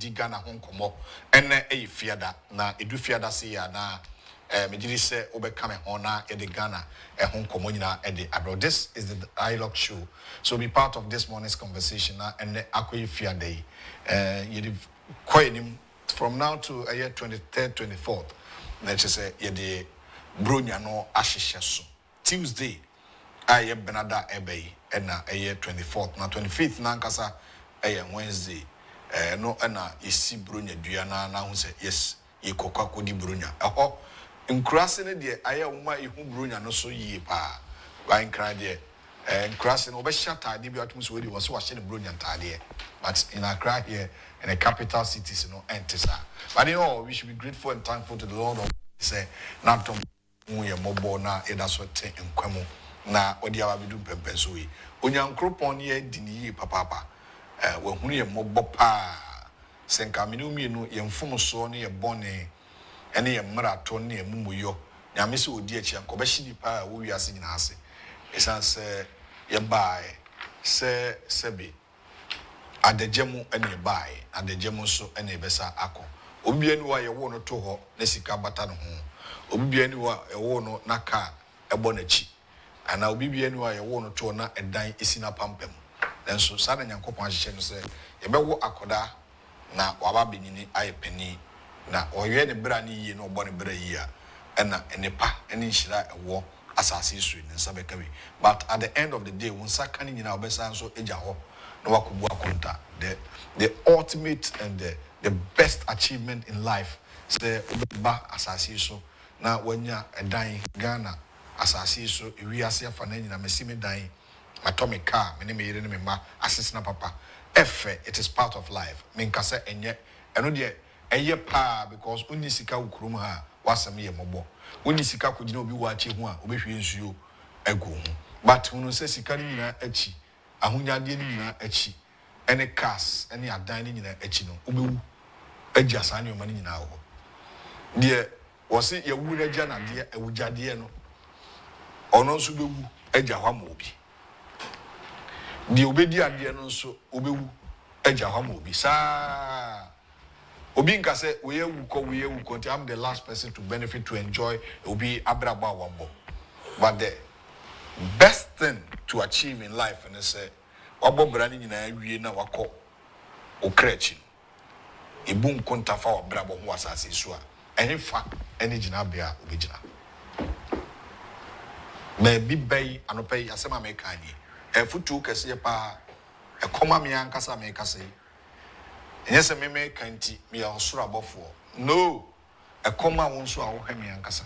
edi Ghana ho nkomo ene fiada na edu fiada se ya na mejiri se obeka me ho na e de Ghana ho nkomo nyina e de abro. This is the dialogue show, so be part of this morning's conversation na ene akoye fiada yi ye koyenim from now to a year 23rd 24th na say ye de bronya no ahihye so Tuesday aye benada ebey na aye 24th na 25th na nkasa aye Wednesday no na isi bronya dua na hu say yes ye kokwa kodi bronya eho nkurase ne de aye woma ihu bronya no so yie pa wa nkra de nkurase no be shatade bi atum so we was wa hye bronya ntade but in Accra here in the capital cities entisa but we should be grateful and thankful to the Lord of say not to we mobo na eda so te nkwamo na odi ababidu pempen so yi onyankropon ye diniyi papa we hunu ye mobo pa senka minumi no ye mfom so ne ye bone ene ye mrato ne ye mumuyo nyame se odi achi anko be hidi pa wo wiase nyina ase esan se ye bae se sebe adejemu ene bae adejemu so ene besa akọ obi enu wa ye wo no to ho na sika bata no ho obi enu wa ye wo no na ka ebo na chi ana obi enu wa ye wo no to na edan esina pampam enso sa na nyankopon ahye no se ye be wo akoda na waba benyini ayepani na oywe ne bra ne yie no obo ne bra yie a ena enepa ene nhira ewo asase su ne nsa beka wi but at the end of the day won saka ne nyina obesa nso eja ho na wakubu akonta the ultimate and the best achievement in life say ba asase so na wanya edan Ghana asase so ewiase afa na nyina mesime dan atomic car me ne me yire ne me ma asesina papa efe it is part of life me nkasa enye eno de eye pa because onni sika ukurum ha wasam ye mobo onni sika kugina obi wache ho a obehwe nsuo egu ho but unu se sika ni nyina achi ahunyade ni nyina achi ene cars ene adan ni nyina achi no obewu agya sane o mani nyina ho de wo se ye wu agya na de awujade no ono nso bewu agya hwa ma obi de obedi ade no nso obewu agya hwa ma obi sa obi nka se we yewu ko I'm the last person to benefit to enjoy obi abraba wambo but the best thing to achieve in life and say wabo brani nyina awie na wako okrechi ebu nkonta fa wabrabo ho asase so a ehfa ene gina bia obegina me bi bai anopai asema me kanye efutu kese pa ekoma me ankasa me kase enyese me kanti me ya osoro abofo no ekoma won so a wo hwe me ankasa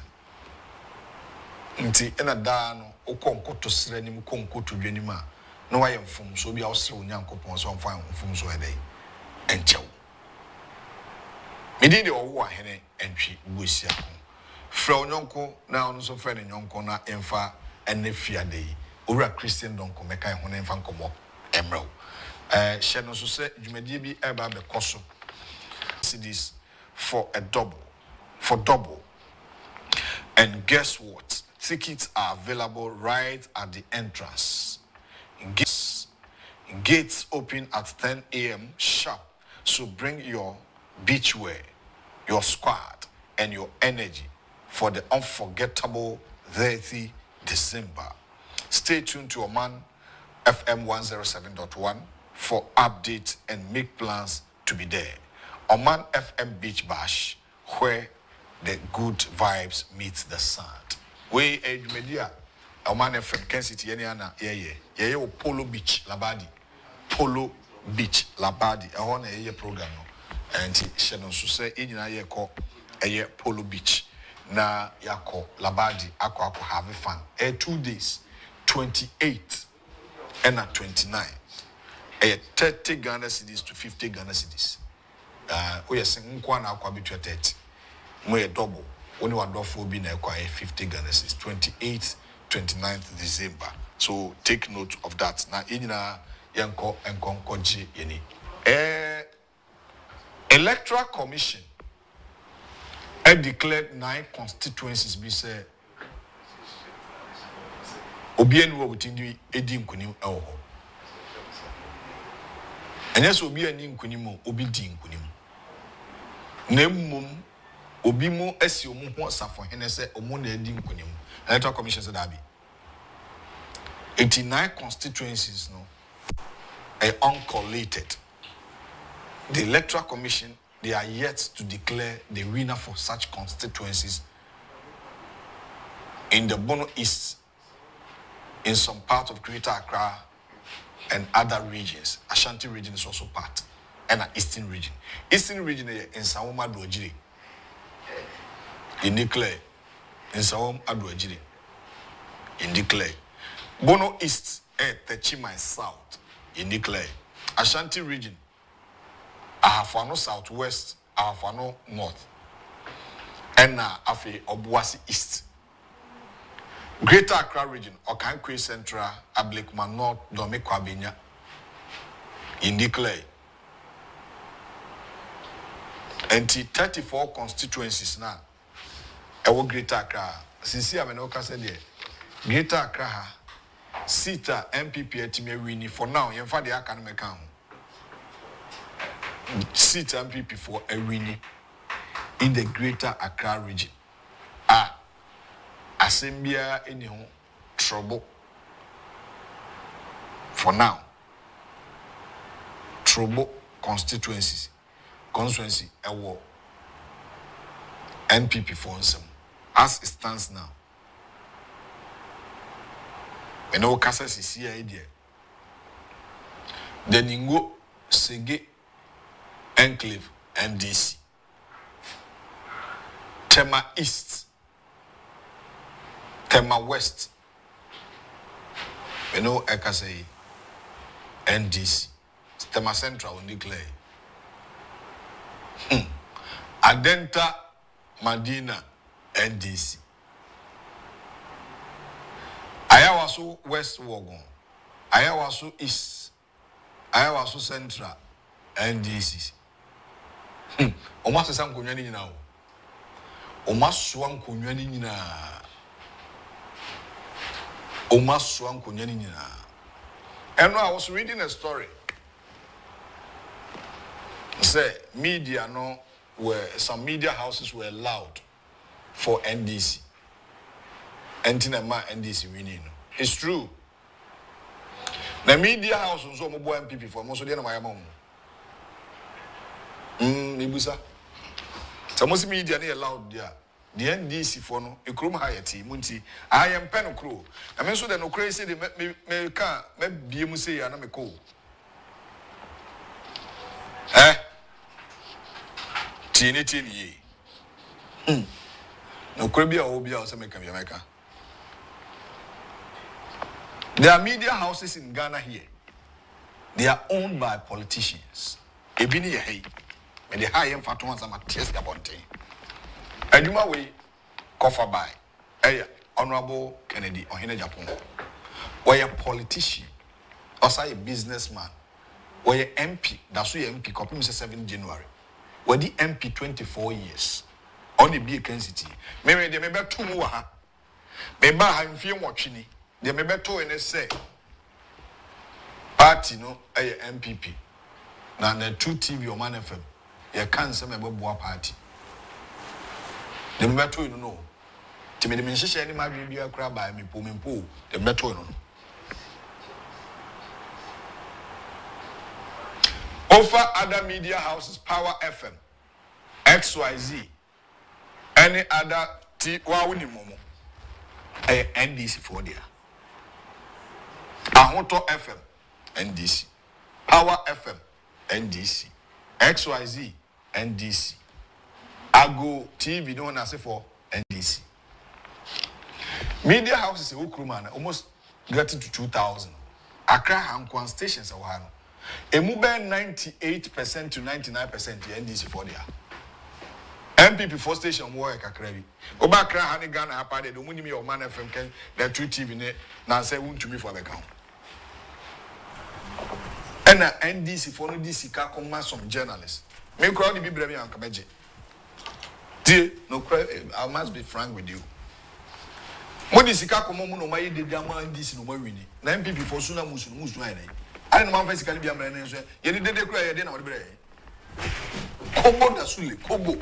nti ena da no okonkoto sere nim konkoto dwanim a no waye mfom so bia osere onyankopon so mfa mfom so edai enchew medi de owo ahene entwi buosia ko fra onyonko na ono so fra ne nyonko na emfa ene fiade yi owura Christian donko meka ho na emfa nkomo emrew she no so se dwumadie bi eba be koso cedis for double and guess what, tickets are available right at the entrance. Gates open at 10 a.m. sharp. So bring your beachwear, your squad, and your energy for the unforgettable 30 December. Stay tuned to Oman FM 107.1 for updates and make plans to be there. Oman FM Beach Bash, where the good vibes meets the sun. We Media, Oman FM Kencity Media, Polo Beach Labadi. Polo Beach Labadi. I want a program no. And she no so say nyina ye ko Polo Beach. Na yako Labadi ako have fun. 2 days, 28 and 29. 30 Ghana cedis to 50 Ghana cedis. We are saying nkwa na akwa between 30. More double. Only one door for being 50 Ghana cedis. 28th, 29th December. So take note of that. Now inina yanko enkonkoji yeni. Electoral Commission declared 9 constituencies be say obienu wo butindi edi nkunim ewo. And yes, obi ani nkunim obi di nkunim. Nemum obimu esi omu ho asafo hene se omu na edi nkonim. Electoral Commission said that be 89 constituencies no are uncollated. The Electoral Commission, they are yet to declare the winner for such constituencies in the Bono East, in some part of Greater Accra and other regions. Ashanti region is also part, and an Eastern region. Eastern region in Sawoma Dojiri, in Declare, in Sawom Adwajiri, in Declare. Bono East, Techima South, in Declare. Ashanti region, Ahafano Southwest, Ahafano North, and Afi Obuasi East. Greater Accra region, Okankwe Central, Ablekuma North, Domekwa Benya, in Declare. And 34 constituencies now. Ewo Greater Accra. Since I know said there. Greater Accra Sita MPP etime wini for now. Yemfa de aka no meka ho. Sita MPP for a winning in the Greater Accra region. Asembia any ho trouble. For now. Trouble constituency ewo NPP for some. As it stands now, and all Casas is here idea. The Ningo Sege Enclave NDC, Tema East, Tema West, and all Ekase NDC, Tema Central will declare. Adenta Madina NDC. Ayawaso West Wogon. Ayawaso East. Ayawaso Central NDC. Oma se sam konwani nyina o. Oma soan konwani nyina. Oma soan konwani nyina. And I was reading a story. Say media no where some media houses were allowed for NDC. Antinama NDC winning. It's true. The media house was also more MPP for most of the my mom. Ibusa. So most media they allowed there. The NDC for no a crew higher team. Munti. I am pen crew. I mean so that no crazy they me can't be musay and I'm a cool. Tini ye. No crabia obia or some America. There are media houses in Ghana here. They are owned by politicians. Ebini hey. And the high end fatwas am tears about thing. Aduma way cover by Honorable Kennedy or Agyapong. Why a politician or say a businessman. Why a MP, that's why MP copy 7 January. Were the MP 24 years on the be Kencity. Maybe they may be 2 more. Maybe I'm feeling watching. They may be 2 and say party no a MPP. Now the 2 TV or Man FM. You can't say about boa party. They may be 2 no. To me, the minister any my baby a crab by me po. They may 2 no. Offer other media houses, Power FM, XYZ, any other Wawuni Momo, NDC for there. Ahonto FM, NDC. Power FM, NDC. XYZ, NDC. Ago TV, no one has for NDC. Media houses, almost getting to 2,000. Accra Hankwan stations are Emu 98% to 99% NDC for there. MPP for station work akrebi. Oba Accra hani Ghana apade do munimi o Man FM ken the 2 TV ne na say won to me for the count. And NDC for no DC ka come some journalists. Me crowd be brave and kameje. Dear, no I must be frank with you. Modi sika come no my de dama NDC no wini. Na MPP for suna musu I don't know physically be a man. You did the cry, I didn't know. Kobo da sule, Kobo.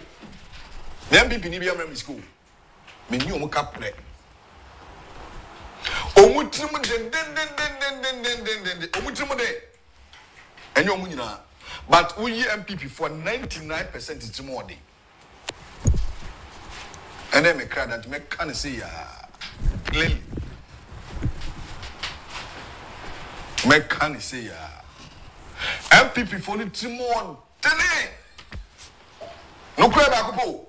The MPP ni biya school. Me ni omo kapre. Omu trimu den. Omu trimu de. Enyo omu nyina. But we MPP for 99% it's more de. And then me cry that me can say ya. Clearly. Me can say ya. MPP for the more tene. No cry back po.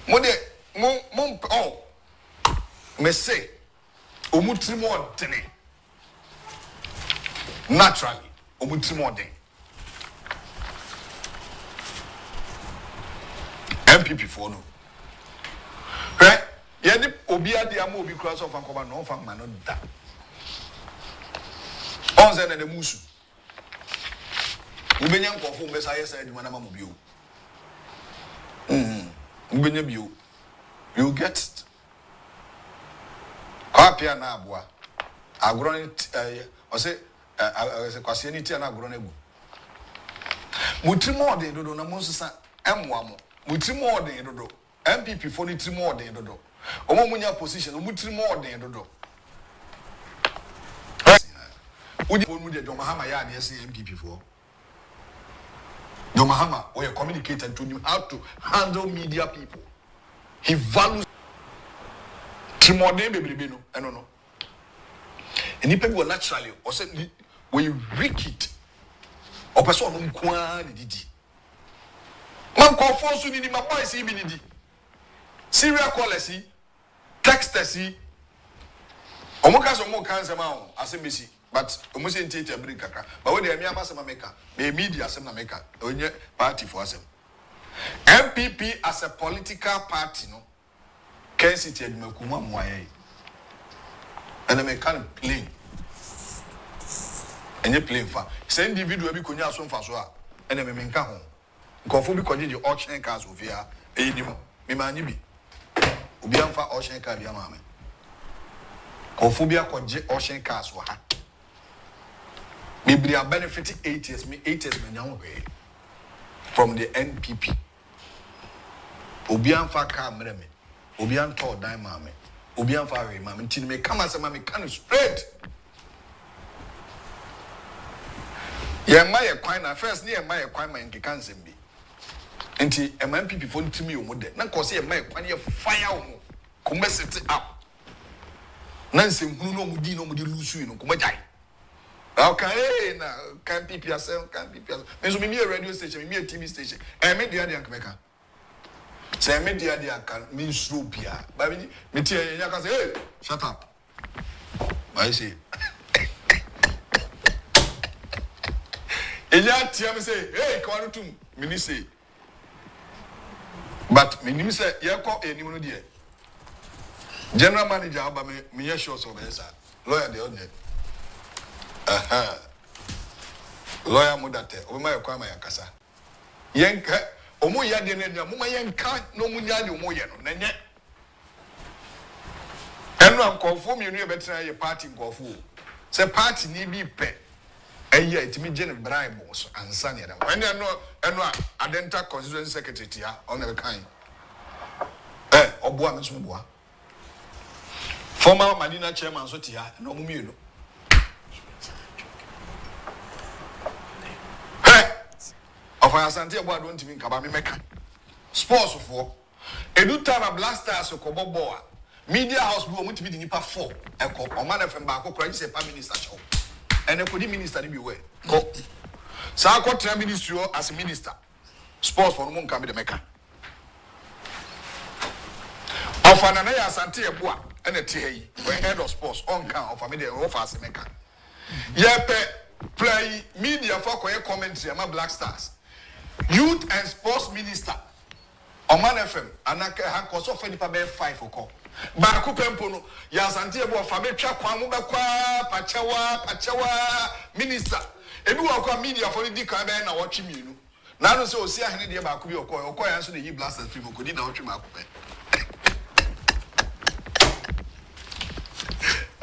Mo me say omutri more tene. Naturally, omutri more den. MPP for no. Right? Yedi obi ade am obi cross of ankoba no fan man no da. Onze na musu. Ubenya nkofo mbesa yesa eduma na mamobio. Ubenya bio. You get it. Kwapia na abua. Agroni ose kwase ni tia na agroni egu. Mutrimo de dodo na monsusa emwa mo. Mutrimo de dodo. MPP for ni trimo de dodo. Omo munya position, mutrimo de dodo. Udi for mu de John Mahama ya na yesi MPP for. John Mahama or a communicator to him how to handle media people. He values trimo de baby no. I don't know. And people will naturally or say when you reek it or person no kwa didi. Man call for so ni my boy see bi didi. Serial callers, texters, omoka so mo kan sema o asembesi but omo se ntete abiri kakra but when dey ame asema meka me media asema meka onye party for asem MPP as a political party no Kencity adwumakuma moaye and me can plain enye plain fa say individual bi konya aso mfa so a ene me nka ho nkofo bi konye the auction cars ofia eyinim me manyi bi obi amfa auction car bi amame Ophobia konje ocean cars wa ha. Maybe are benefiting 8 years, me 8 years me nyawo we from the NPP. Obi amfa car mre me. Obi anto dan ma me. Obi amfa we ma me ntini me kama se ma me kan straight. Ye ma ye kwan na first ne ye ma ye kwan ma nkeka nsem bi. Enti MPP fo ntimi o mo de. Na ko se ye ma ye kwan ye fire o mo. Come set up. Nancy Hunu no Mudi no Mudi Lusu no Kumajai. Okay, na can people yourself, can people yourself. There's me a radio station, me a TV station. I made the idea can make her. Say I made the idea can mean Sropia. But me tell you, can say, hey, shut up. I say. And ya tell me say, hey, come on to me say. But me say, ya call any one dear. General manager aba me ye sure so be sir lawyer dey on there lawyer mudate obi ma yakwa ma yakasa yenka omo ya de na mo ma yenka no mo nya de omo ye no na nye enu ankofo mi enu e betra ye party nkofo se party ni bi pe eye itimi gene bribe so ansa ne da enu adenta constituency secretary ya on the kind oboa me so boa former Madina chairman so tia no mu mienu of asante abo adon timi nkaba me meka sports for edu time blasters ko bobo a media house bi o mutimi di nipa 4 eko o man fm ba ko kura say pa minister chow ene ko di minister ni bi we ko sa ko tra ministry as minister sports for no nka me de meka of anana ya asante abo a ene tie yi we head of sports on kan of me de offer meka yepe play media for ko commentary ama black stars youth and sports minister Oman FM anaka hanko so fa nipa be 5 oko ba ko pempo no ya asante ebo fa be twa kwan mo be kwa pachewa minister ebi wa kwa media for di kan be na wotwe mienu na no so osi ahene de ba ko bi oko ya so de yi blasters film ko di na wotwe ma ko pe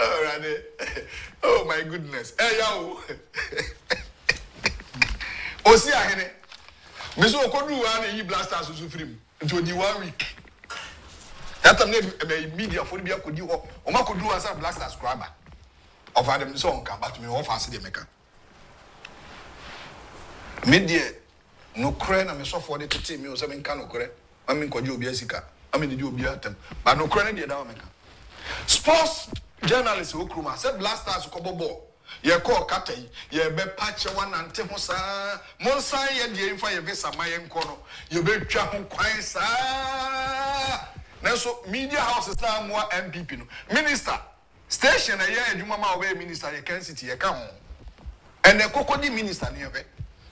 oh Rade. Oh my goodness. Hey yo. Osi ahene Me so kodu one yi blasters so free into the 1 week. That time media for be akodi ho. O ma kodu asa blasters craba. Of them so on can but me off as the maker. Media no cre na me so for the tete me o se me kan no cre. I mean kwaji obi asika. I mean di obi atem. But no cre na dey da maker. Sports journalists who kruma say blasters ko bobo. Ye call Katai, ye be patch one and Temosa, Monsa, ye dear in fire vesa mayan corno, you be chapon quine, sir. Now, so media house is now more MPP. Minister, station a year, you mamma away minister, ye Kencity, ye come. And the cocody minister near it.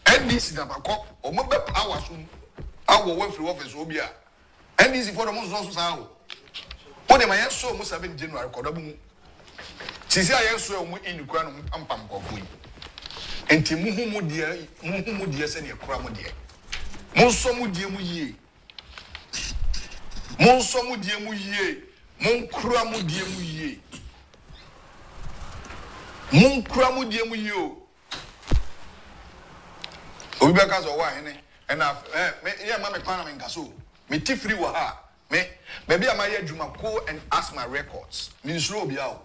And this is a cop or mobile power soon. I will work through office, Obia. And this is for the most also. What am I so must have been general Kodabun? Sisi ayenso mu inukura no ampam kofo yi enti muhumu die se ne ekura mu die monso mu die mu yie monso mu die mu yie monkura mu die mu yie monkura mu die mu yie o obi be ka so wa hene na me ye ma me kwana me nkaso me tifiri wa ha me baby am aye adwuma go and ask my records me nsuro obi a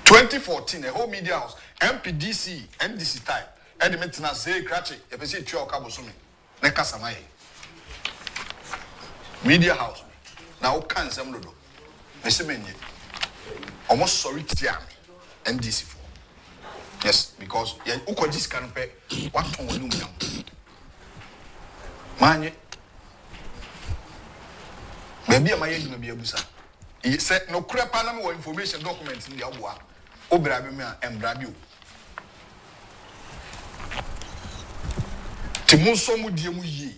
2014, a whole media house, MPDC, NDC type, and the maintenance say, Cratchy, if I say Trio Cabosumi, Nekasamae. Media house, now can't some do. Mr. Menye, almost sorry to me, NDC for. Yes, because ya Ukojis can pay what ton will you Manye. Maybe my age may be a busa. He said no crap or information documents in the Awa. Obrabima and Brabu. Timonsomu diemu ye.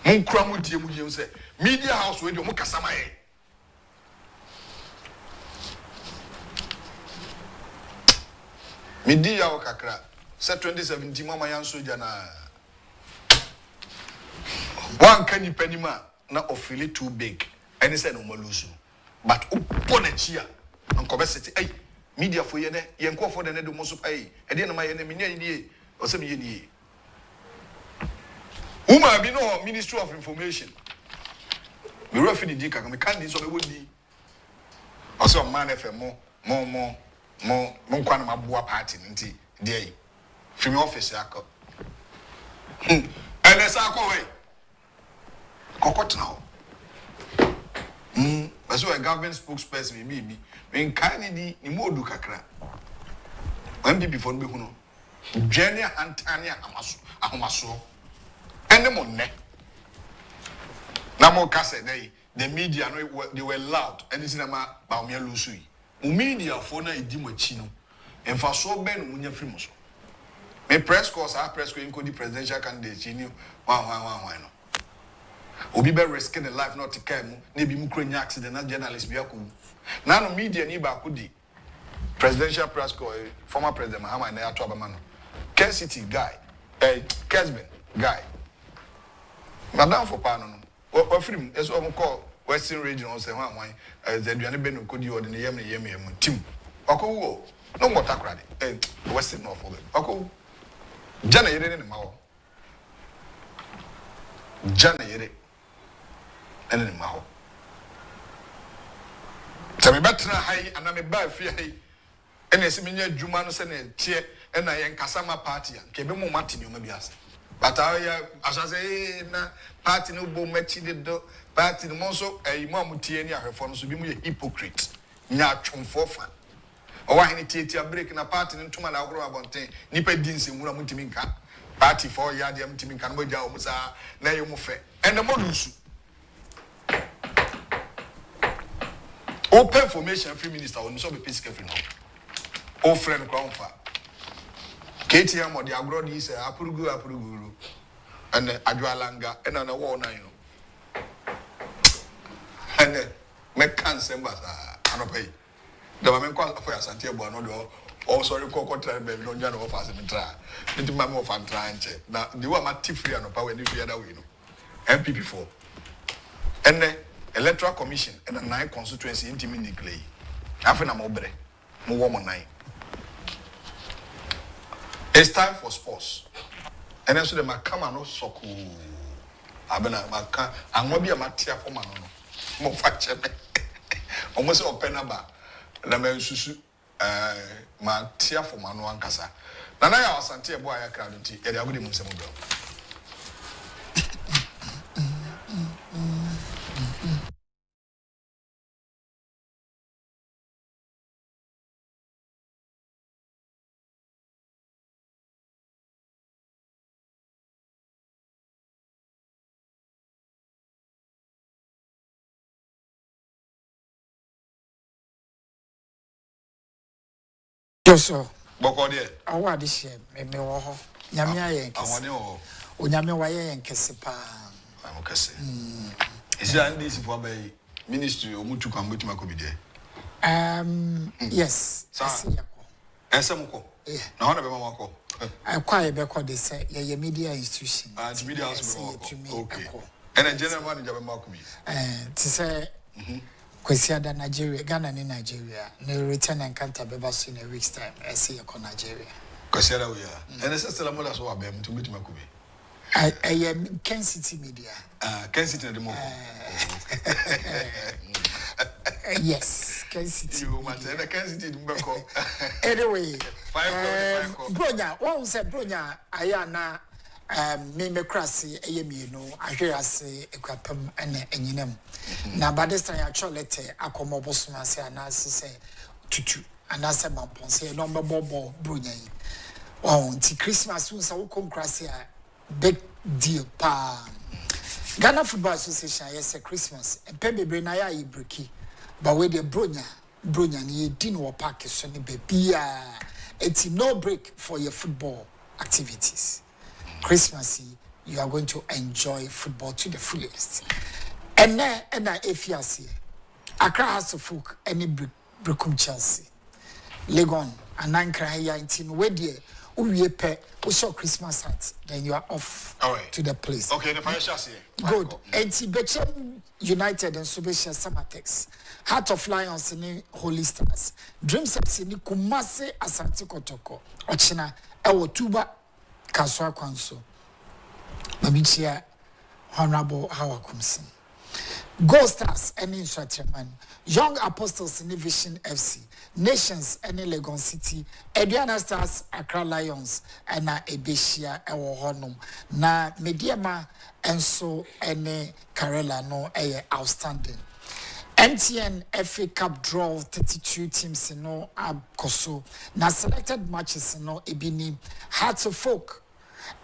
Munkramu diemu ye say media house radio mukasamae. Media okakra. Say 2017 mama yan soja na. One can penima. Not officially too big, and he said no more lose. But upon a cheer, and capacity, eh, media for ye, yanko for the nedo most of a, and then my enemy, or some ye. Uma be no Ministry of Information. We roughly dick, and we can't so would be. Also, man, if more, Monquanama Boa party, and tea, day. From office, and let's go away. Kokot now. That's why a government spokesperson may be. When Kennedy, in Modu Kakra. When people for me, Jenia and Tanya Amaso. And the money. Namo Kase, the media, they were loud, and it's not about me Lusui. Media for na idimochino. And for so ben, when you're famous. My press course, our press going to the presidential candidate, you knew, why no. Obi be risking the life not to come. Maybe mu kro accident na journalist be akwu. Na no media ni ba akudi. Presidential press corps former president Mahama na ato abama no. Kencity guy, Kesben guy. Madam for pa no no. O film eso o call Western region o se hwan the aduane be no kodi o de ne yem tim. Okowo no mota krade. Western no for them. Okowo. Jana yere ne ma ho. Jana yere and in Maho. Tell me better, high, and I'm a bad fear. And a similar Juman Senate, tear, and I am Kasama party, and Kebemo Martin, you may be asked. But I, as I say, party no bo matchy the do, party the monso, a Mamutiania, her phone to be a hypocrite. Nya chum for fun. Or any theatre breaking a party into my agro about Nipe Dins in Muramutimika. Party for Yadiam Timikan Moja Musa, Nayomufe, and the Modusu. Open formation free minister on so be peace careful now. O friend crown fa. KTM or the abroad is aprugu and Agyapong and an war na you. And make cancer but pay. The woman called for Santiago no oh sorry cocoa try baby no jano of us in try. Into my more fan trying now the one my free and power if you other way no. MPP4. And then Electoral Commission and a 9 constituency intimately. After I'm obre, more woman 9. It's time for sports. And then so the makama no soku. Abena maka. And what be a matia for man no. Mo fact check. Almost open number. Na me susu matia for man no ankasa. Na na ya asante boy ya crowd nti. E dey agudi mu nsem bro. Joso. Boko there. Awa this year, me wo ho. Nyame aye nkese. Awone o. Onyame wa ye nkese pa. I'm nkese. Is there any for by ministry omutu kwa mbetu makobi there? Yes. Yako. Esemko. Yeah. Na hona be mamako. Akwa ye be call this ye media institution. The media house be okay. Okay. And a general manager be makobi. To say Kwesiada Nigeria, Ghana ni Nigeria. No return and counter beba in a week's time. I see you Nigeria. Kwesiada we are. And it's still a mother so abem to meet makobi. I am Kencity Media. Kencity the mo. Yes, Kencity. You want to Kencity mbeko. Anyway, 5 Bronya, one said Bronya, Ayana, me crassi, no, I hear us say a crapum and yinem. Now, by this time, I try letter, I come up with my say, and I say, tutu, and I said, my ponce, number bobo, Bronya. Oh, until Christmas, soon, so come crassi, big deal, pa. Ghana Football Association, yes, a Christmas, and Pembe Brenaya, you breaky. But with the Bronya, you didn't work park, so baby, it's no break for your football activities. Christmas, you are going to enjoy football to the fullest. And now, if you are see, Accra has to folk any Brooklyn Chelsea, Legon, and Nankra 19, where dear, we pay, we show Christmas hats, then you are off to the place. Okay, the financial see. Good. And Tibetian United and Subesha Samatex, Heart of Lions in Holy Stars, Dreams of in Kumase Asante Kotoko, Ochina, Ewotuba, Kaswa Kwanso, Mabichia, Honorable Hawakumsin. Gold Stars, any Instructorman, Young Apostles in Vision FC, Nations, any Legon City, Ediana Stars, Accra Lions, and Ebeshia, Ewo Honum, na Mediama, and so any Karela, no, outstanding. MTN FA Cup draw 32 teams in no Abkoso, na selected matches in no Ebini, Hearts of Folk,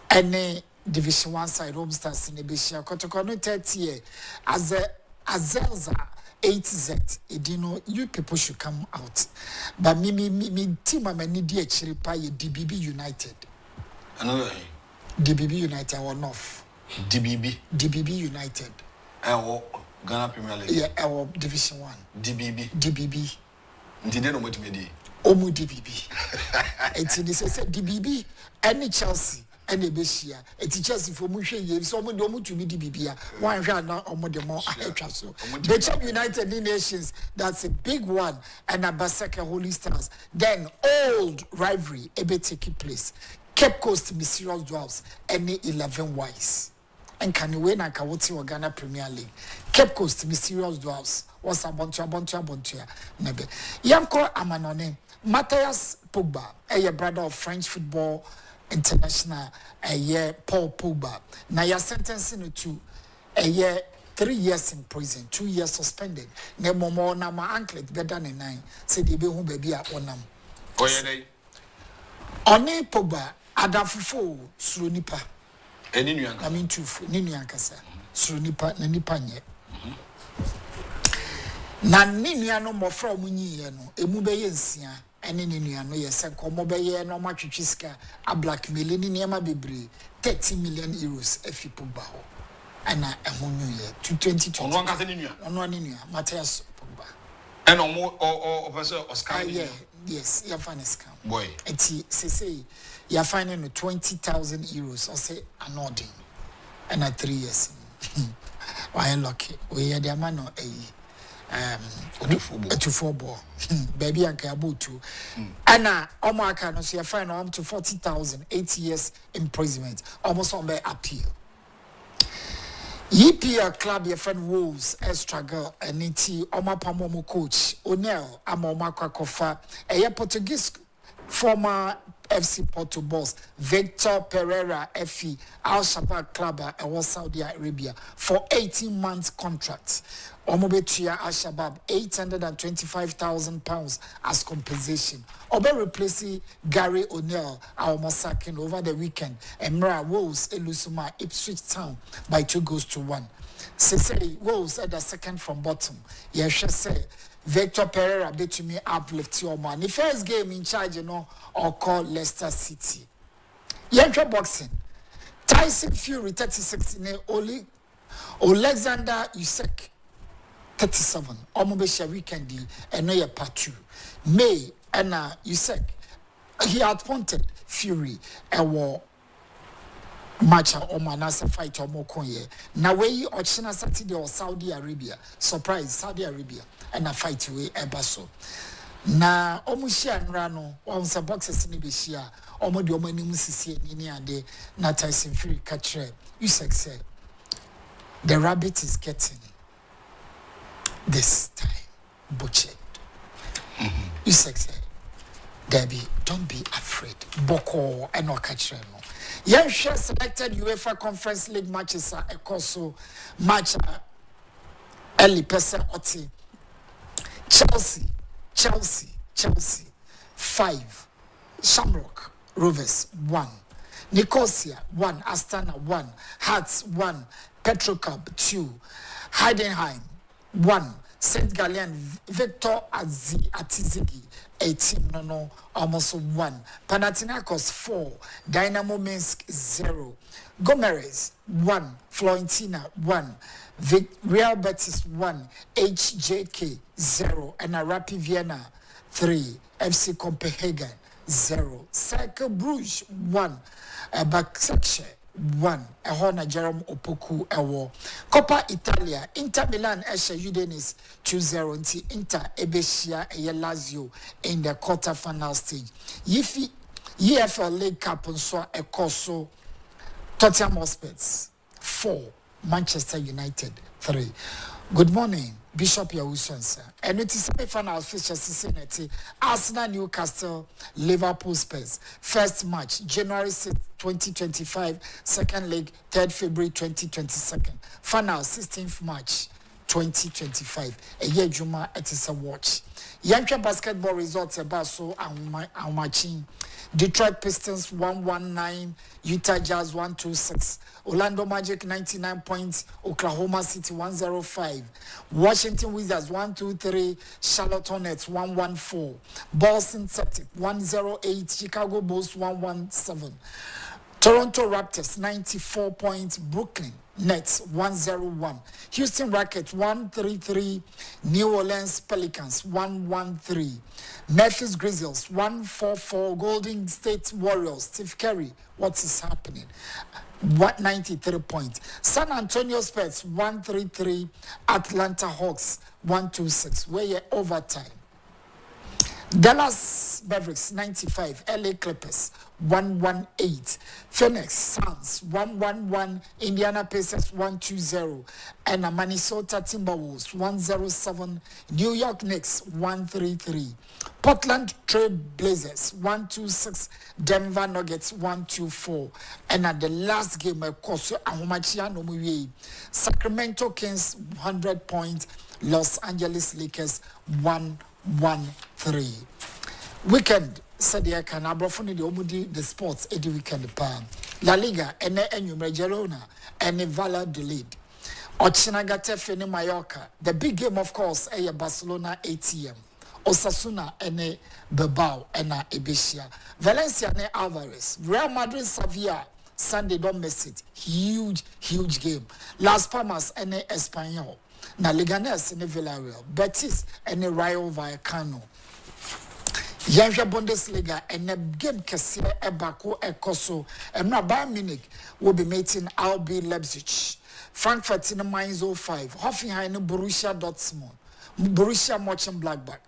any Division 1 side home stars in Ebeshia, Kotokonu 30 as a Azelza 8Z, you you people should come out. But me team am any dear chiripa DBB United. Another DBB United or North. DBB United. Ghana Premier League. Yeah, our Division 1. DBB. Ndide no motimedi. Omu DBB. It's in this DBB any Chelsea. Any Beshia, a Chelsea for Mushe, someone don't to be DBB. One round now or more the more so. The United Nations, that's a big one, and a Basaka Holy Stars. Then old rivalry, ebe taking place. Cape Coast Mysterious Dwarfs, any 11 wise. And can you win a Kawoti or Ghana Premier League? Cape Coast Mysterious Dwarfs was a Bontia. Nebe. Yanko Amanone, Matthias Pogba, a brother of French football. International a year Paul Pogba. Now you're sentencing to a year 3 years in prison, 2 years suspended. Ne momo na my anklet better than 9. Say the who baby at one. One Pogba adafufo surunipa. Any new I mean two nini ankasa surunipa na nipa nye. Na nini ano mo fra munyi ye no emu be ye nsia. Any no yes, and come over here no much chiska a black million in Yama Bibri 30 million euros if you put Baho. And a moon year to 2020. On one in Matthias Pogba. And on more or Professor Oscar. Yes, you're finding scam. Boy, and say you're finding 20,000 euros or say an ording and at 3 years. Why lucky? We are the man or a to football. Baby and Kabutu. Anna Omaka no see a fine on to 40,000, 8 years imprisonment, almost on by appeal. EPL club your friend Wolves struggle and iti Oma Pamomo coach O'Neill Amoma Kwakofa a Portuguese former FC Porto boss Victor Pereira FE Al Shabab club at Saudi Arabia for 18 months contract. Omobetia Al Shabab £825,000 as compensation. Obe replacing Gary O'Neill our massacring over the weekend. Emra Wolves Elusuma Ipswich Town by 2-1. Say Wolves at the second from bottom. Yes, say Victor Pereira bet to me uplift your man. The first game in charge, or call Leicester City. Yantra boxing. Tyson Fury 36 in Oli Alexander Usyk 37. Omobesha weekend and no part 2. May and Usyk he appointed Fury a war match or manasa fight or more conye. Now we or China Saturday or Saudi Arabia. Surprise Saudi Arabia and a fight way ebaso. Na omushia nrano once a boxes ni bishia omo de omani musisi ni ade na Tyson Fury katre Usyk said the rabbit is getting this time butchered. Usyk said Debbie, don't be afraid. Boko and no katre no. Yansha selected UEFA Conference League matches are also match early person oti Chelsea 5, Shamrock Rovers 1, Nicosia 1, Astana 1, Hearts 1, Petrocub 2, Heidenheim 1, St. Gallen Victor Atizigi 18 almost 1, Panathinaikos 4, Dynamo Minsk 0, Gomeres 1, Florentina 1, Real Betis 1, HJK 0, and Rapid Vienna 3, FC Copenhagen 0, Cercle Bruges 1, Baksakhe 1, Ehona Jerome Opoku Ewo, Coppa Italia, Inter Milan Eshe Udenis 2-0, nti Inter Ebeshia Eye Lazio in the quarter-final stage. EFL League Cup nso ekoso Tottenham Hotspur 4, Manchester United 3. Good morning, Bishop Yawusansa. And it is semi-final feature Cincinnati, Arsenal, Newcastle, Liverpool Spurs. First match, January 6, 2025. Second leg, 3rd February 2022. Final, 16th March 2025. A year Juma, it is a watch. Yankee basketball results about so and matching. Detroit Pistons 119, Utah Jazz 126, Orlando Magic 99 points, Oklahoma City 105, Washington Wizards 123, Charlotte Hornets 114, Boston Celtics 108, Chicago Bulls 117, Toronto Raptors 94 points, Brooklyn Nets 101, Houston Rockets 133, New Orleans Pelicans 113, Memphis Grizzlies 144, Golden State Warriors, Steve Curry, what is happening? 193 points. San Antonio Spurs 133, Atlanta Hawks 126, where you overtime. Dallas Mavericks 95, LA Clippers 118, Phoenix Suns 111, Indiana Pacers 120, and Minnesota Timberwolves 107, New York Knicks 133, Portland Trail Blazers 126, Denver Nuggets 124, and at the last game of course Sacramento Kings 100 points, Los Angeles Lakers 113. Weekend said the can abrofoni the omudi the sports edi weekend pa La Liga ene enyumre Girona ene Valladolid the lead Ochinagate Fene Mallorca. The big game of course Barcelona ATM, Osasuna ene Bilbao ena Ebesia, Valencia ne Alvarez, Real Madrid Sevilla Sunday, don't miss it. Huge game. Las Palmas ene Espanyol, na Leganés ene Villarreal, Betis ene Rayo Vallecano. Yanja Bundesliga and a game Kessie Ebako Ekoso and Bayern Munich will be meeting RB Leipzig. Frankfurt in the Mainz 05, Hoffenheim Borussia Dortmund, Borussia Mönchengladbach,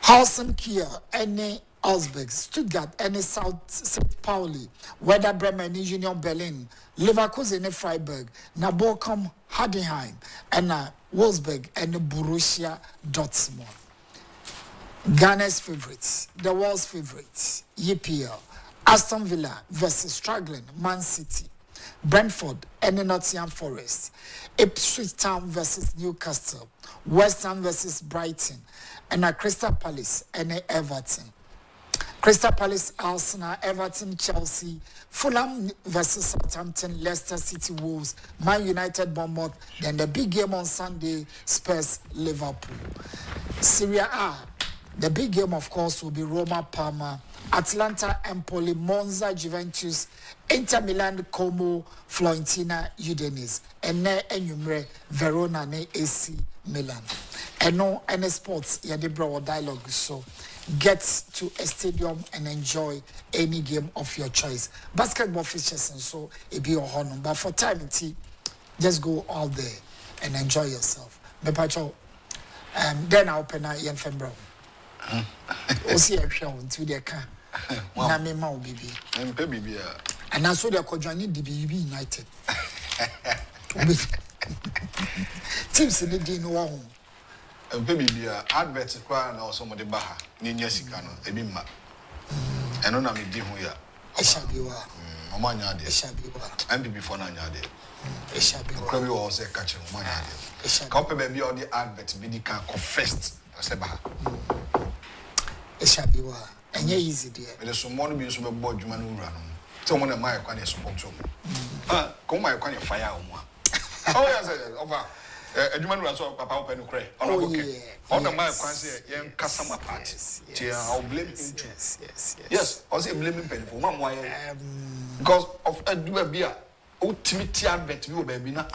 Holstein Kiel, any Augsburg, Stuttgart, any St. Pauli, Werder Bremen, Union Berlin, Leverkusen, Freiburg, Bochum, Heidenheim, and Wolfsburg, and Borussia Dortmund. Ghana's favorites, the world's favorites, EPL, Aston Villa versus struggling Man City, Brentford and Nottingham Forest, Ipswich Town versus Newcastle, West Ham versus Brighton, and Crystal Palace and Everton. Crystal Palace, Arsenal, Everton, Chelsea, Fulham versus Southampton, Leicester City, Wolves, Man United, Bournemouth. Then the big game on Sunday, Spurs, Liverpool. Serie A, the big game, of course, will be Roma, Parma, Atlanta, Empoli, Monza, Juventus, Inter Milan, Como, Fiorentina, Udinese, and Enyumre, Verona, AC Milan. And no any sports, yeah, they brought dialogue. So get to a stadium and enjoy any game of your choice. Basketball features and so it be your honor. But for time and tea, just go all there and enjoy yourself. Then I'll open a young fembro. See a show into their car. Name mau baby. And I saw the Kojani DB United. Teams in the Dean Wong. Baby be advert kwa na somebody baha ni nyasika no ebi ma eno na me di ho ya eshabiwa omanya ade eshabiwa ambi before na nya ade eshabiwa kwa bi wo se ka che omanya ade ka pe be bi o di advert bi di kan confessed se baha eshabiwa enye easy there me so mo no bi so be bo adwuma no wura no te mo na mai kwa na support mo ko mai kwa na fire o mo oh yes over adwuma no so papa open no kre ono boke ono my kwan say yen kasama party I'll blame him too yes I say blame him for one why because of adwuma bia ultimate advert bi o ba bi na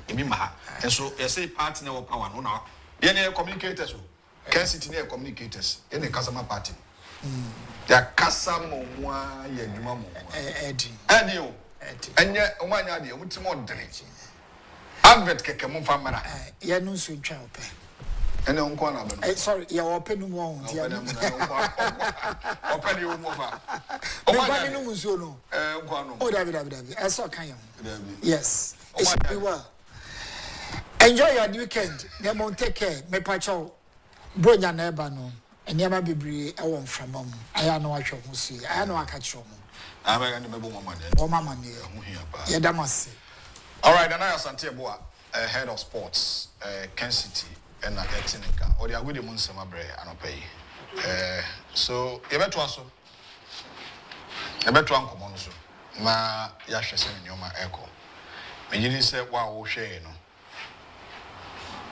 emi ma and so you say party na power no na yen communicators o Kencity na communicators yen kasama party ya kasama mo ya adwuma mo edi o enye o manya de o mutimo dene advert keke mo famara ya no so twa ope ene onko na ba sorry ya ope no mo dia ope ni o mo fa o ma no muso no onko no o dabi eso kan yan yes it should be well enjoy your weekend na mo take care me pacho bronya na eba no eniama bibiri e won framam aya no ahwe ho si aya no aka kire mo abaga ne mebo mama ne ho hia pa ya damase. All right, and I am Santiago, head of sports, Kencity, and Etinica. Or the Agudi Munsama Bre, and pay. So, you better answer. You better answer, Monso. Ma Yasha send you my echo. And you didn't say, wow, share, no.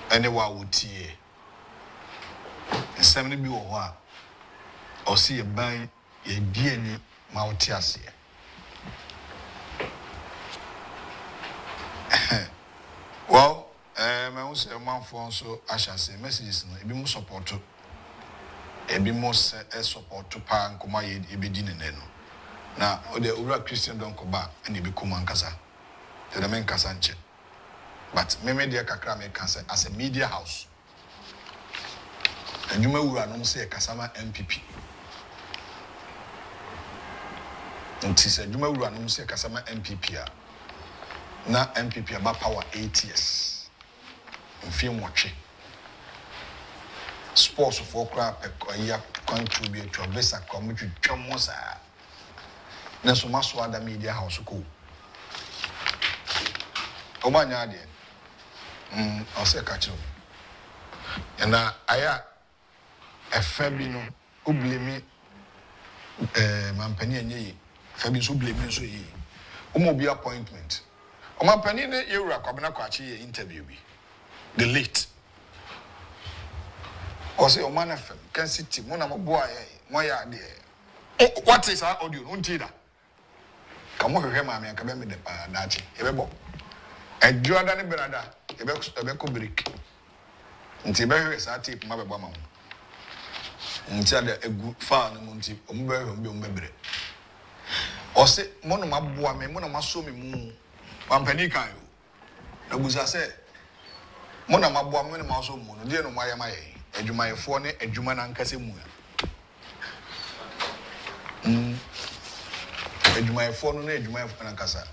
Any wow would tea. And 70 be or see a buy a DNA Mautiasia. Well, I will say a man for so I shall say messages no, a bit more support to a bit more support to Pan Kumaye, a bit dinner. Now, the Ura Christian don't come back and you become Mankasa, the main Casanche. But maybe the Kakrame cancer as a media house. And you may not say a Kasama MPP. And she said, you may not say Kasama MPP. Na MPP about power 8 years. In film watching. Sports for crap a contribute to a visa community Chomosa. Neso maso other media house ko. Omanya de. I'll say catch you. And aya a Fabino who blame me Mampani and ye. Fabio who blame me so ye. Be appointment. Oma panine yewura kwabena kwachi interview bi the late o say o man FM Kencity mo na mo boa mo ya de what is our audio unti da ka mo hwehwe ma me ka be me de pa dachi e be bo adjuada ne berada e be ko break nti be hwehwe sa tape ma be bo ma mo nti ada egu fa no nti o mo be hwehwe o mo be bre o say mo no ma boa me mo na ma so me mu Pampanika, Nabuza said, Mona mabwa mwene maso mu no de no maya maye adwumayefo ne adwuma na nkase mu adwumayefo no na adwumayefo na nkasa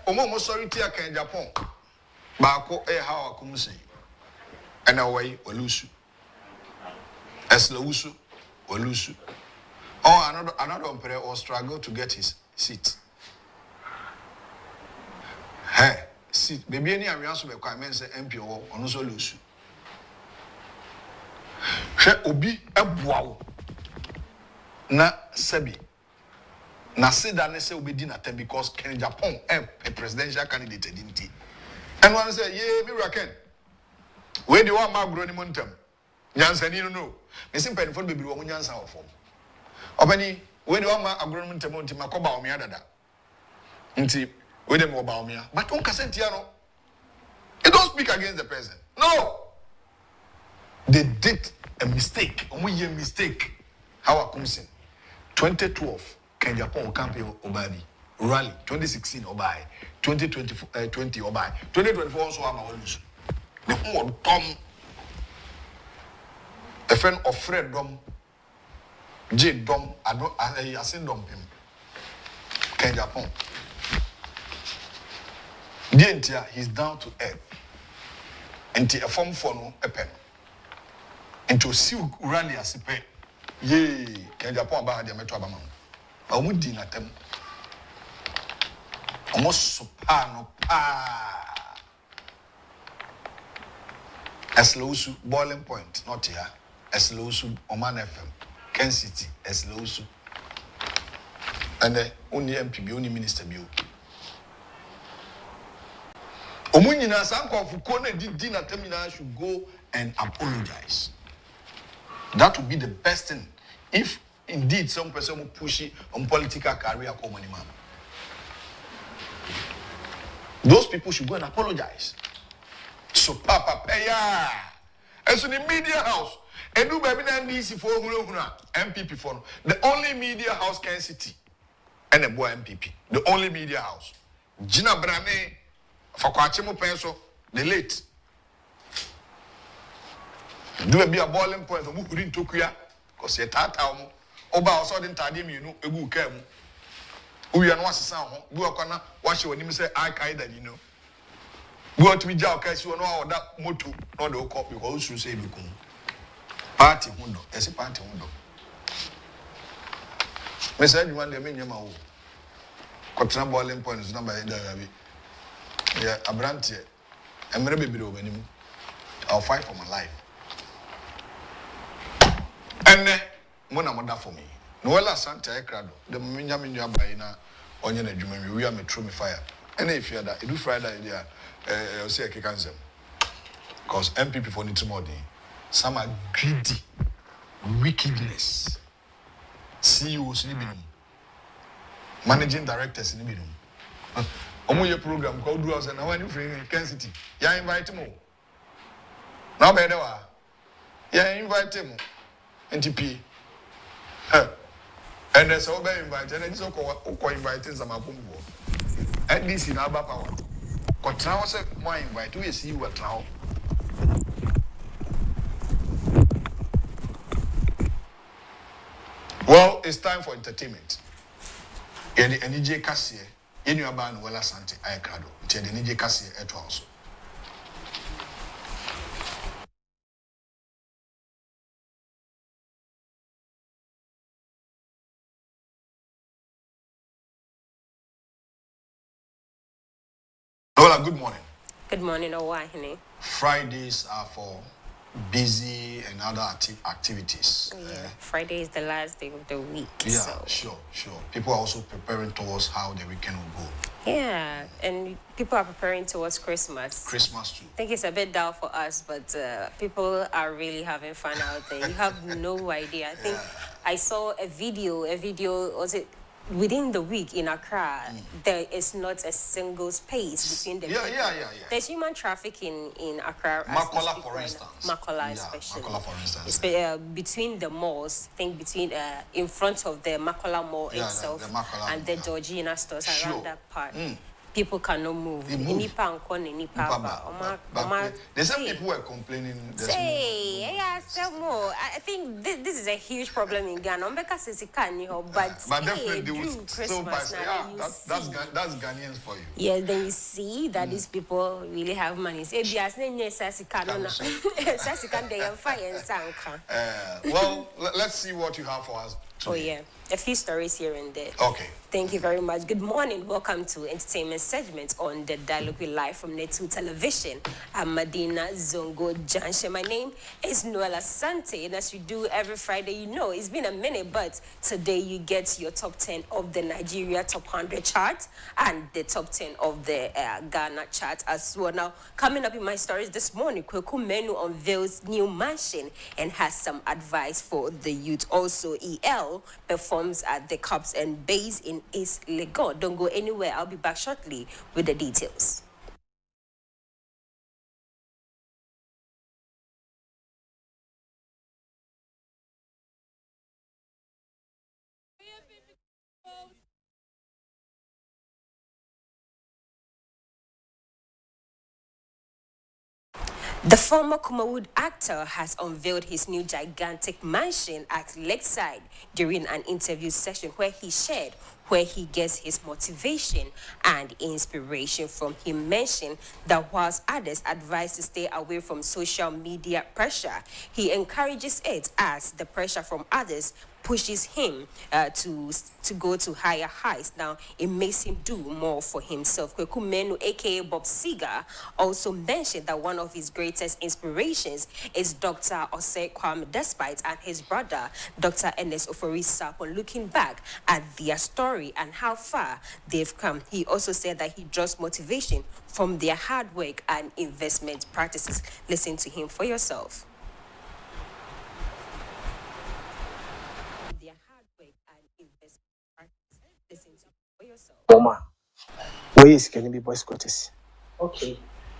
omo sorry ti aka Agyapong baako ha akumse ana wai olusu esla usu olusu another umpire or struggle to get his seat seat baby any awiaso be kwa men say MP ono so lusu hwe obi aboa wo na sabi na seda ne say obedi na tem because Agyapong a presidential candidate dinti and one say ye me raken we the one magro ni montem nyansani no me simple phone bebi wo nyansa wo fom obani we the one magro ni montem nti makoba o me adada nti we dem oba o me but on kasentia no it don't speak against the person no they did a mistake a mistake how akumsin 2012 Agyapong campaign obadi rally 2016 obai 2024 20 obai 2024 also am awolusu the whole tom a friend of Fred dom J dom asin dom him Agyapong dientia he's down to earth enti a form for no a pen into see rally asipe ye Agyapong ba dia metro abama omudi na tem almost supano pa Esloosu boiling point not here Esloosu Oman FM Kencity Esloosu and only MP only minister bio omunyina sanko ko na di na terminal should go and apologize. That would be the best thing if indeed some person will push it on political career come on man. Those people should go and apologize. So papa yeah. And so the media house and do baby na DC for MPP for the only media house Kencity and a boy MPP. The only media house. Gina Brame for Kwachemo Penso the late. Do a be a boiling point for Mukurin Tokuya because you're tata oba also didn't tell me you know a good cam. We are not sound. We are gonna watch you when you say I Qaeda, you know. We want to be jail case you know that motto, not the copy because you say become party hundo, as a party hundo. Me said you want the minimum. Quatra boiling point is number yeah, a brand here. I'm ready below minimum. I'll fight for my life. And Mona mother for me. Noella Santa Ekrado, the Minyamin Yabaina, Onion and Jummy, we are metro fire. And if you are that, you do Friday idea, say a cancer. Because MPP for Nitimodi, some are greedy, wickedness. CEOs in Ibinum, managing directors in Ibinum. Omo program called Do Us and I want you free in Kencity. Ya invite him. Now, better. Ya invite him. NTP. And there's all very invited, and it's okay inviting some of at least in our power. Because now, I said, my invite, we see you at now. Well, it's time for entertainment. And the NJ Cassie, in your band, well, Asante, I crado. Tell the NJ Cassie at also. Lola, good morning. Good morning, Owahine. Fridays are for busy and other activities. Yeah, Friday is the last day of the week. Yeah, so. Sure. People are also preparing towards how the weekend will go. Yeah, and people are preparing towards Christmas. Christmas too. I think it's a bit dull for us, but people are really having fun out there. You have no idea. I think I saw a video, was it within the week in Accra, there is not a single space between the people. Yeah. There's human trafficking in Accra. Makola, for instance. Makola, especially. Makola, for instance. Between the malls, I think between in front of the Makola Mall itself the Makola, and the Georgina stores around that part. people cannot move. They move. But they said people were complaining. Say, yeah, some more. I think this is a huge problem in Ghana. Because it's a but definitely they would still buy. Yeah, that's Ghanaians for you. Yes, then you see that these people really have money. Well, let's see what you have for us today. Oh yeah, a few stories here and there. Okay. Thank you very much. Good morning. Welcome to entertainment segment on the Dialogue with Live from Netu Television. I'm Madina Zongo Janshe. My name is Noella Sante, and as you do every Friday, you know it's been a minute, but today you get your top 10 of the Nigeria top 100 chart and the top 10 of the Ghana chart as well. Now, coming up in my stories this morning, Kweku Menu unveils new mansion and has some advice for the youth. Also, EL performs at the Cups and Base in East Legon. Don't go anywhere. I'll be back shortly with the details. The former Kumawood actor has unveiled his new gigantic mansion at Lakeside during an interview session where he shared where he gets his motivation and inspiration from. He mentioned that whilst others advise to stay away from social media pressure, he encourages it as the pressure from others pushes him to go to higher heights. Now, it makes him do more for himself. Kweku Menu, a.k.a. Bob Seger, also mentioned that one of his greatest inspirations is Dr. Osei Kwame Despite and his brother, Dr. Ernest Ofori-Sarpong, looking back at their story and how far they've come. He also said that he draws motivation from their hard work and investment practices. Listen to him for yourself. Boma, where is can be boys quarters? Okay.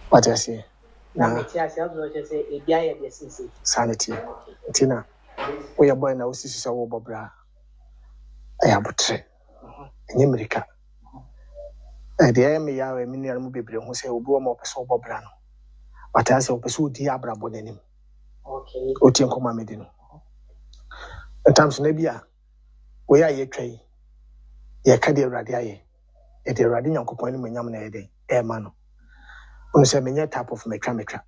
What I say? Now, Sanity. Tina, we are boy now, sister Wobra. I have a tray in America. The enemy are a minion baby who say, Obo more person Bobrano. But I say, pursue Diabra Bodenim. Okay. Otian Coma Medino. At times, Nebia, where are ye tray? Ye cadia radiae. It is radin uncle point when yam a day, air man. On the same type of mecha.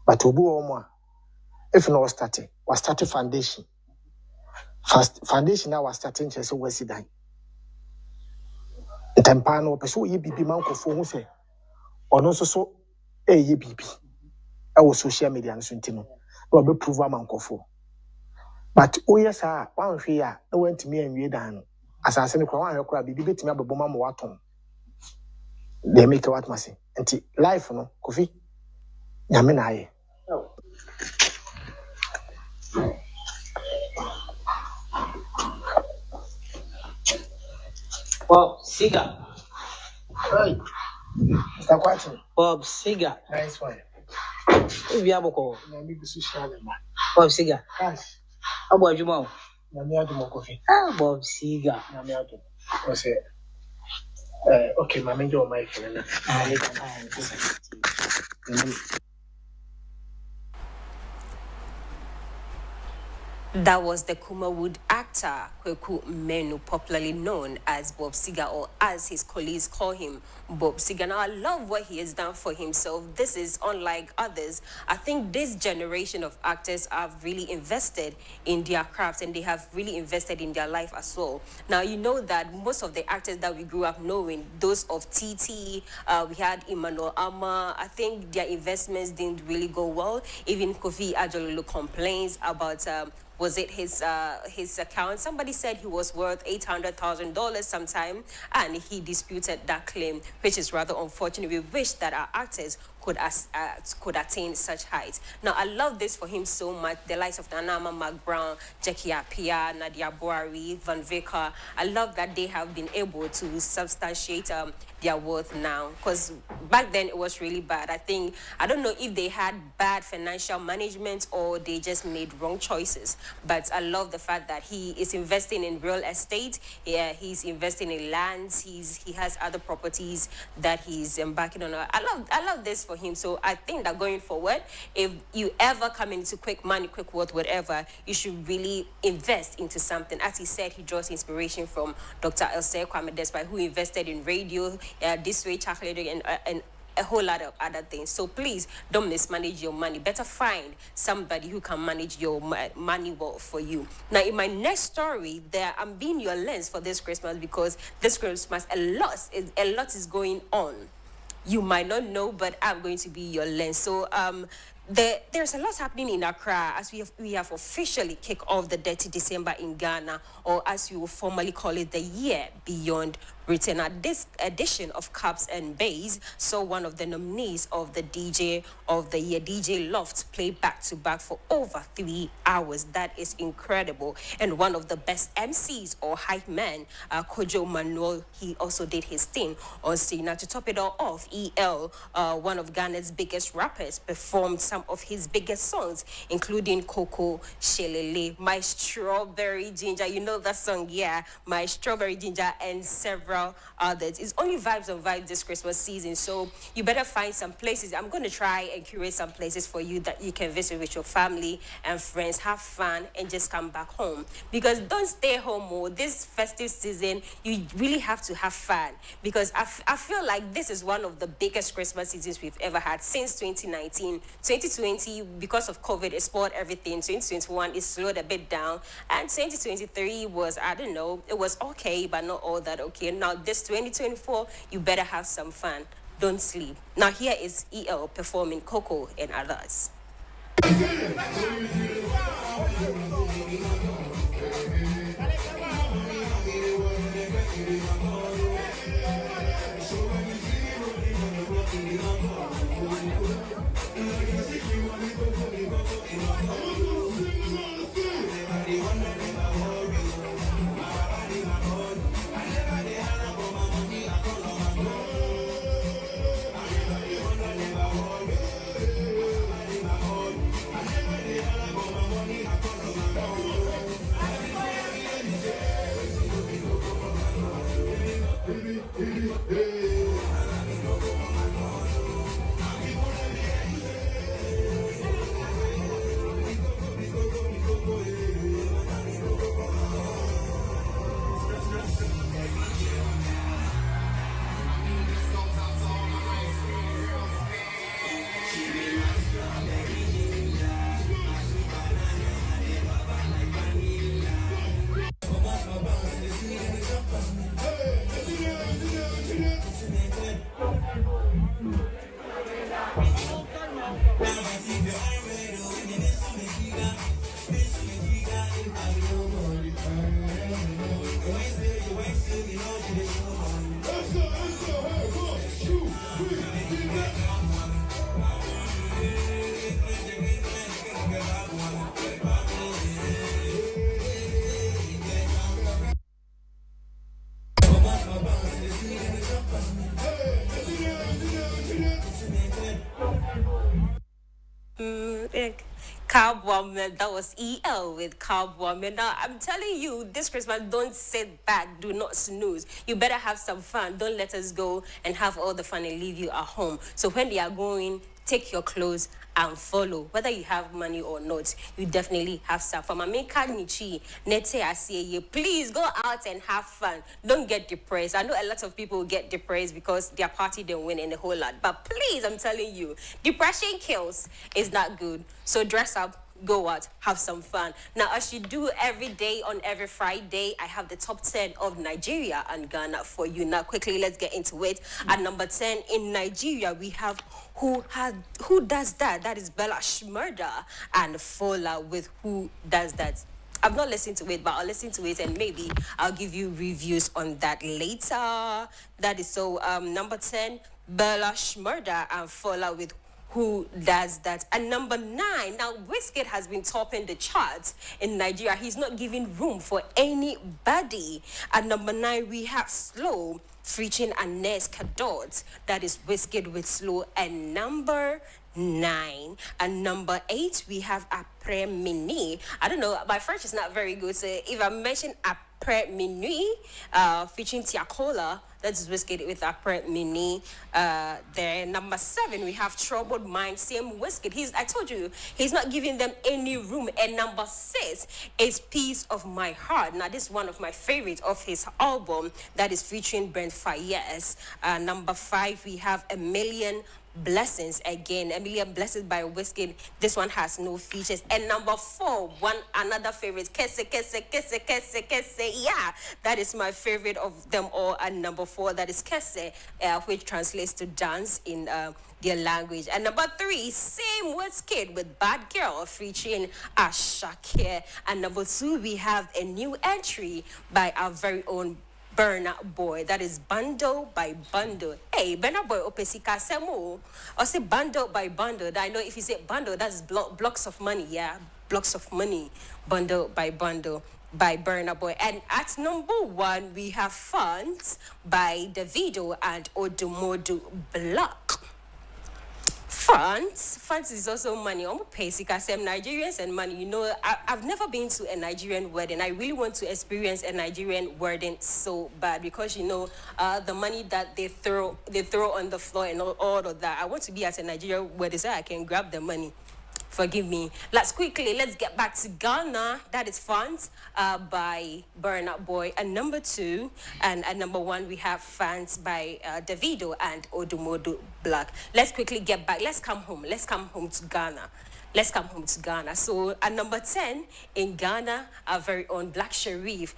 But to bo more. If no starting, was started foundation. First foundation now was starting to so West Sudan. Tempano, pursue ye be manco for who say, or no so a ye be. I was social media and Suntino, or be prove a manco for. But oh yes, sir, one fear, no went to me and we done. As I said, I could be beating me up a bomb waton. They make a what must say. Life, no, coffee. Yaminae. Bob Seger. Hey, Mr. Quatin. Bob Seger. Nice one. Ubiaboko. Maybe social. Bob Seger. Yes. How about you, Mom? Namia do coffee. Ah, Bob Seger. Namia do. What's it? Okay, my major mic. That was the Kumawood actor, Kweku Menu, popularly known as Bob Seger, or as his colleagues call him, Bob Seger. Now, I love what he has done for himself. This is unlike others. I think this generation of actors have really invested in their craft and they have really invested in their life as well. Now, you know that most of the actors that we grew up knowing, those of TT, we had Emmanuel Ama, I think their investments didn't really go well. Even Kofi-Addo complains about was it his account? Somebody said he was worth $800,000 sometime, and he disputed that claim, which is rather unfortunate. We wish that our actors could attain such heights. Now, I love this for him so much. The likes of Nanama McBrown, Jackie Apia, Nadia Boari, Van Vicker. I love that they have been able to substantiate their worth now. Because back then it was really bad. I don't know if they had bad financial management or they just made wrong choices. But I love the fact that he is investing in real estate. Yeah, he's investing in lands. He has other properties that he's embarking on. I love this for him. So I think that going forward, if you ever come into quick money, quick worth, whatever, you should really invest into something. As he said, he draws inspiration from Dr. Elsay Kwame Despai, who invested in radio, this way, chocolate, and a whole lot of other things. So please don't mismanage your money. Better find somebody who can manage your money well for you. Now, in my next story, I'm being your lens for this Christmas, because this Christmas a lot is going on. You might not know, but I'm going to be your lens. So there's a lot happening in Accra as we have officially kicked off the Dirty December in Ghana, or as you will formally call it, the year beyond written. At this edition of Cups and Bays, saw one of the nominees of the DJ of the year, DJ Loft, play back-to-back for over 3 hours. That is incredible. And one of the best MCs or hype men, Kojo Manuel, he also did his thing on stage. Now, to top it all off, EL, one of Ghana's biggest rappers, performed some of his biggest songs, including Coco Shelele, My Strawberry Ginger. You know that song, yeah, My Strawberry Ginger, and several others. It's only vibes on vibes this Christmas season, so you better find some places. I'm going to try and curate some places for you that you can visit with your family and friends, have fun, and just come back home. Because don't stay home more. This festive season, you really have to have fun, because I feel like this is one of the biggest Christmas seasons we've ever had since 2019. 2020, because of COVID, it spoiled everything. 2021, it slowed a bit down. And 2023 was, I don't know, it was okay, but not all that okay. Now, this 2024, you better have some fun. Don't sleep. Now, here is EL performing Coco and others. Cowboyman, that was EL with Cowboyman. Now, I'm telling you, this Christmas, don't sit back, do not snooze. You better have some fun. Don't let us go and have all the fun and leave you at home. So when they are going, take your clothes and follow. Whether you have money or not, you definitely have some fun. Please go out and have fun. Don't get depressed. I know a lot of people get depressed because their party didn't win in a whole lot. But please, I'm telling you, depression kills. It's not good. So dress up, go out, have some fun. Now, as you do every day on every Friday, I have the top 10 of Nigeria and Ghana for you. Now, quickly, let's get into it. At number 10 in Nigeria, we have Who Does That? That is Bella Shmurda and Fola with Who Does That. I've not listened to it, but I'll listen to it and maybe I'll give you reviews on that later. That is so. Number 10, Bella Murder and Fallout with Who Does That. And number 9, now Wizkid has been topping the charts in Nigeria. He's not giving room for anybody. At number 9, we have Slow featuring Anes Kadot. That is Wizkid with Slow. And number 9. And number 8, we have Après Minuit. I don't know, my French is not very good, so if I mention Après Minuit, featuring Tiakola, that's Wizkid with Après Minuit. Then number 7, we have Troubled Mind, same Wizkid. I told you, he's not giving them any room. And number 6 is Piece of My Heart. Now, this is one of my favorites of his album, that is featuring Brent Fayez. Number 5, we have A Million Blessings, again, A Million Blessings by Wizkid. This one has no features. And number 4, another favorite, Kese, yeah, that is my favorite of them all. And number 4, that is Kese, which translates to dance in their language. And number 3, same Wizkid with Bad Girl featuring Ashake. And number 2, we have a new entry by our very own Burna Boy. That is Bundle by Bundle. Hey, Burna Boy opesika semo. Or say Bundle by Bundle. I know if you say bundle, that's blocks of money. Yeah, blocks of money. Bundle by Bundle by Burna Boy. And at number 1, we have Funds by Davido and Odumodu Black. Funds is also money. I'm basic. I say Nigerians and money. You know, I've never been to a Nigerian wedding. I really want to experience a Nigerian wedding so bad because you know the money that they throw on the floor and all of that. I want to be at a Nigerian wedding so I can grab the money. Forgive me. Let's get back to Ghana. That is Funds by Burna Boy. And number 2, and at number 1, we have Fans by Davido and Odumodu Black. Let's quickly get back. Let's come home to Ghana. So at number 10 in Ghana, our very own Black Sherif.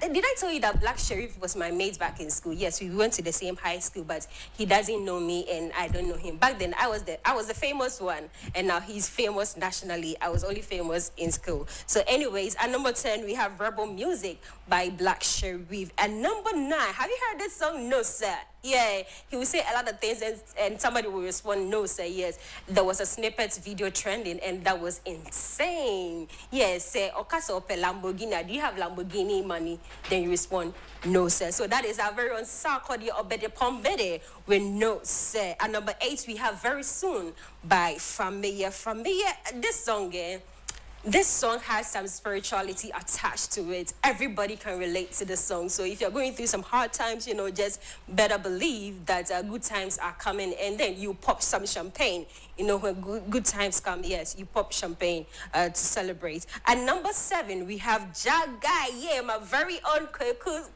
Did I tell you that Black Sherif was my mate back in school? Yes, we went to the same high school, but he doesn't know me and I don't know him. Back then, I was the famous one, and now he's famous nationally. I was only famous in school. So anyways, at number 10, we have Rebel Music by Black Sherif. And number 9, have you heard this song, No Sir? Yeah, he will say a lot of things and somebody will respond, no, sir, yes. There was a snippet video trending and that was insane. Yes, say, Okaso pe Lamborghini, do you have Lamborghini money? Then you respond, no, sir. So that is our very own Sarkodie Obede Pombede with no, sir. And number 8, we have Very Soon by Familia. This song has some spirituality attached to it. Everybody can relate to the song. So if you're going through some hard times, you know, just better believe that good times are coming and then you pop some champagne. You know, when good times come, yes, you pop champagne to celebrate. And number 7, we have Jagai. Yeah, my very own Kweku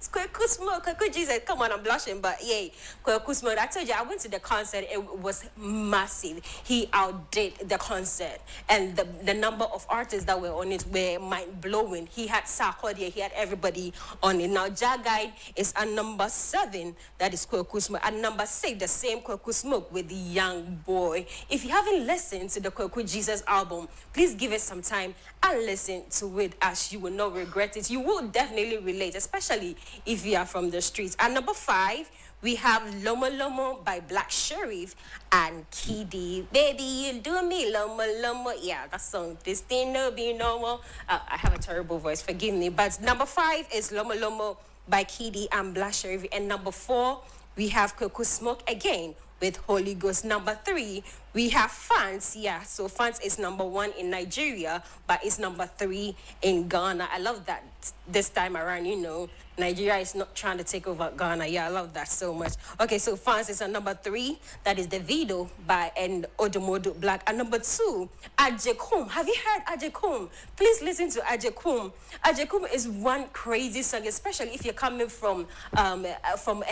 Jesus. Come on, I'm blushing, but yeah, Kweku Smoke. I told you, I went to the concert. It was massive. He outdid the concert. And the number of artists that were on it were mind-blowing. He had Sarkodie, he had everybody on it. Now, Jagai is at number 7. That is Kweku Smoke. At number 6, the same Kweku Smoke with the Young Boy. If you haven't listened to the Kweku Jesus album, please give it some time and listen to it, as you will not regret it. You will definitely relate, especially if you are from the streets. At number 5, we have Lomo Lomo by Black Sherif and Kidi. Baby, you do me, Lomo Lomo. Yeah, that song, this thing no be normal. I have a terrible voice, forgive me. But number 5 is Lomo Lomo by Kidi and Black Sherif. And number 4, we have Kweku Smoke again with Holy Ghost. Number 3, we have Fans. Yeah, so Fans is number 1 in Nigeria, but it's number 3 in Ghana. I love that this time around, you know, Nigeria is not trying to take over Ghana. Yeah, I love that so much. Okay, so Fans is at number 3. That is Davido by and Odumodu Black. And number 2, Agyapong. Have you heard Agyapong? Please listen to Agyapong. Agyapong is one crazy song, especially if you're coming from a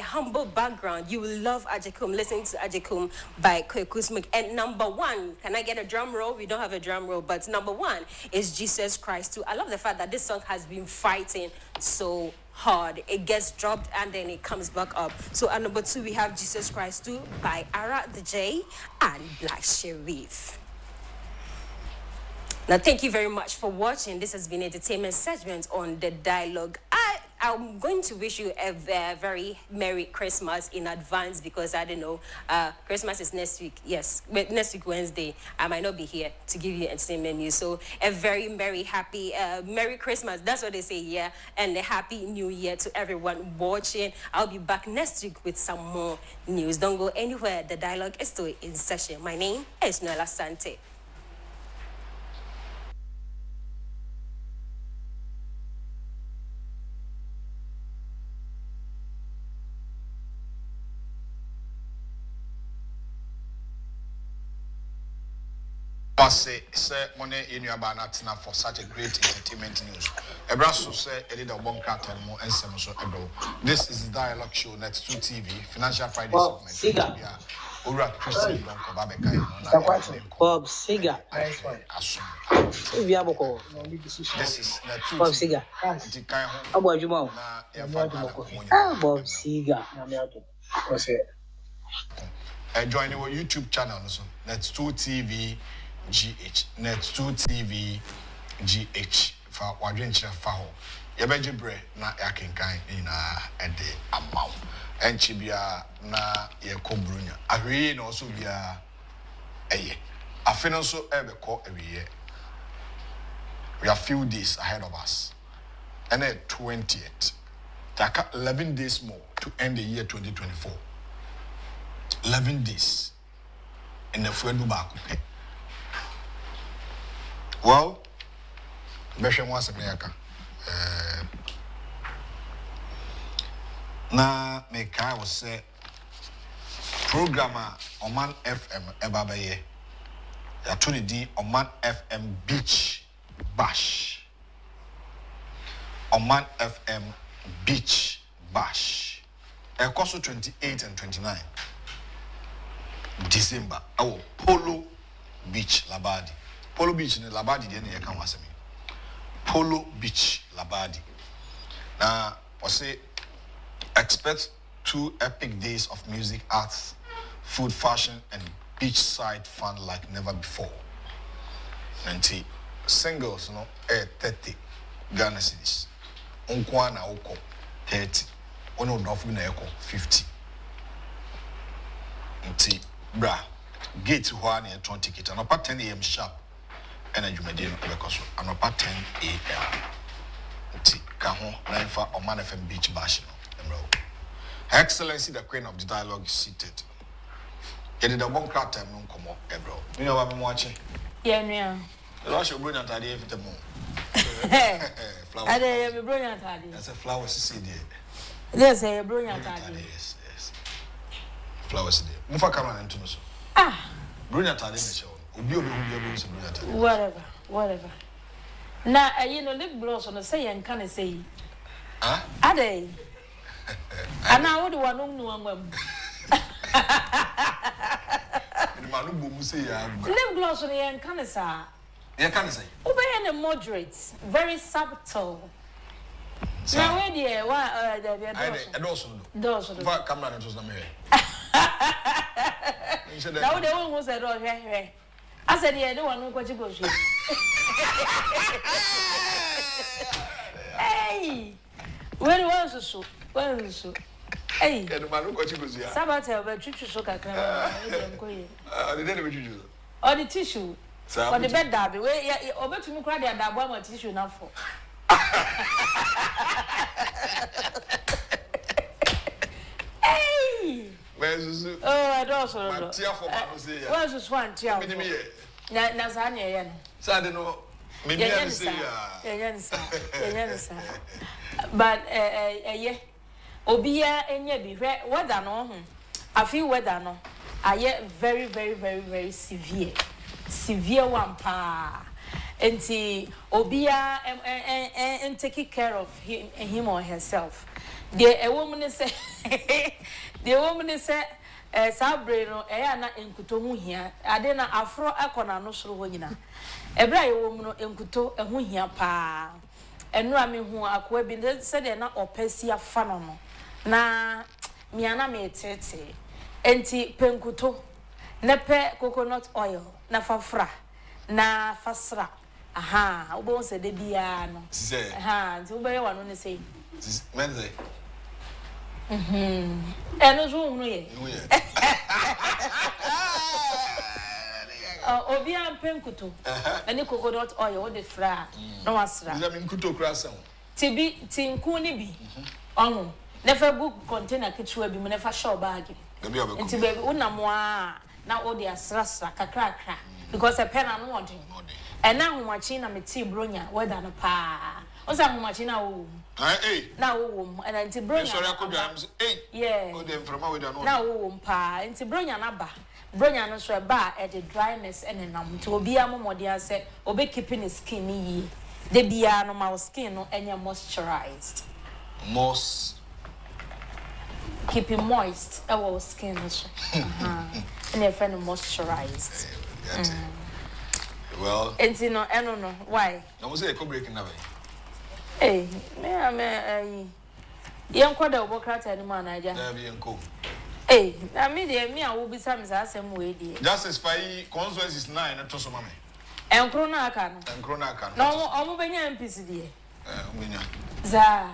humble background. You will love Agyapong. Listen to Agyapong by Kweku Smoke. And number 1, can I get a drum roll? We don't have a drum roll, but number 1 is Jesus Christ too. I love the fact that this song has been fighting so hard. It gets dropped and then it comes back up. So at number 2, we have Jesus Christ too by Ara the J and Black Sherif. Now, thank you very much for watching. This has been entertainment segment on The Dialogue. I'm going to wish you a very Merry Christmas in advance because I don't know, Christmas is next week. Yes, but next week, Wednesday, I might not be here to give you entertainment news. So a very happy Merry Christmas. That's what they say here. And a Happy New Year to everyone watching. I'll be back next week with some more news. Don't go anywhere. The Dialogue is still in session. My name is Noella Sante. Say money in your banatina for such a great entertainment news. Ebraso say edit a one cat and more and so ebro. This is the Dialogue Show Next 2 TV, Financial Fridays of my Siga. Ura Christian Don Kobabeka. Bob Siga. Ubiaboko. This is Next 2 Bob TV. Siga. Agyapong. Bob Siga. Join our YouTube channel also. Next 2 TV GH. Next 2 TV GH. For wadrenchira fa ho. Yebeje bre na yakenkan ina ede amaw. Enchi bia na yekobrunya. Ahwe na also bia eye. Afeno so ebeko ewiye. We have few days ahead of us. And then 20th. Take 11 days more to end the year 2024. 11 days in the Fredu Baku. Well, Beshan was America. Na make I was say programmer Oman FM Ebabaye. Yatuni di Oman FM Beach Bash. Oman FM Beach Bash. Ekoso 28 and 29. December. Oh, Polo Beach Labadi. Polo Beach in Labadi, then you can watch me. Polo Beach Labadi. Now, I say, expect 2 epic days of music, arts, food, fashion, and beachside fun like never before. 90 singles, 30 Ghana cedis. Unkwana oko 30. Ono dofu na eko 50. Nti bra gate ho an e ton ticket and about 10 a.m. sharp energy media no bekoso and about 10 a.m. Nti ka ho na ifa Oman FM Beach Bash no emro. Her Excellency the Queen of the Dialogue is seated. Yede the bon crack time no komo ebro. Me know what me watching. Yeah, no. The rush of brilliant idea if the moon. Flower. I did a brilliant idea. That's a flower see there. There's a brilliant idea. Yes. Flowers there. Mufa camera into so. Brilliant idea show. Whatever. Now, you know, lip gloss on the say and can say. Are they? And now what do I know? Lip gloss on the end can say. Yeah, can say. Obey and moderate, very subtle. Now, where dear, why I also do. Camera into some Now the one was a dog. I said, yeah, no one know what you go. Hey, where was so? Where was so? Hey, the man what you go see. Sabatel, but tissue so can the day we do. Or the tissue. Or the bed dabby. Where over to me cry and that one tissue now for. Hey! Where's Oh, I don't know. Tear for my say. Where's this one? Tear. Nazania. Saturday no. Maybe I say but yeah. Obia enye bi hwe weather no ho. I feel weather no. Aye very severe. Severe one pa. Enti obia and taking care of him or herself. The woman say sabre no na enkuto hu hia ade na afro akona no soro ho nyina ebra ye wo mu no enkuto hu hia pa enu ame hu akwa bi se de na opasi afa no na miana me tete enti penkuto na pe coconut oil na fafra na fasra aha obo se de bia no say aha nti obo ye wano ne say menze eno so hunu ye obi ampenkuto ani coconut oil wo de fra no wasra is am nkuto krasa tibi tinku ni bi onu nefa book container kichwa bi mu nefa show bag nti baby unamo a na wo de asrasra kakrakra because a pen and wanting and now humachi na meti bronya whether na pa osa humachi na wo na wo and anti bronya sorry akobia yeah o dem from we don't na wo pa anti bronya na ba bronya no so ba e the dryness and nam nti obi amomode ase obe keeping his skin yi de bia no my skin no enya moisturized keep it moist our skin so and a friend moisturized well and you know why no say e breaking na eh me yen kwada obokrata ni ma na ja na be enko na me de me a wo bisa me sa asem we de justice fai constituency is 9 na to so mama enkro na aka no omo benya MPC de umenya za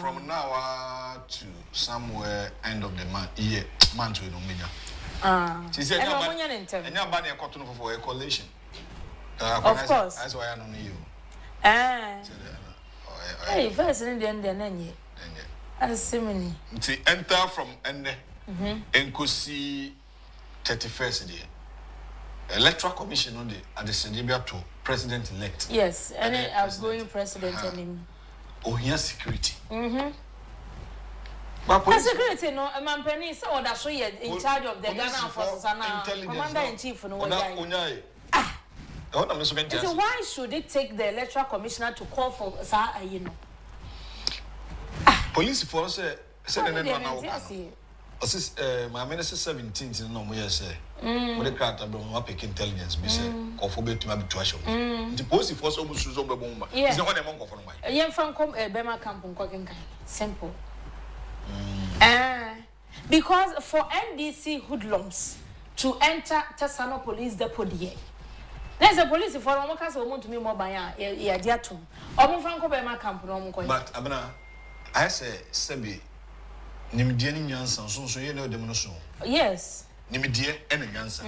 from now to somewhere end of the month we no umenya she said enya ba na ekoto no for collation of course that's why I know you hey first in the nanye asimini nti enter from enne enkosi 31st day electoral commission on the at the Senibia to president elect yes and outgoing president and ohia security but security no mampeni say oda so ye in charge of the Ghana forces and commander in chief no why so why should it take the electoral commissioner to call for you know police force say na na Osis my minister 17 no mo yes mo de krata be mo pick intelligence be say kofo betuma bituasho the police force o musu zo be bomba is na one mo kofo no mai yen fan kom bema camp nkokenkan simple because for NDC hoodlums to enter Tasano police depot there there's a police for no case o mo to me mo ban ya dia tum o mo fan ko bema camp no mo ko but abana I say sebi nimdie ni nyansa so ye na dem no so yes nimdie and nyansa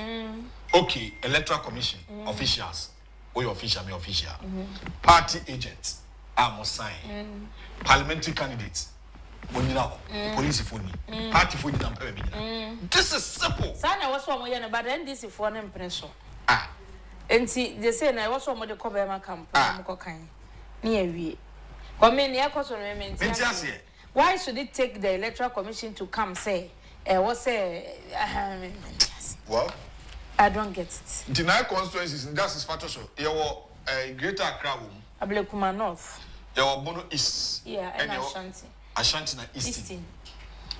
okay electoral commission officials or your official me official party agents am sign parliamentary candidates monina police phone party phone na mpa bi this is simple sana was one mo but then this for na impression enti they say na was one mo de ko be ma camp mo ko kan ni awie come in here cause no me enti why should it take the electoral commission to come say what say well I don't get it the nine constituencies in justice factor so your greater Accra Ablekuma North your Bono East and Ashanti na Eastern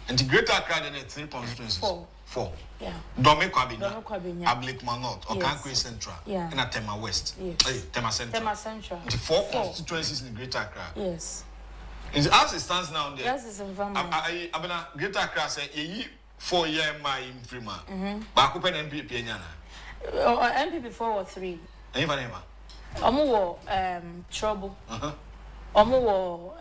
and the greater Accra then 3 constituencies 4 yeah Dome Kwabenya Ablekuma North Okankwe Central and Tema West Tema Central the 4 constituencies in the greater Accra yes. As it stands now, yes, it's in family. I greater Accra say ye 4 year my in Freeman. But open MPP nyana. MPP 4 or 3. Any name? Omo trouble. Omo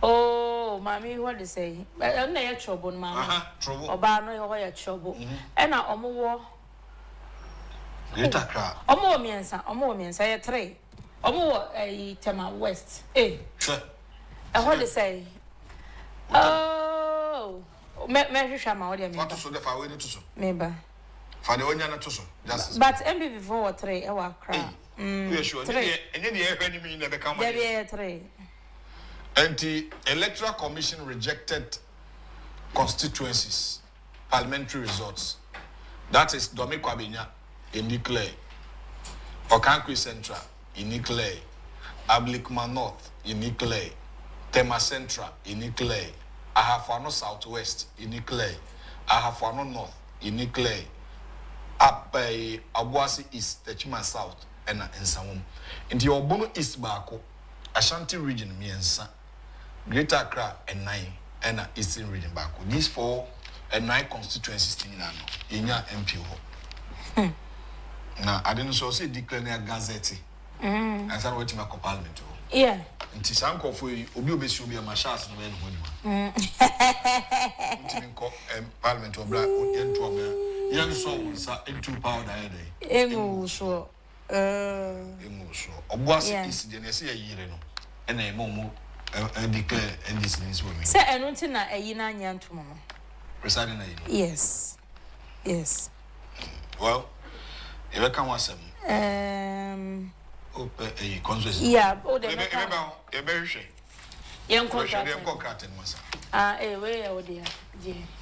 oh, mommy, what they say? I know trouble, mama. Trouble. Oba no your trouble. And now omo greater Accra. Omo miensa ye 3. Omo Tema West. Sure. What they say? Oh, me shama what what to so the far way to so. Maybe. For the onion to so. But MPP 4 or 3 cry. We are sure. And then the enemy never come. There 3. And the Electoral Commission rejected constituencies, parliamentary results. That is Dome Kwabenya in Declare, Okankwe Central in Declare, Ablekuma North in Declare, Tema Central in Declare, Ahafano Southwest in Declare, Ahafano North in Declare, up by Abuasi East, Techima South, and Nsawum. In the Obono East Bako, Ashanti region, Miensa, Greater Accra, and 9, and Eastern region Bako. These 4 and 9 constituencies in Nano, in your MP. Now, I didn't so say declare Gazette. And some waiting for Parliament. Yeah. And Tisanko for Obi should be a machas and when Parliament or black into young souls into powder. Emotion. Was is Genesia year and a momo declare and this is women. Say, I don't think a yina yan tomorrow. Presiding Yes. Yes. Well, if I can was a conversation. Yeah, oh, the very shame. Young concrete was way oh dear.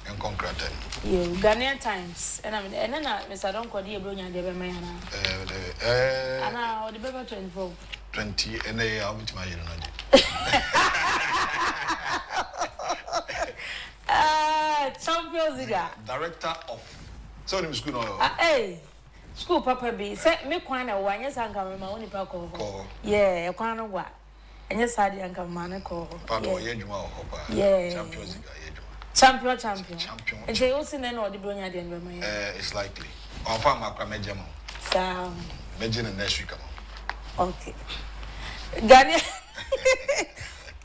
And concrete. You Ghanaian Times, and I mean, and then Mr. Don Cordia Brunia de Bemayana. And now the Beba 20 and they are with my Champions Director of so name school. Hey. School papa be say me kwan na wa nyesa nka me ma woni pa ko ho yeah e kwan no wa nyesa de nka ma ne ko ho pa ko ye djuma ho pa champions champion and say o sin na o de bronya de no ma it's likely on farm akwa meje mo sa meje na next week okay Ghana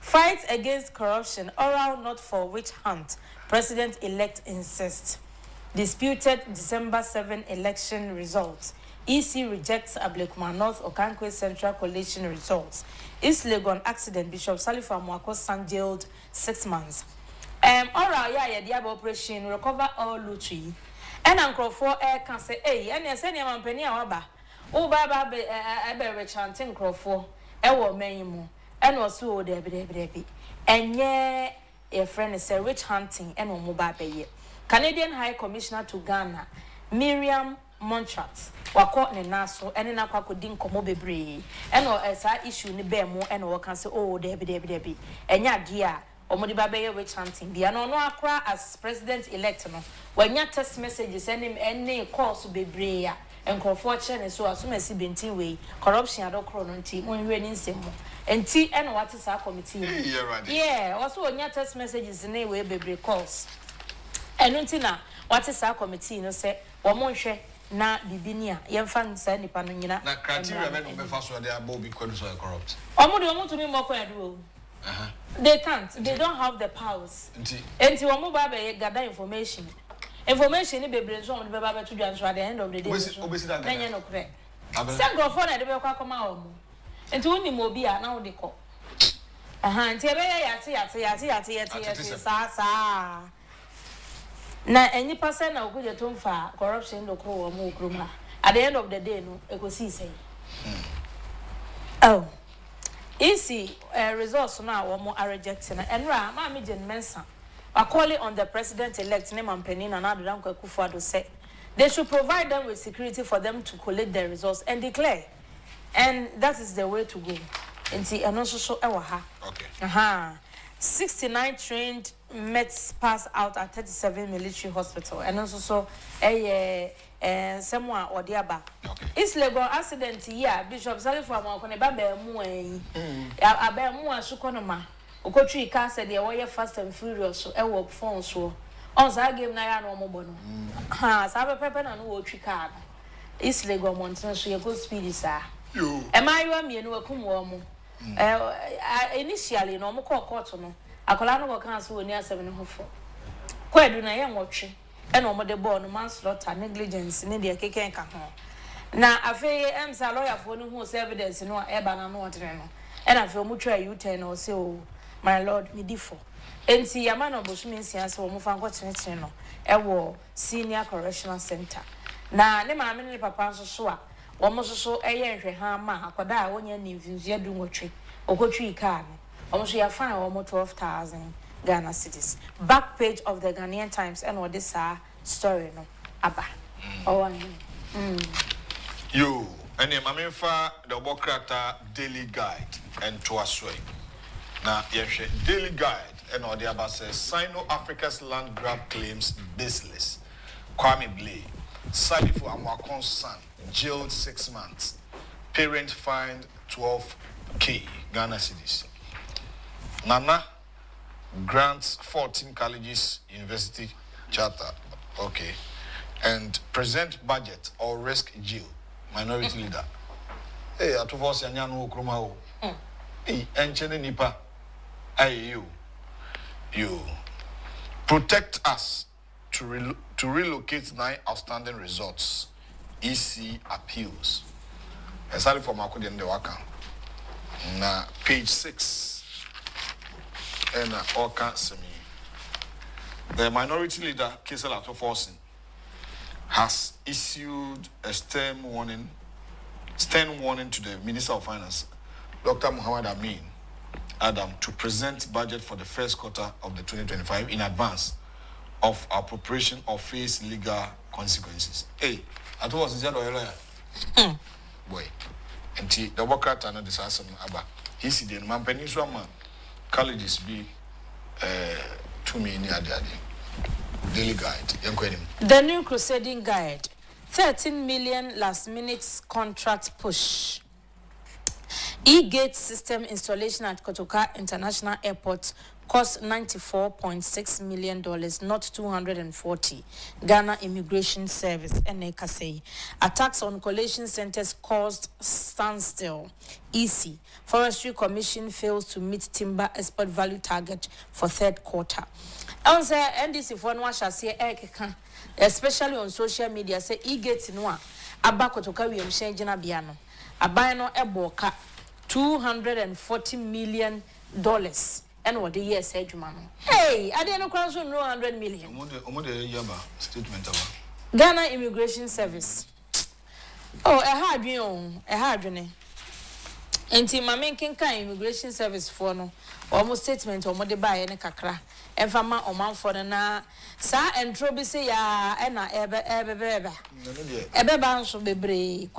fight against corruption oral not for witch hunt president-elect insists. Disputed December 7 election results. EC rejects Ablekuma North Okankwe Central Coalition results. East Legon accident. Bishop Salifa Mwako son jailed 6 months. Oral ya the operation recover all lottery. And Uncle 4 air can say, hey, and yes, any man penny awaba. Oh, Baba be chanting Crawford. Ewo menimo. And was so debi. And yeah, a friend is a rich hunting and no mobile pay. Canadian High Commissioner to Ghana, Miriam Montrat, wako ne naso, ene na kwa kodin komo bebre, eno esa issue ni bemo, eno can say, oh, debi. Enya dia, omodi babeye witch hunting. Dia no akra as president-elect no. When ya text messages, ene calls bebre ya, and confortune so as soon as he bentin way, corruption adokro no nti, mo nhwe ni nsemo. Enti eno what is our committee? Yeah, also when ya text messages ne way bebre calls. Enuntina what is our committee no say womonhwe na bibinia yemfa nsa nipa no nyina na criteria be no be fa so dey abo bi kwadu so corrupt omo to me mo kwadu they can't they don't have the powers enti womo ba be gather information ni bebre so omo be ba to dwan so at the end of the day na nye no kre say go for na de be kwa koma omo enti woni mo bi a na wo de ko enti e be yate sa na any person na ogo jeton fa corruption do ko wo mo okrum ha at the end of the day no e go see say oh easy results na wo mo are rejecting na enra ma me gen mensa calling on the president-elect name and penny na Adodan akufo-addo say they should provide them with security for them to collect their results and declare, and that is the way to go. Nti eno so ewa ha okay 69 trained Mets pass out at 37 military hospital. And also someone or the aba. It's legal accident here. Bishop Salifu Mwakone babe muwe. Abe muwa sukonoma. Ukotri cancer the way fast and furious so work phone so. On sa game na ya no mobono. Ha, sa pepe na no tri card. It's legal mountain so you go speedy sir. Yo. Am I you me no akum wo mo? Initially no mo court no. Akola no go cancel oni asem ne hofo. Kwadu na ye nwotwe. E no mo de ball no manslaughter negligence ne de keke nka ho. Na afei emsa lawyer for no hu evidence no e ba na no otre no. E na afei mo twa U10 no say oh my lord me difo. Enti yama no bosumi nsiase wo mo fa nko chenechene no e wo senior correctional center. Na ne maame ne papa nso so a wo mo so eye nhwe ha ma akoda a wonya ni mfinzia du nwotwe. Okotwi car no. Almost you find almost 12,000 Ghana cedis. Back page of the Ghanaian Times and what this story no aba. You and your mamifa the Bokrata Daily Guide and Toasway. Now yes, Daily Guide and all the about says Sino Africa's land grab claims baseless. Kwame Blay, Salifu Amwakon's son, jailed 6 months. Parent fined 12K Ghana cedis. Nana grants 14 colleges, university charter, okay, and present budget or risk jail. minority leader. Hey, at of us, Yanyano Kromao. Hey, Enchene Nipa. Hey, you. Protect us to relocate 9 outstanding results. EC appeals. Sorry for Makudi and the Waka. Na page 6. And Oka Semi. The minority leader, Kesel Atoforsin, has issued a stern warning to the Minister of Finance, Dr. Muhammad Amin Adam, to present budget for the first quarter of the 2025 in advance of appropriation or face legal consequences. Hey, I told us, boy, and the worker and the assassin Abba. He's the man peninsula man. Colleges be 2 million daily guide. The new crusading guide, 13 million last minute contract push. E-gate system installation at Kotoka International Airport cost $94.6 million, not $240. Ghana Immigration Service, NAKSA. Attacks on collation centers caused standstill. EC. Forestry Commission fails to meet timber export value target for third quarter. I say NDC for no shall say especially on social media say e-gate no aba Kotoka we mshenjina biano. Abai no eboka $240 million. And what the year said, man. Hey, I didn't cross no 100 million. Statement about Ghana Immigration Service. Oh, a hard one. And my main Immigration Service for no almost statement or mode by any kakra. And for my oman for the na sa and trobe say ya and ebe so be brave.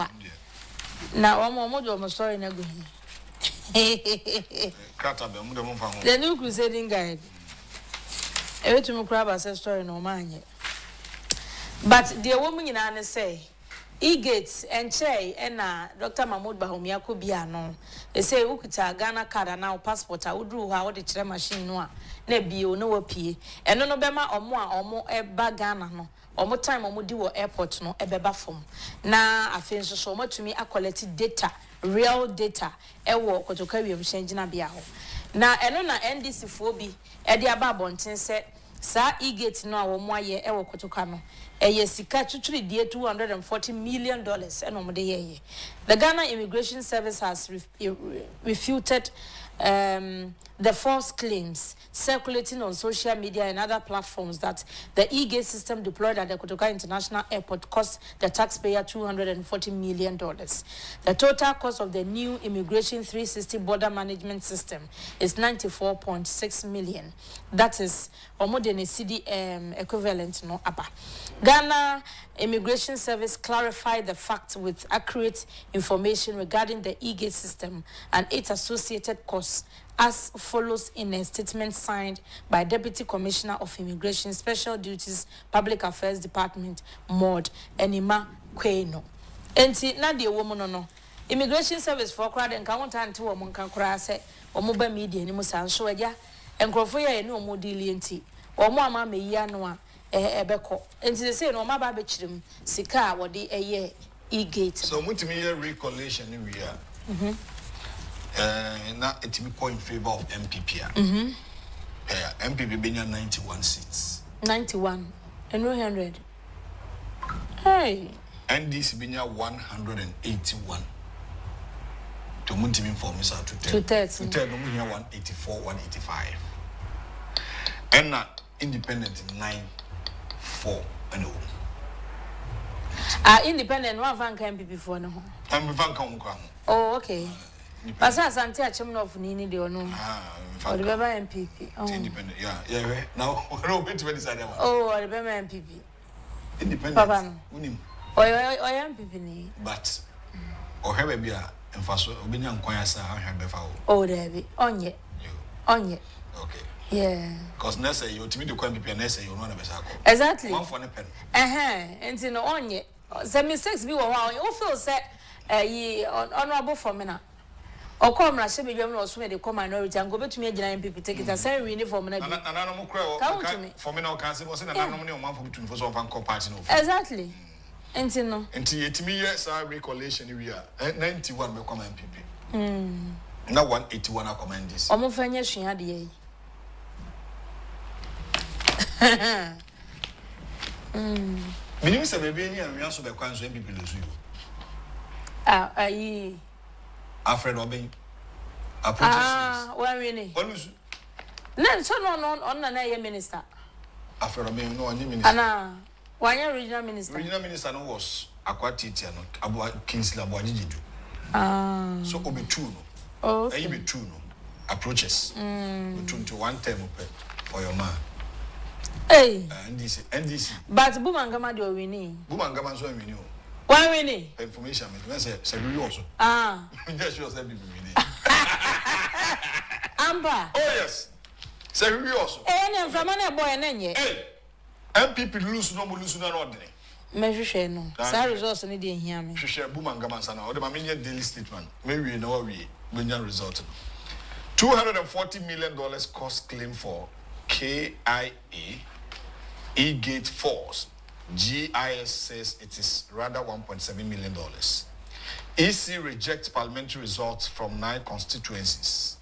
Now, one more almost story in a good. The new crusading guide. Every time crab as a story no man. But the woman in Anna say, E-gates and Che and Dr. Mahmoud Bahomia could be unknown. They say, Ukuta, Ghana card and now passport. I would do how the train machine no. Nebio no P. And no bema or more eba Ghana no. Or more time or more do airport no ebeba form. Na I feel so much to me I collected data. Real data ewo Kotoka we mshenjina bia ho na eno na NDC fobi e dia ba bonten se sa e-gate no awomo aye ewo Kotoka no eye sika tuturi die $240 million eno mo de ye. The Ghana Immigration Service has refuted the false claims circulating on social media and other platforms that the e-gate system deployed at the Kotoka International Airport cost the taxpayer $240 million. The total cost of the new Immigration 360 border management system is $94.6 million. That is more than a CD equivalent no upper. Ghana Immigration Service clarified the fact with accurate information regarding the e-gate system and its associated costs as follows in a statement signed by Deputy Commissioner of Immigration Special Duties Public Affairs Department Mod Enima Kweno. Enti na de woman no Immigration Service for crowd and count anti woman can cry say or mobile media ni musa so ya enkrofo ya ni omo dili enti o mo ama me ya no a ebeko enti say no ma ba be chirim sika wo de eye e-gate so mutimi ye recollation ni we are now it will point in favor of MPP. MPP being 91 seats. 91 and 100. Hey. NDC being 181. To Muntimin for Miss 230. 184, 185. And not independent 9-4 and independent one van MPP for no. I'm van. Oh, okay. Asa Santi achim no of nini de ono. Or the Beba MPP. Oh. Independent, yeah. Now, no, wait to decide that one. Oh, or the Beba MPP. Independent. Papa. Or MPP ni. But, or have a beer and fast, Obinia and Quayasa, I have before. Oh, there be. Onye. Okay. Yeah. Because Nessa, you to me to come to Nessa, you know, exactly. One for the pen. And you know, onye. Some mistakes be wow. You feel set, ye honorable for me now. Or come Russia, be able to the come minority and go back to me and MPP take it as a uniform and I for me now, can't was an anomaly on one for between for some party. Exactly. no. Enti etimi years our recollection we are 91 me come MPP. Na 181 recommend this. Omo fanya hwea de yi. Minim se bebe ni anwia so be kwan so MPP lozu yo. Ayi. Alfred Obeng. Approaches. One minute. Oluzu. No, so no na ye minister. Alfred Obeng no only minister. Ana, one regional minister. Regional minister no was Akwatiti no Abu Kingsley Abu Ajidu. So obetu no. Oh. Okay. Betu no. Approaches. Between to one term for your man. Hey. NDC. But Bumangama do winning. Bumangama so winning. Why winning? Information me say we also. Me just sure say we winning. Amba. Oh yes. Say we also. Eh, from an boy nenye. Hey. MPP lose no ordinary. Measure no. Sa results ni dey hear me. Share Bumangama sana. O de ma menye daily statement. Me we no we menye result. $240 million cost claim for KIA E-Gate Force. GIS says it is rather $1.7 million. EC rejects parliamentary results from 9 constituencies.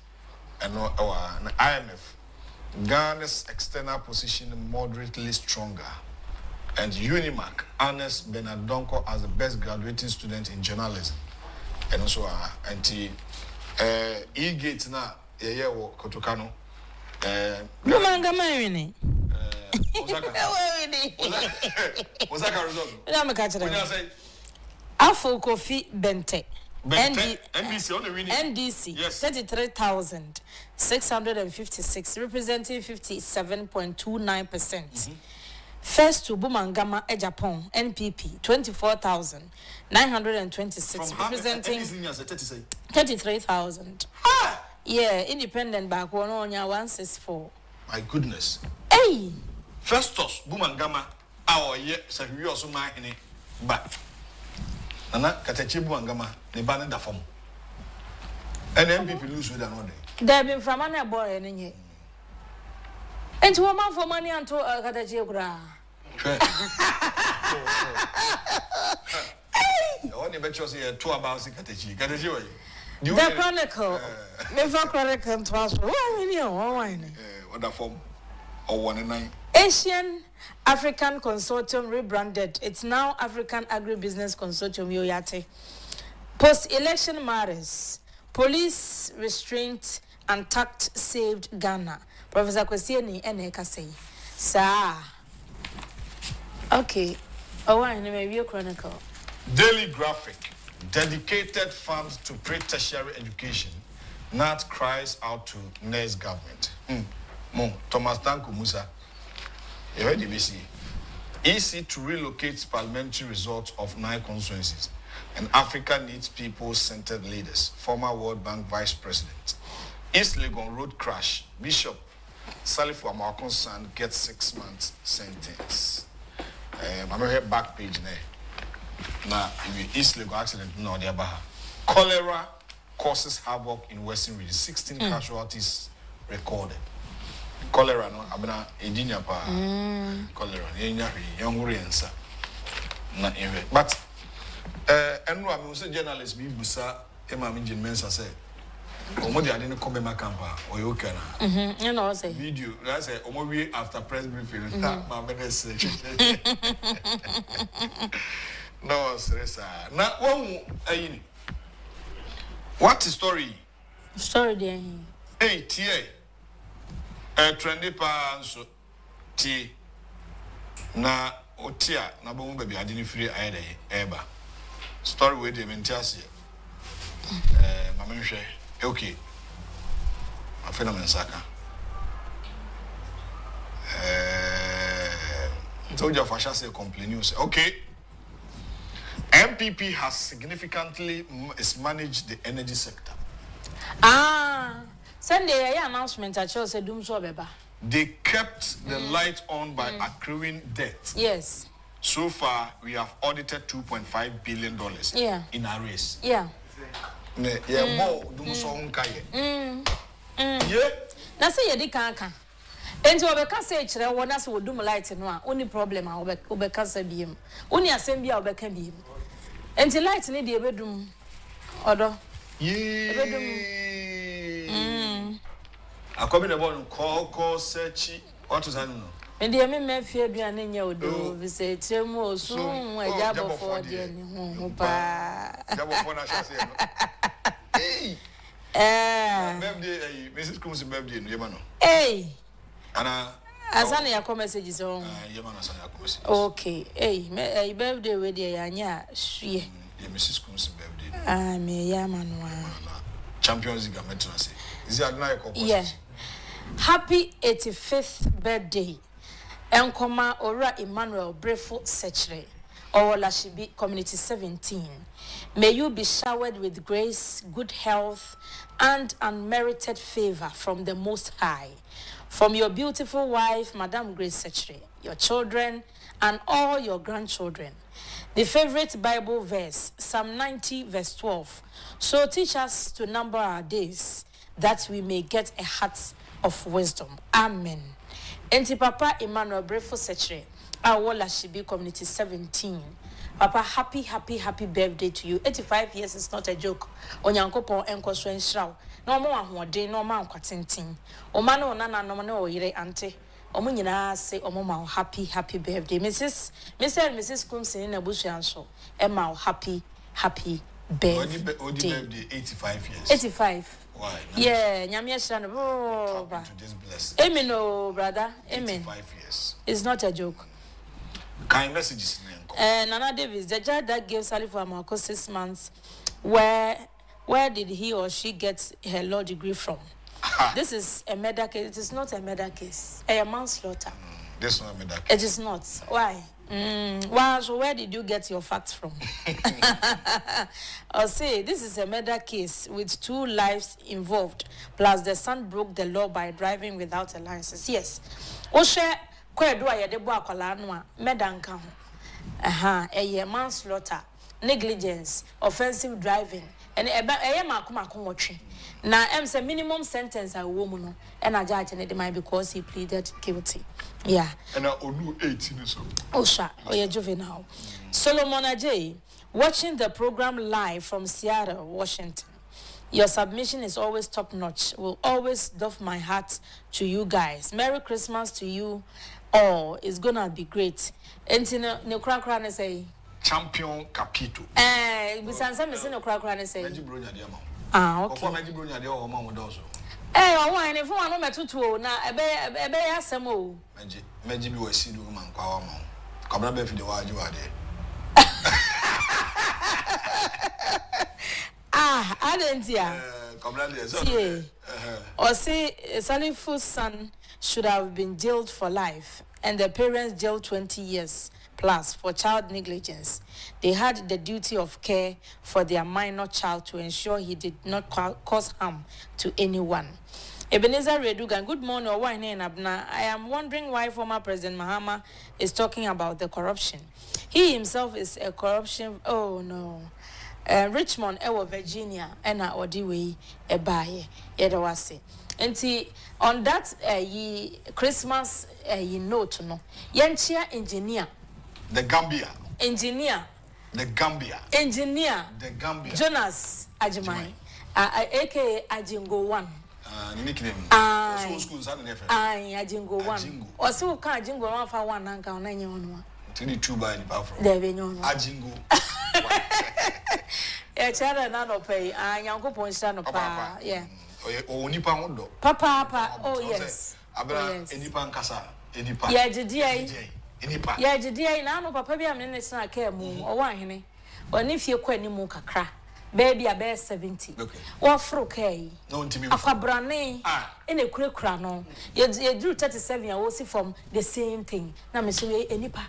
And IMF, Ghana's external position moderately stronger. And Unimac honors Benadonko as the best graduating student in journalism. And also, E-Gate na wo Kotokano. Bumangama winning. Osaka result. Let me catch it. When you say Afo Kofi Bente. NDC only winning. NDC. Yes. 33,656, representing 57.29%. First to Bumangama Agyapong NPP 24,926, representing 33,000. Yeah, independent back 164. My goodness. Hey. Festus Bumangama our ye say we also my any but Nana Katechi Bumangama ne ban da form. And MPP lose with another. There been from an boy any. And to a man for money and to Katechi Gra. I want to bet you say 2 about Katechi. Katechi way. The Chronicle. Never Chronicle transfer. What the form or 1 Asian African Consortium rebranded. It's now African Agribusiness Consortium Yoyate. Post-election matters. Police restraint and tact saved Ghana. Professor Kwesieni Eneka say. Sir. Okay. Oh, I know maybe a Chronicle. Daily Graphic. Dedicated funds to pre-tertiary education. NAT cries out to next government. Thomas Danko Musa. You heard DBC. EC to relocate parliamentary results of 9 constituencies. And Africa needs people-centered leaders. Former World Bank Vice President. East Legon road crash. Bishop Salifu Amakon son gets 6 months sentence. I'm here back page there. Now, East Legon accident, no, the Abaha. Cholera causes havoc in Western region. 16 casualties recorded. Cholera, no, abena edinya pa. Cholera, young Riensa. Na anyway, but enu ami say journalist bi busa ema mi jin mensa say omo de ade ne come ma campa o yo kana. You know say Video, I say omo we after press briefing ma me say. No stress. Na won ayini. What is story? Story there. Hey, tie. Trendy pa so tie. Na otia na bo mu baby ade ni free ayede eba. Story we dey mentiase. Mama nhwe. Okay. Afena mensaka. So your fashion say complain you say okay. MPP has significantly mismanaged the energy sector. Sunday announcement at Chelsea Doom so beba. They kept the light on by accruing debt. Yes. So far, we have audited $2.5 billion in arrears. Yeah. Yeah, more doom so unkaye. Yeah. Na say yedi kanka. Enti obeka say kire wona se wodum light no a oni problem a obeka sa biem oni asem bia obeka biem enti light ne de ebedum odo ebedum akobi na bon koko search what is that no ndi eme mafia aduane nya odo bi say tremu osun Agyapong de ni ho pa Agyapong na shase no birthday Mrs. Kum's birthday no yema no ana asana ya messages on yema na asana ya messages okay birthday we dey anya hwie Mrs. Kum's birthday me yama no Champions League metro say is it na yako happy 85th birthday Enkoma Ora Emmanuel Brefo Sechere Owolashibi Community 17. May you be showered with grace, good health, and unmerited favor from the Most High. From your beautiful wife, Madam Grace Sechere, your children, and all your grandchildren. The favorite Bible verse, Psalm 90, verse 12. So teach us to number our days, that we may get a heart of wisdom. Amen. Enti Papa Emmanuel Brefo Sechere, Awolashibi Community 17. Papa, happy birthday to you. 85 years is not a joke. Onyankopon enkosro enhraw. Na omo ahode, na omo ankwatintin. Oma na onana no na oyire ante. Omo nyina say omo ma happy birthday. Mrs. Kumsin na busuanso. Emma happy birthday. Odi birthday 85 years. 85. Why? Yeah, nyame ehra no. To this blessing. Amen, oh brother. Amen. 85 years. It's not a joke. Kind messages. Nana Davis, the judge that gave Sally for Amako 6 months, where did he or she get her law degree from? This is a murder case. It is not a murder case. A manslaughter. This is not a murder case. It is not. Why? Well, so where did you get your facts from? I'll say this is a murder case with 2 lives involved, plus the son broke the law by driving without a license. Yes. Oshe kwedo ayedebo akwala no a medanka ho. A manslaughter, negligence, offensive driving, and a now, a minimum sentence a woman, and a judge and it might because he pleaded guilty. Yeah. And I only 18 so. Osha, or a juvenile. Solomon Ajay, watching the program live from Seattle, Washington. Your submission is always top notch. Will always doff my heart to you guys. Merry Christmas to you all. It's gonna be great. Enti no krakra ne say champion capito. Bisansa me say no krakra ne say. Meji bronya de ma. Okay. Ko meji bronya de o ma mo do so. O wan ne fun anu metutu o na ebe ya asem o. Meji bi wasi do ma nkwa wa ma. Kabra be fi de wa agi wa de. Adentia. Kabra de so. Or say Salifu's son should have been jailed for life, and the parents jailed 20 years plus for child negligence. They had the duty of care for their minor child to ensure he did not cause harm to anyone. Ebenezer Redugan, good morning, Abna. I am wondering why former President Mahama is talking about the corruption. He himself is a corruption. Oh no. Richmond, Virginia, and Odiwe, Ebaye, Yedawase. And on that Christmas note, no, Yanchia engineer. The Gambia. Engineer. The Gambia. Engineer. The Gambia. Jonas Ajimai. AKA Ajingo 1. Nickname. Aye. Schools are never. Aye, Ajingo 1. Or so can Ajingo 1 for 1 and count 9 on 22 by the power from. There be no Ajingo. Child not pay. Yanko Ponstano. Yeah. Oh, Nipa Hondo. Papa. Oh, yes. Abra, Enipa Kasa. Enipa. Yeah, Jidia. Enipa. Yeah, Jidia. Now, Papa, be a minute na care moon or one. Or if you quit any more kakra. Baby, a bear 70. Okay. Or froke. No, intimate. A fabrane. In a quick crano. You drew 37 years from the same thing. Now, Miss Enipa.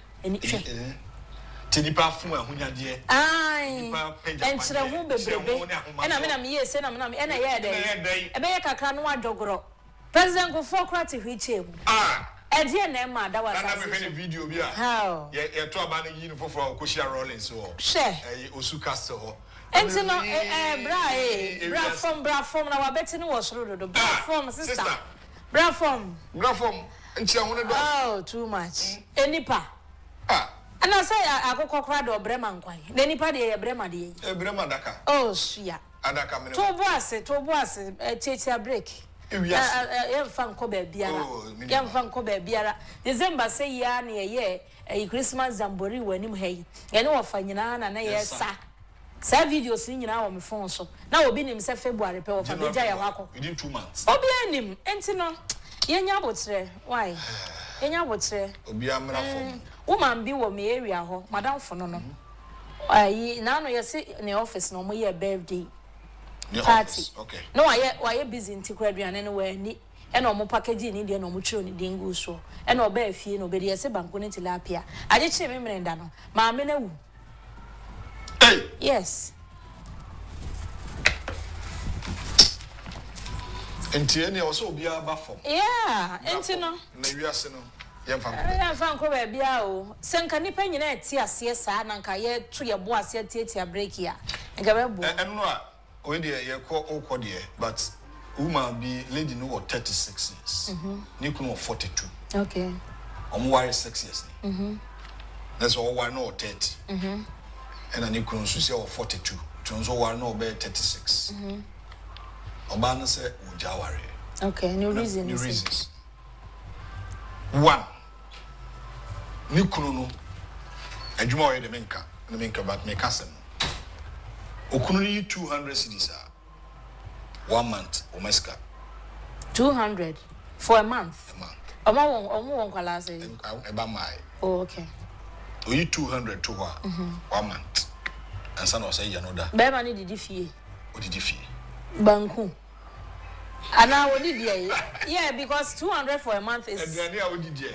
Tinipa fu ahunya de ai enchira hu bebrebe na me yes na me na ye dey e be ye kakra no adogoro president go for krati hwiche mu e de na ma da wasa na me video bi a how ye to aba na yi no foforo ko share rolling so she osu cast ho enti no bra from na wa beti no wo soro do bra from sister bra from Oh, too much. Enipa. And I say I go crowd or Breman quay. Then nipa de Brema de. Brema daka. Oh, yeah. Adaka me. To boss, a break. Fan Kobe Biara. Young Fan Kobe Biara. December say ya near ye a Christmas Zamboree when him hay. You know of Fanyana and yes, sir. Sa video singing our my phone so. Now we'll be in February, per of the Jaya Wako. Within 2 months. Oh, be him, Entino. Yenya wotre. Why? Yenya wotre. Obiamra woman be wo me area ho madam for no no now no you see in the office no mo year birthday party okay no why busy in tikradua anywhere ni e no mo package ni de no mo chiro ni de ngu so e no ba afie no be de se banko ni tilapia aje che me mrenda no ma me na wu hey yes enti ene o so obia ba form yeah enti no na wiase no Fan ko be bia o senka nipa nyina eti ase saa na nka ye to ye bo ase eti break ya nka be bo eno a we de ye ko okọ de but woman be lady no 36 years ni kunu 42 okay omo ware 6 years that's all why no 30 and ni kunu so say 42 tonzo ware no be 36 oba no say uja ware okay no reasons one ni kunu no adwuma o ye de menka but me kasem okunu ni 200 cedis 1 month o meska 200 for a month omo kwala say e ba mai oh okay o yi 200 to 1 month and son o say ya no da be ma ni didi fie o didi fie banku Ana wodi dey yeah because 200 for a month is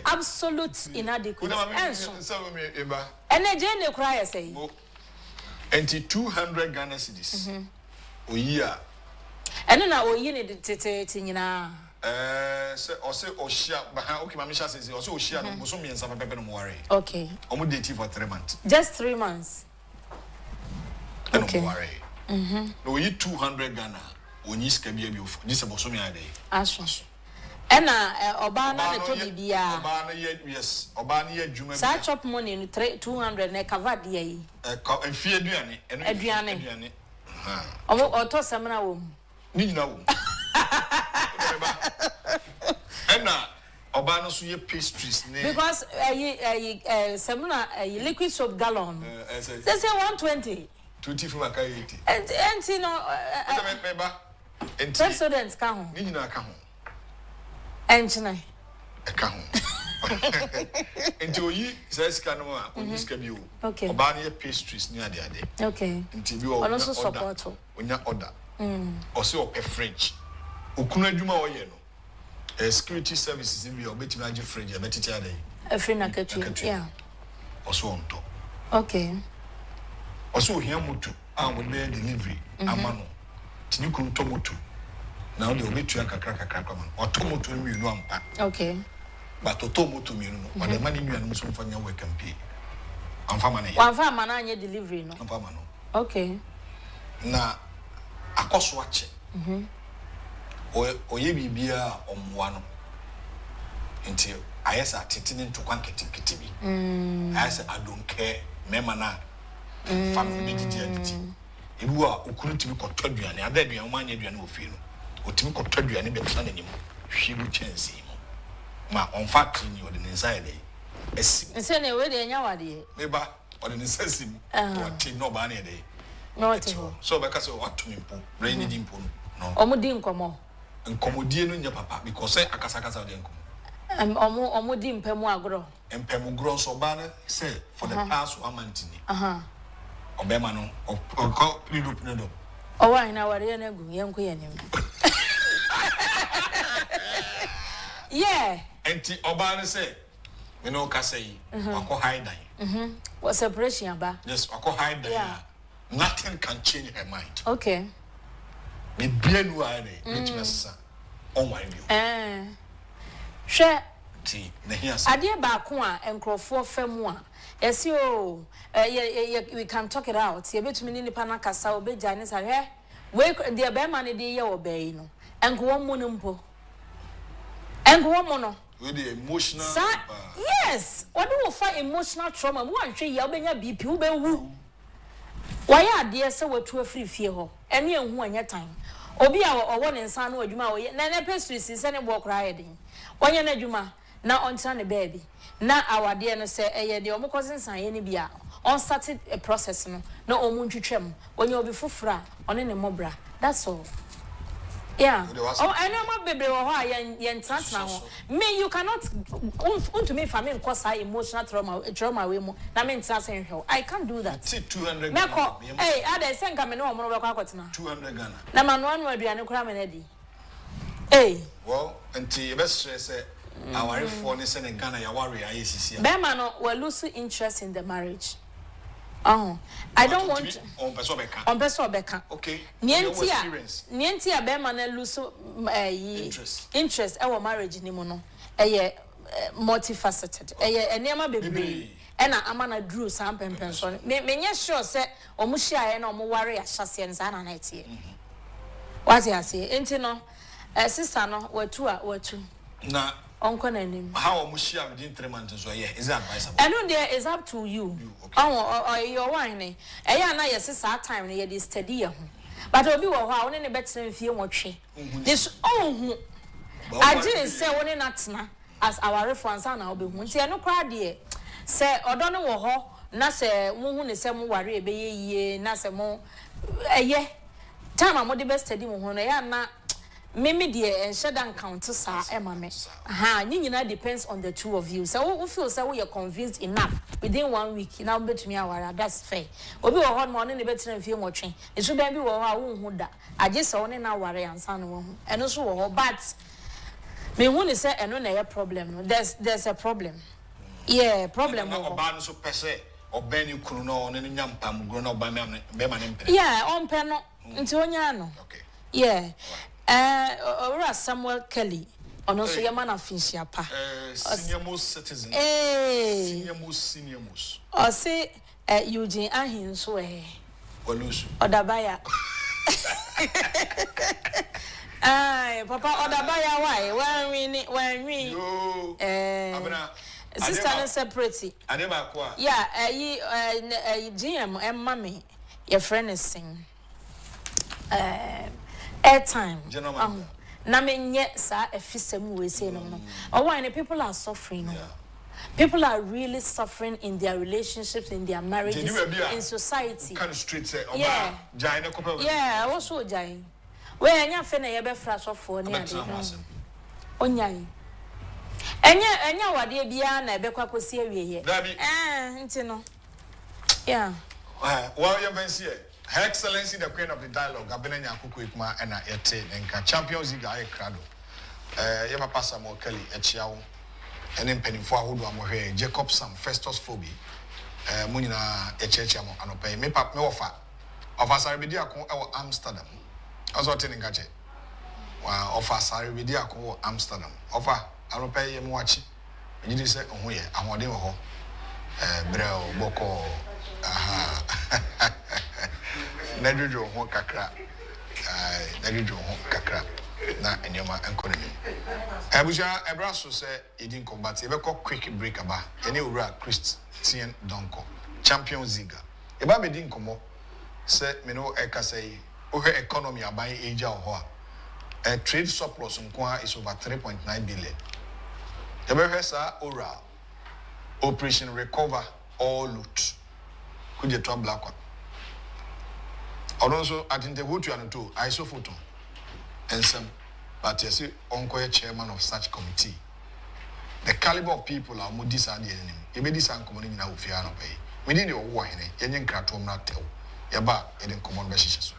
absolute inadequate energy ne kura ya say enti 200 Ghana cedis oyiya eno na oyi ne tete nyina say o say ohia ba okay ma me sha say o say ohia no bo so me nsa pepe no mo ware okay omo date for 3 months just 3 months okay no ware no oyi 200 Ghana onyi ska bia bi ofo ni se bo so me ade aso ena oba na to bibia oba na ye yes oba na ye adwuma sa chop money no 200 na cover dia yi enfie aduane aduane omo oto semna wo ni nyina wo ena oba no so ye pastries ne because semna liquid soap gallon they say 120 20 from akayeti and you know students ka ho ni nyina ka ho enchina ka ho enti oyi sesika no a oyi sika bi o okay oba ne pastries ni ade okay enti bi o ono so support onya order o se o pe fridge okunu adwuma o ye no security services bi o betimi age fridge e betiti ade free na katwi yeah o so onto okay also here moto and we made delivery amano tini kun tomoto now they will to kakra come or tomoto mi no ampa okay but tomoto mi no but the money mi anu so mfanya work and pay amfa mana ya amfa mana anye delivery no amfa mana okay na akoso ache oye bibia omwa no nti ayesa titini to kwanketi bi ayesa I don't care mema na family didi aniti ebu a okunu timi kotwaduane adaduane ma anya aduane ofie no otimi kotwaduane be tsa nanim hwiru chance mu ma on fact ni odi inside esi nse na we de nya wade meba odi inside mu wati no ba na de no wati ho so be ka so watumi mpo brain di mpo no omudi nkomodie no nya papa because akasa de nkom omudi mpemu agro so ba na say for the past 1 month ni obema no okọ pido owa ina ware na gu yenko yanim yeah enti oba ne say me no ka say akọ hide dan what separation aba yes akọ hide dan yeah. Nothing can change her mind okay me bienu are bitmessa on wine you hwe ti na hia ade ba ko a enkrofo famu a yes yo we can talk it out ye betumi ni nipa na kasa obeja ni sare we the be man dey ye obey no enko wo mu no mpo enko wo mu no with the emotional. Yes, what do you find emotional trauma? One tree, you bring a BP, you be woo. Why are dear so what to a free fear? Any and one your time. Obi or one in San or Juma, Nana pastries is any walk riding. One yana Juma, now on Sunny baby. Now our dear no say, eh, the Omo cousins are any beer. On started a process, no omunchu trim, when you'll be fufra on any mobra. That's all. Yeah. Oh, I know my baby or why yen now. Me, you cannot to me family cause I emotional trauma we mo. Na me ntsase nhwe. I can't do that. 200 Ghana. Hey, I dey send come no mo be kwa kwatena. 200 Ghana. Na manu anu aduane kura me na di. Hey. Well, until you best say our phone is in Ghana ya worry ICC. Be man no we lose interest in the marriage. Oh, I don't want on person beka. On person beka. Okay. Nientia be man lose interest our marriage ni mo no. Multifaceted. Enema bebre. Ena amana drew some pempen so. Me nye sure say omo hia na omo ware ahyase nza na na tie. What you say? Enti no sister no watu. Na Uncle Nanim. How much share within 3 months? So, yeah, is that advisable? I know there is up to you. Okay. Oh, your wine. I na yes, it's our time near this study. But Obi wa how only better than few watching. This oh, I didn't say only not as our reference and I'll be one. See, I no crowd dear. Say, or don't know what, na say, who is some worry, be ye, na say more. Yeah, time I'm the best study when I am not. Mimi dear and shut down counters sa Emma me. Ha, nyina depends on the two of you. So who feel say we are convinced enough within 1 week. Now bet me our that's fair. Obi wo hon morning the better than few watching. It should be wo ha wo hu da. I just only now worry ansa no wo. Eno so wo but me hu ni say eno na ya problem no. There's a problem. Yeah, problem wo. Oba no so pese oba ni kunu no ne nyampam gro na oba me be ma ne mpere. Yeah, on pe no. Nti onya no. Okay. Yeah. Ora Samuel Kelly. Ono so yama na finshia pa. Senior most citizen. Senior most. O say Eugene Ahin so Olusu. Odabaya. Ay, papa Odabaya why? When we Yo. Abena. Sister no separate. Adeba kwa. Yeah, GM and mommy. Your friend is sing. Airtime. Na menye sa efisem we say no. Oh, why people are suffering. Yeah. People are really suffering in their relationships, in their marriages, in society. Kind of street say, oh, yeah. Yeah, I was so jai. Where anya fe na ye be fra so for ni ade. Onyai. Enya wade bia na be kwa kosi awie ye. Nti no. Yeah. Well, you been here. Her Excellency, the Queen of the Dialogue, Abenanya Kukuikma, and Ete, and Champions League, I crado. Yama Passa Mo Kelly, Echiao, and then Penny for Hudu Amohe, Jacob Sam, Festus Phoebe, Munina, Echechamo, and Opay, me pap me offer. Of us, I be there, Amsterdam. I was attending Gajet. Of us, I be there, Amsterdam. Offer, I don't pay him watch. And you say, oh, yeah, I'm on ho. Brel, Boko, aha. Nadrijo ho kakra. Nadrijo ho kakra. Na enyoma economy. Abuja Ebraso say he didn't combat. He be call quick break aba. Any ura Christian Donko. Champions League. Eba be din komo. Say me no eka say ohe economy aban age ho a trade surplus nko is over 3.9 billion. Ebe sa ora Operation Recover All Loot. Could you trouble black one? Also, I think the wood you are to I saw photo and some, but you see, Uncle chairman of such committee. The caliber of people are more disadvantageous. You may discount community now if you are not pay. We need your wine, you didn't crack to not tell. Your back, you didn't come on messages.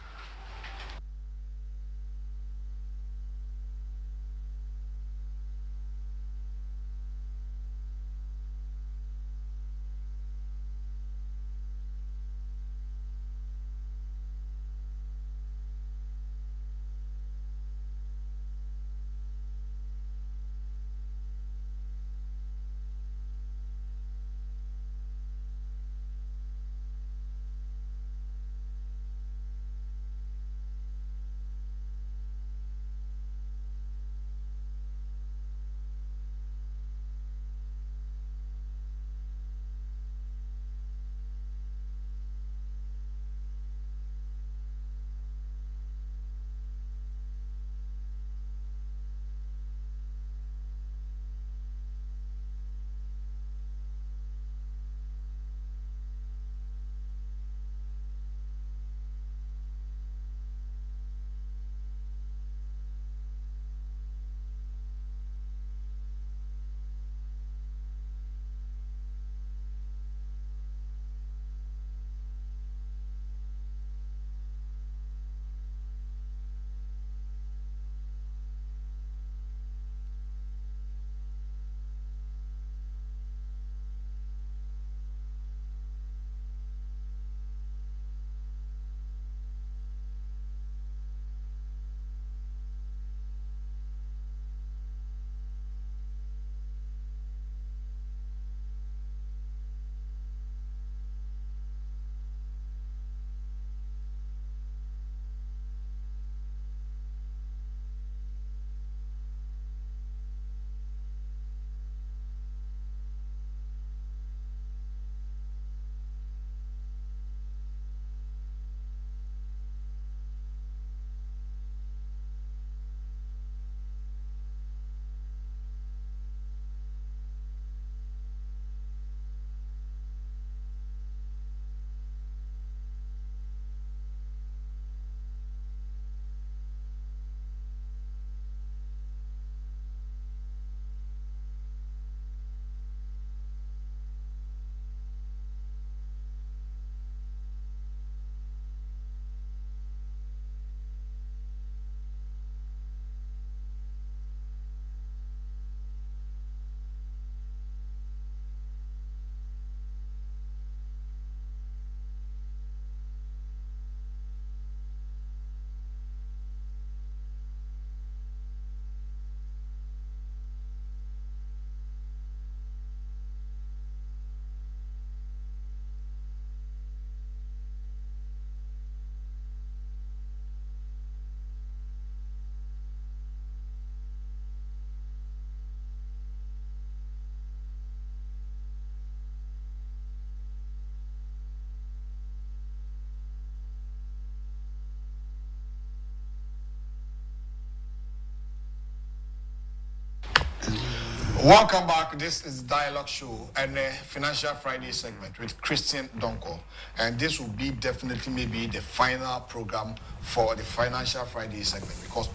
Welcome back. This is Dialogue Show and a Financial Friday segment with Christian Donko. And this will be definitely maybe the final program for the Financial Friday segment because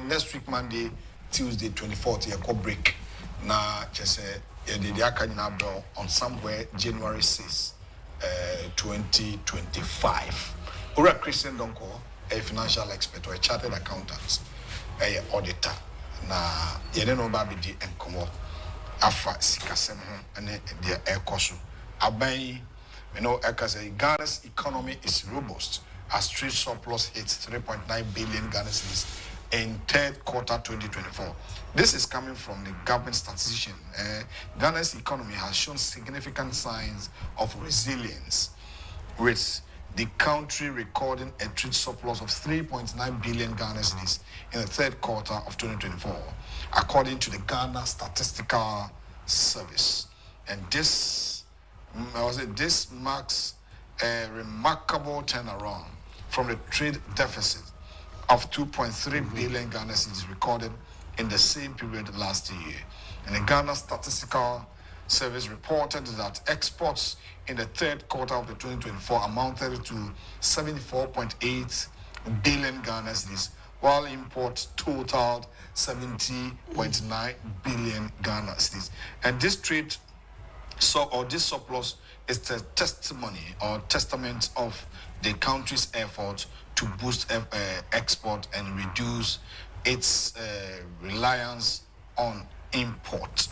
next week, Monday, Tuesday, 24th, you go break. Now, just on somewhere January 6, 2025. Ura Christian Donko, a financial expert or a chartered accountant, a auditor. Na yene no ba bi di enkomo afa sikasem ho ene de ekoso aban say Ghana's economy is robust as trade surplus hits 3.9 billion Ghana cedis in third quarter 2024. This is coming from the government statistician. Ghana's economy has shown significant signs of resilience, with the country recording a trade surplus of 3.9 billion Ghana cedis in the third quarter of 2024, according to the Ghana Statistical Service. And this marks a remarkable turnaround from the trade deficit of 2.3 billion Ghana cedis recorded in the same period last year. And the Ghana Statistical Service reported that exports in the third quarter of the 2024 amounted to 74.8 billion Ghana cedis, while imports totaled 70.9 billion Ghana cedis. And this this surplus is a testimony or testament of the country's effort to boost export and reduce its reliance on import.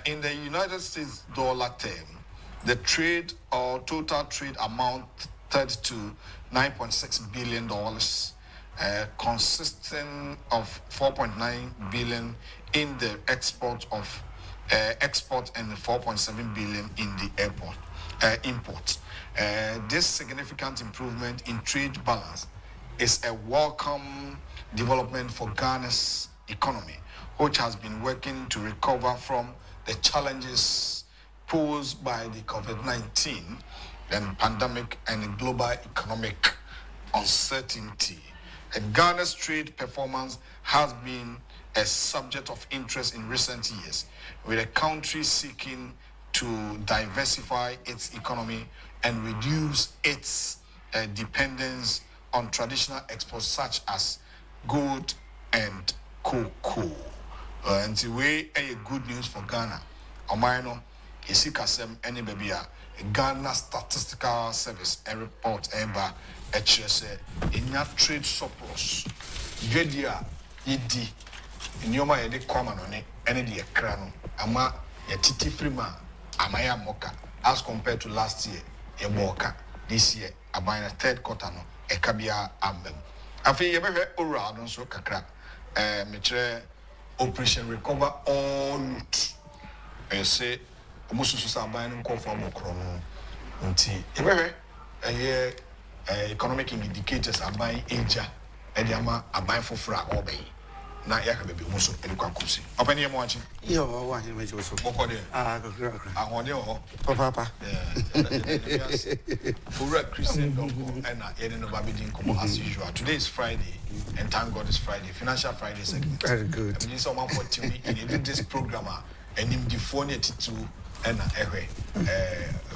In the United States dollar term, the trade or total trade amounted to $9.6 billion, consisting of 4.9 billion in the export and 4.7 billion in the import. This significant improvement in trade balance is a welcome development for Ghana's economy, which has been working to recover from the challenges posed by the COVID-19 and pandemic and the global economic uncertainty. And Ghana's trade performance has been a subject of interest in recent years, with the country seeking to diversify its economy and reduce its dependence on traditional exports such as gold and cocoa. And the way a good news for Ghana. Omaino, Isikasem, any baby, Ghana Statistical Service, a report, Eba, HSA, in your trade surplus. Jedia, Yidi, in your mind, common on it, any dear crano, Ama, a titi frima, Amaya Moka, as compared to last year, a Moka, this year, a buying a third quarter, a Kabia Ambem. I feel you ever around on so kakra, Mitre. Operation Recover All Loot. I say, most of us are buying for Mokrono. Until economic indicators are buying Asia, Ediama are buying for Fra or Bay. Now, I have a bit most of Elukakusi. Open your watching. Yo, I want to make you so. I want you all. Papa. For Christian Donko and Eden of Abidin as usual. Today is Friday, and thank God it's Friday. Financial Friday segment. Very good. I mean, someone for tuning in this programmer and in the phone to and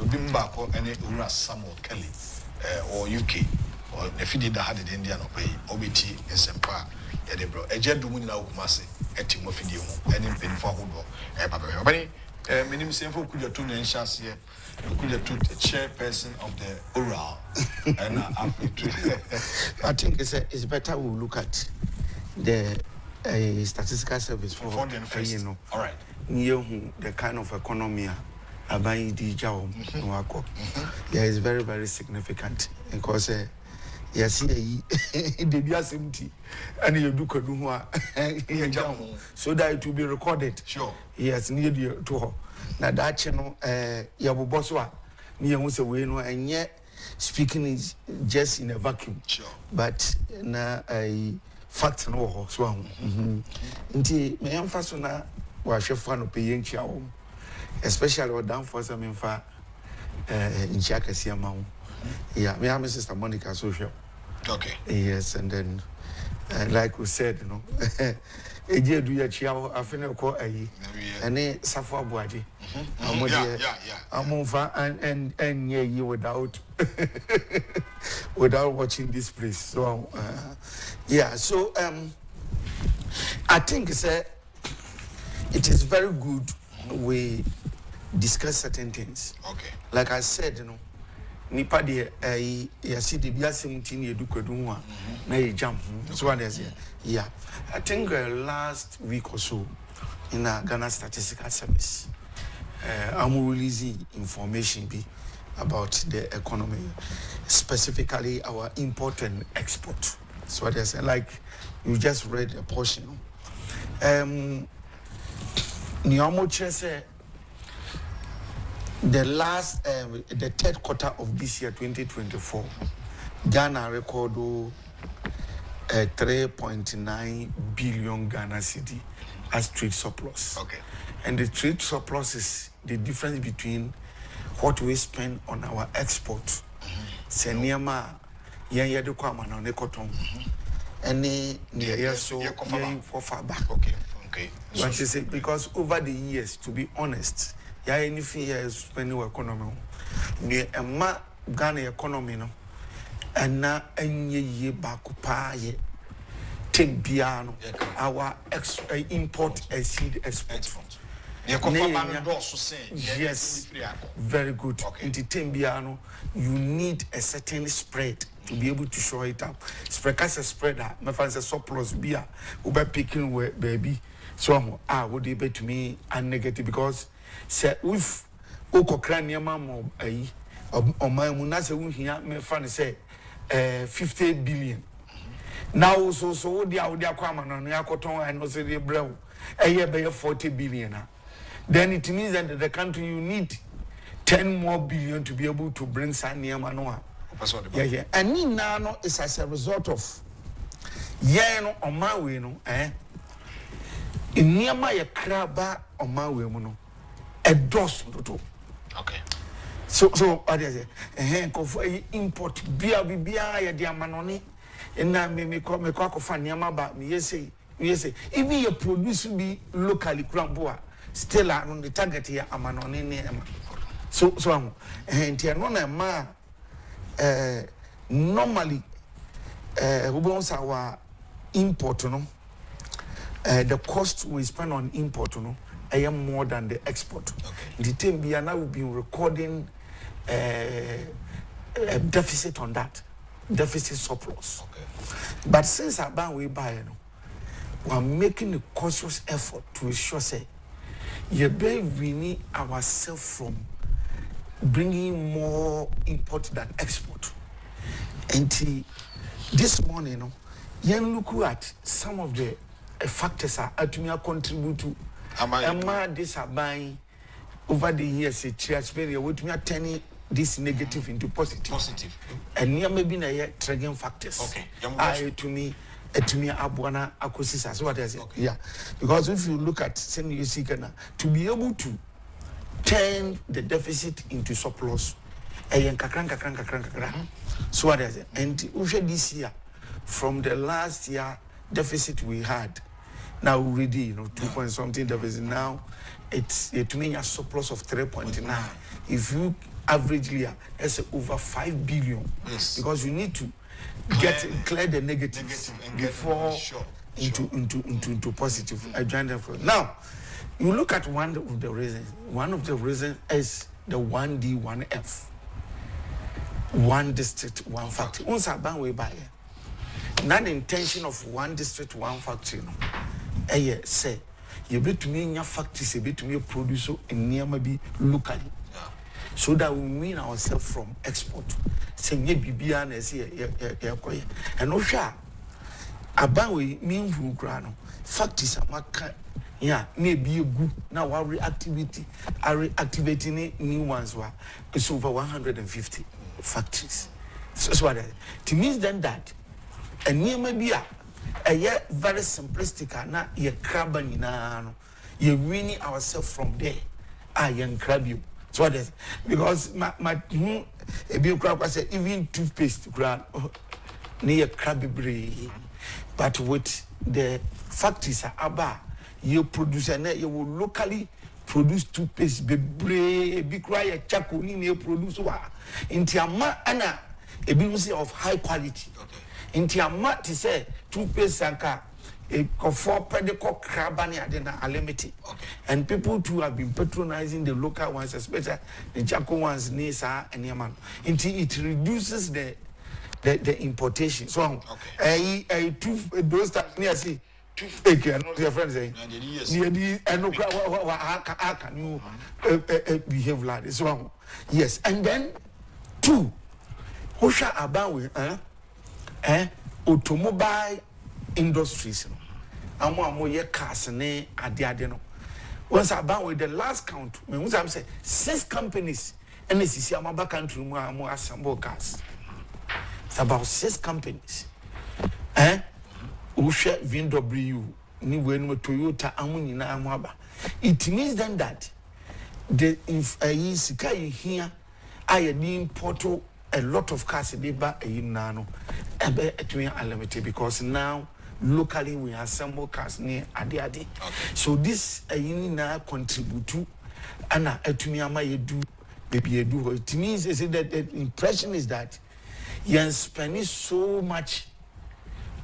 Bimbako and Ura Samuel Kelly or UK or if you did had it Indian or OBT and Sempa. Edebro, a jet doing now, Kumasi, a team of video, and in Penfa Hugo, a Papa. Many simple could you tune in chance here, could you tune the chairperson of the Ural, and I think it's better we look at the statistical service for you know. All right. The kind of economy about the job, yeah, it's very, very significant because. Yes, the empty, and you do so that it will be recorded. Sure. Yes, near you to her. Now that channel, Yabu Boswa, near Musawino, and yet speaking is just in a vacuum. Sure. But na a fact no so. Indeed, my emphasis na was chef one of paying chow, especially or down for some in fact in Chakasiamau. Yeah, me and my sister Monica social. Okay. Yes, and then like we said, you know, eje do ya chiao afene ko ayi ene safo abuaje amode amonfa and ye without without watching this place. So yeah, so I think it is very good we discuss certain things. Okay. Like I said, you know, nipa de ya see the bia 17 year do kwedu ho na ye jump. So what is yeah. I think last week or so in Ghana Statistical Service I'm releasing information about the economy, specifically our import and export. So what I say, like you just read a portion. The last, the third quarter of this year, 2024, Ghana recorded 3.9 billion Ghana cedi as trade surplus. Okay. And the trade surplus is the difference between what we spend on our export. Seniyama, yede kwa mana ne koton. Any near so for far back. Okay. But you say because over the years, to be honest, anything here is spending economy. Near a ma Ghana economy no, and na any ye bakupa ye. Tembiano, our import exceed export. Yes, very good. Okay. In the Tembiano, you need a certain spread to be able to show it up. Spread as a spreader, my friends, a surplus beer, over picking where baby. So, would be to me and negative because, say, if Okokrania mamma, or my munasa, here, my friend say, 50 billion. Now, so the Aquaman on Yakoton and no say the brew, a year by 40 billion. Then it means that the country you need 10 more billion to be able to bring Sanya Manoa. Yeah. And now is as a result of no on my way, no, in near my crabba on my way, mono, a dos. Okay. So, what is it? A hand of import beer, dear Manoni. And now me call me cock of Yamaba, yes, even your produce be locally cramboa, still on the target here, a man on any. So, and here no normally, who wants our import, no, the cost we spend on import, no, I am more than the export. Okay. The team we are now been recording a deficit on that. Deficit surplus. Okay. But since I ban we buy, we're making a conscious effort to ensure say, we need ourselves from bringing more import than export. And this morning, you look at some of the factors that to me contribute to. This are buying over the years. It's me turning this negative into positive. And near maybe a triggering factors. Okay. To me abuana akosisa. So what I say? Okay. Yeah. Because if you look at to be able to turn the deficit into surplus, so what I say? And this year, from the last year deficit we had, now already 2 point something deficit. Now it's to me a surplus of 3.9. If you averagely that's over 5 billion. Yes. Because you need to clear the negatives before into positive. I joined them for now. You look at one of the reasons. One of the reasons is the 1D, 1F. One district, one factory. Once I ban way by not the intention of one district, one factory. No. Say you bet to me in your factories, you bet to me produce and near maybe locally. So that we win ourselves from export. Say ye bibian as here, and no sha. Abawe mean who grano. Fact is a maka, maybe a good now our reactivity are reactivating new ones were it's over 150 factories. So what it means then that a near maybe a very simplistic na ye crabani na ye winning ourselves from there. I am crab you. So what is because my a big crab was even toothpaste grab near crabby brain. But with the factories aba, you produce and you will locally produce toothpaste, be cry a charcoal in produce wa. Intiama ana a business of high quality. Intiama to say toothpaste sanka. A for pedicle crabani adena alemeti. And people too have been patronizing the local ones, especially the charcoal ones, Nisa and Yaman. Until it reduces the importation. So those that near see toothache and what your friends say. Near the and how can you behave like this? So yes, and then two, Hosha Abawi, automobile industries. Amo ye cars ne ade no. Once about with the last count, me who am say 6 companies and this is amaba country mu amo assemble cars. It's about 6 companies. Usha VW ni we no Toyota amo nyina amo aba. It means then that the sika here I import a lot of cars they ba na no ebe etwe unlimited because now locally we assemble cars near ade. So this na contribute to ana etumi ama yedu baby yedu. It means is that the impression is that you spend so much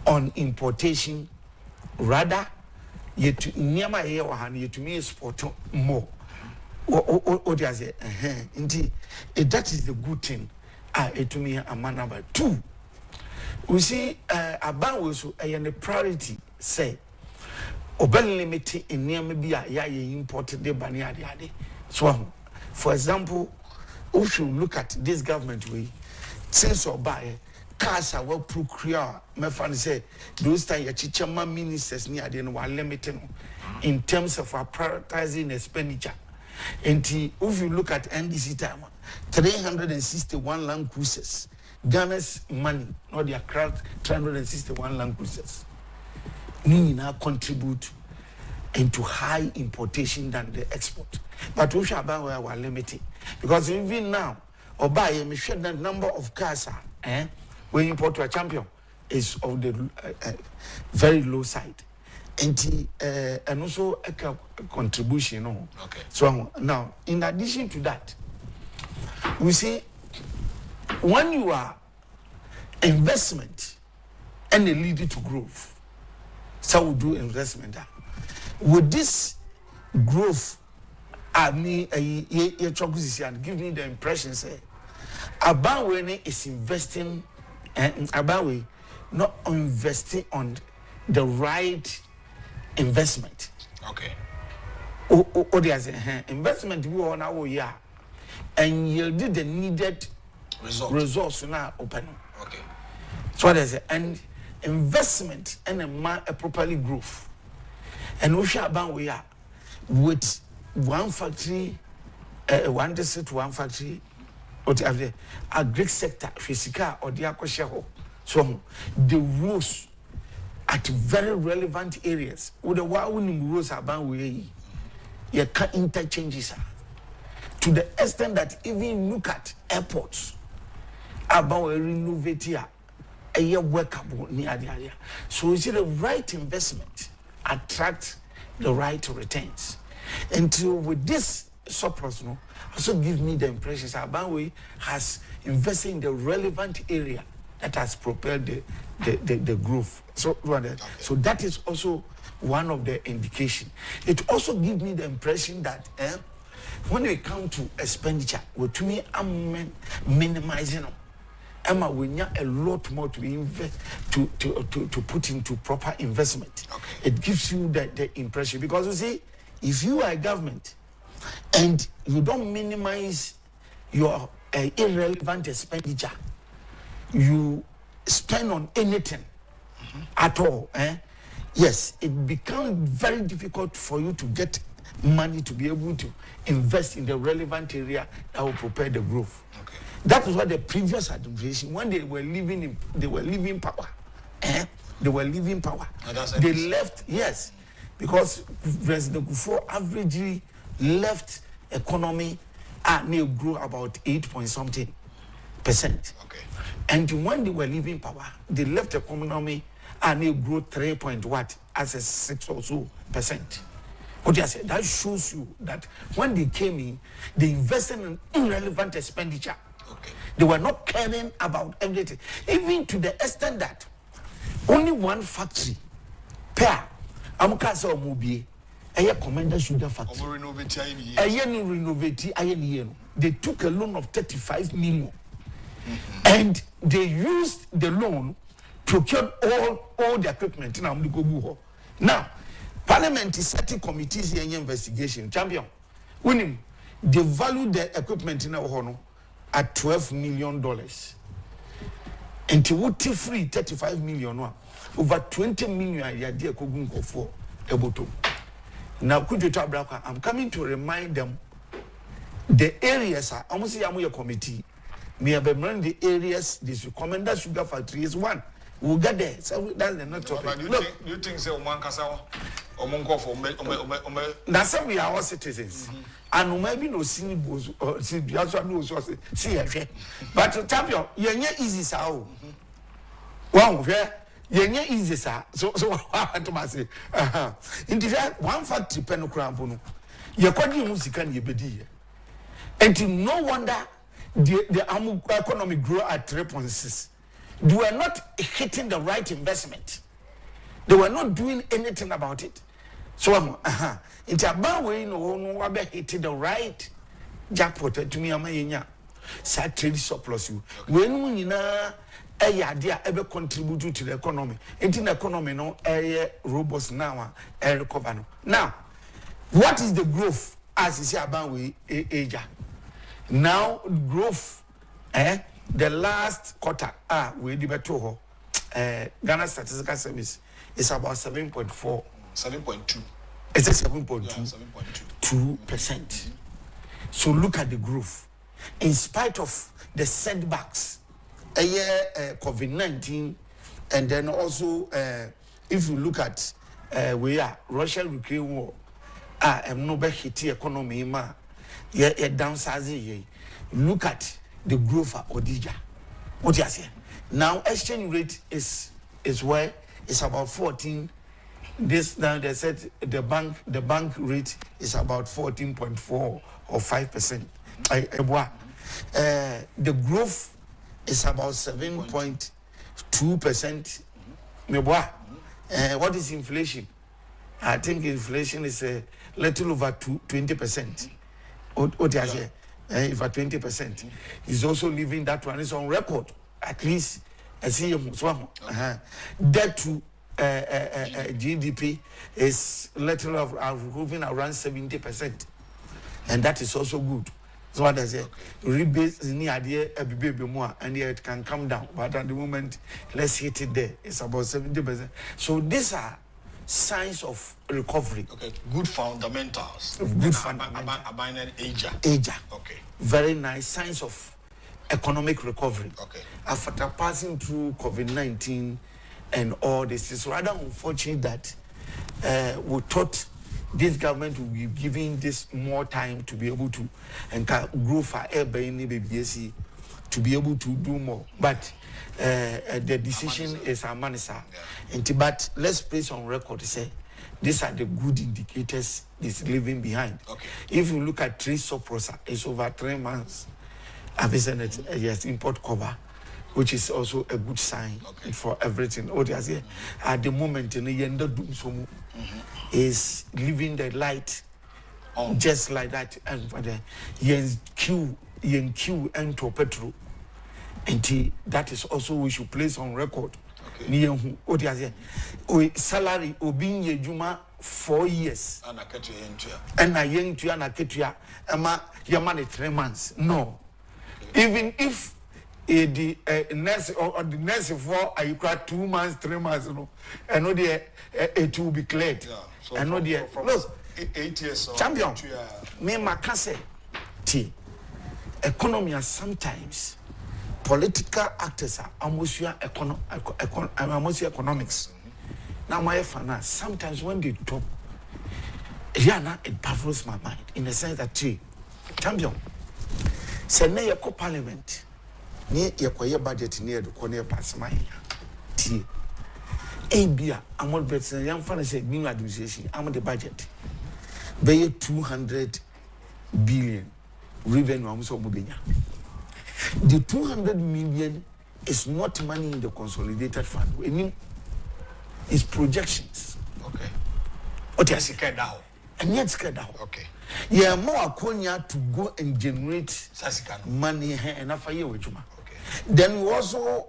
on importation rather yet nyama ye wa han yetumi export more. What they say indeed that is the good thing. Etumi ama number 2. We see about also a priority say obel limit in near maybe ya imported the baniade. So for example, we should look at this government way since or buy cars are well procure my friend say those time your chichama ministers near the one limiting in terms of our prioritizing expenditure. And if you look at NDC time 361 land cruisers. Ghana's money, not their crowd, 361 land cruisers. Now contribute into high importation than the export. But we shall buy our limited. Because even now, or buy a sure the number of cars we import to a champion is of the very low side. And also a contribution. Okay. So now, in addition to that, we see when you are investment and they lead to growth, so we do investment. With this growth, I mean, give me the impression say about when is investing and about we not investing on the right investment. Okay. Investment we on our year and yielded the needed results now open. Okay. So there's an investment and a properly growth. And we shall ban we are with one factory, one district, one factory, or the agri sector, physical or the aquashaho. So the rules at very relevant areas with the one rules about we you can interchanges to the extent that even look at airports about renovate here a year workable near the area. So is it the right investment attract the right returns? And with this surplus, no, also give me the impression that Banwe has invested in the relevant area that has propelled the growth. So, so that is also one of the indication. It also gives me the impression that when we come to expenditure, to me, I'm minimizing them. Emma, we need a lot more to invest to put into proper investment. Okay. It gives you the impression because you see, if you are a government and you don't minimize your irrelevant expenditure, you spend on anything at all. Yes, it becomes very difficult for you to get money to be able to invest in the relevant area that will prepare the growth. Okay. That was what the previous administration, when they were living power. They were leaving power. They left, yes, because President Akufo averagely left economy and grew about 8.something%. Okay. And when they were leaving power, they left economy and they grow 3 point what as a 6 or so percent. What you say? That shows you that when they came in, they invested in irrelevant expenditure. Okay. They were not caring about everything, even to the extent that only one factory per Amukasa Omubi, a commander sugar factory. They took a loan of 35 million. And they used the loan to procure all the equipment in Amdugo. Now, Parliament is setting committees here in investigation. Champion, winning, they value the equipment in our honor at $12 million. And to free 35 million, over 20 million idea kogun for eboto. Now, could you tell Braka? I'm coming to remind them the areas are almost a committee. Me have been the areas this recommended sugar factory is one. We'll get there. So that's the not topic. Do you think say Omankasa now some we are all citizens. And maybe no sin goes or see the other knows see but champion, you're easy sao. Wow, yeah, easy sir. So what to say? In the one factory penocrampono. You're quite music and you be and no wonder the economy grow at 3.6. They were not hitting the right investment. They were not doing anything about it. So, it's about way no hitting the right jackpot to me. Am trade surplus you. When you know a idea ever contribute to the economy. Into the economy no robust now recover. Now, what is the growth as you say about we Asia? Now growth, the last quarter, we debate Ghana Statistical Service is about 7.4. 7.2. It's a 7.2%. So look at the growth. In spite of the setbacks, COVID-19, and then also if you look at Russia-Ukraine war, I'm not hitting economy downsizing. Look at the growth of Odija. What you say? Now exchange rate is where it's about 14. This now they said the bank rate is about 14.4 or 5%. The growth is about 7.2%. What is inflation? I think inflation is a little over 20%. What you say? If at 20%, he's also leaving that one is on record. At least I see him. That to GDP is little of moving around 70%, and that is also good. So what I say, rebase is near idea a baby more, and yet it can come down. But at the moment, let's hit it there. It's about 70%. So these are signs of recovery. Okay, good fundamentals. Good fundamentals. Asia. Okay. Very nice signs of economic recovery. Okay. After passing through COVID-19 and all this, it's rather unfortunate that we thought this government will be giving this more time to be able to and grow for BBC to be able to do more. But the decision is a manisa. But let's place on record to say these are the good indicators it's leaving behind. Okay. If you look at trade surplus, it's over 3 months. I've seen it, yes, import cover, which is also a good sign for everything. At the moment, is living the light just like that. And for the yen Q and to petrol. And that is also we should place on record. Salary obin ye juma 4 years. And I yen to an aketua ama yamani 3 months. No. Even if the nurse or the nurse for you 2 months, 3 months, no, and no it will be cleared. So and no dear, no, 8 years. Champion, me makase ti economy sometimes political actors are almost economics. Now my finance sometimes when they talk, it baffles my mind in the sense that Champion. Say na yako parliament ni yakoye budget ni eduko ne pass my Abia, I'm not betting. I'm finna say new administration. I'm the budget. Be 200 billion revenue. I'm so moving. The 200 million is not money in the consolidated fund. I mean, it's projections. Okay. What is it now? And yet scared out. Okay. Yeah, more akonya to go and generate money and after year with you. Okay. Then you also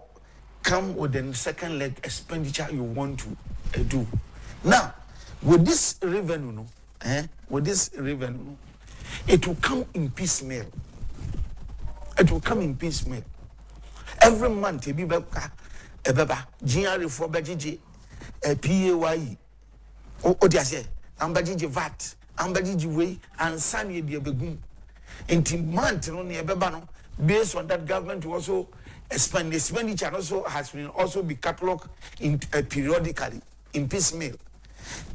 come with the second leg expenditure you want to do. Now, with this revenue, it will come in piecemeal. It will come in piecemeal. Every month, it be beba, GRE for Bajiji, PAYE, Odiase, and Bajiji VAT, and Bajiji Way, and Sani de Begum. In month, based on that, government will also expand the expenditure, also has been also be cataloged in periodically in piecemeal.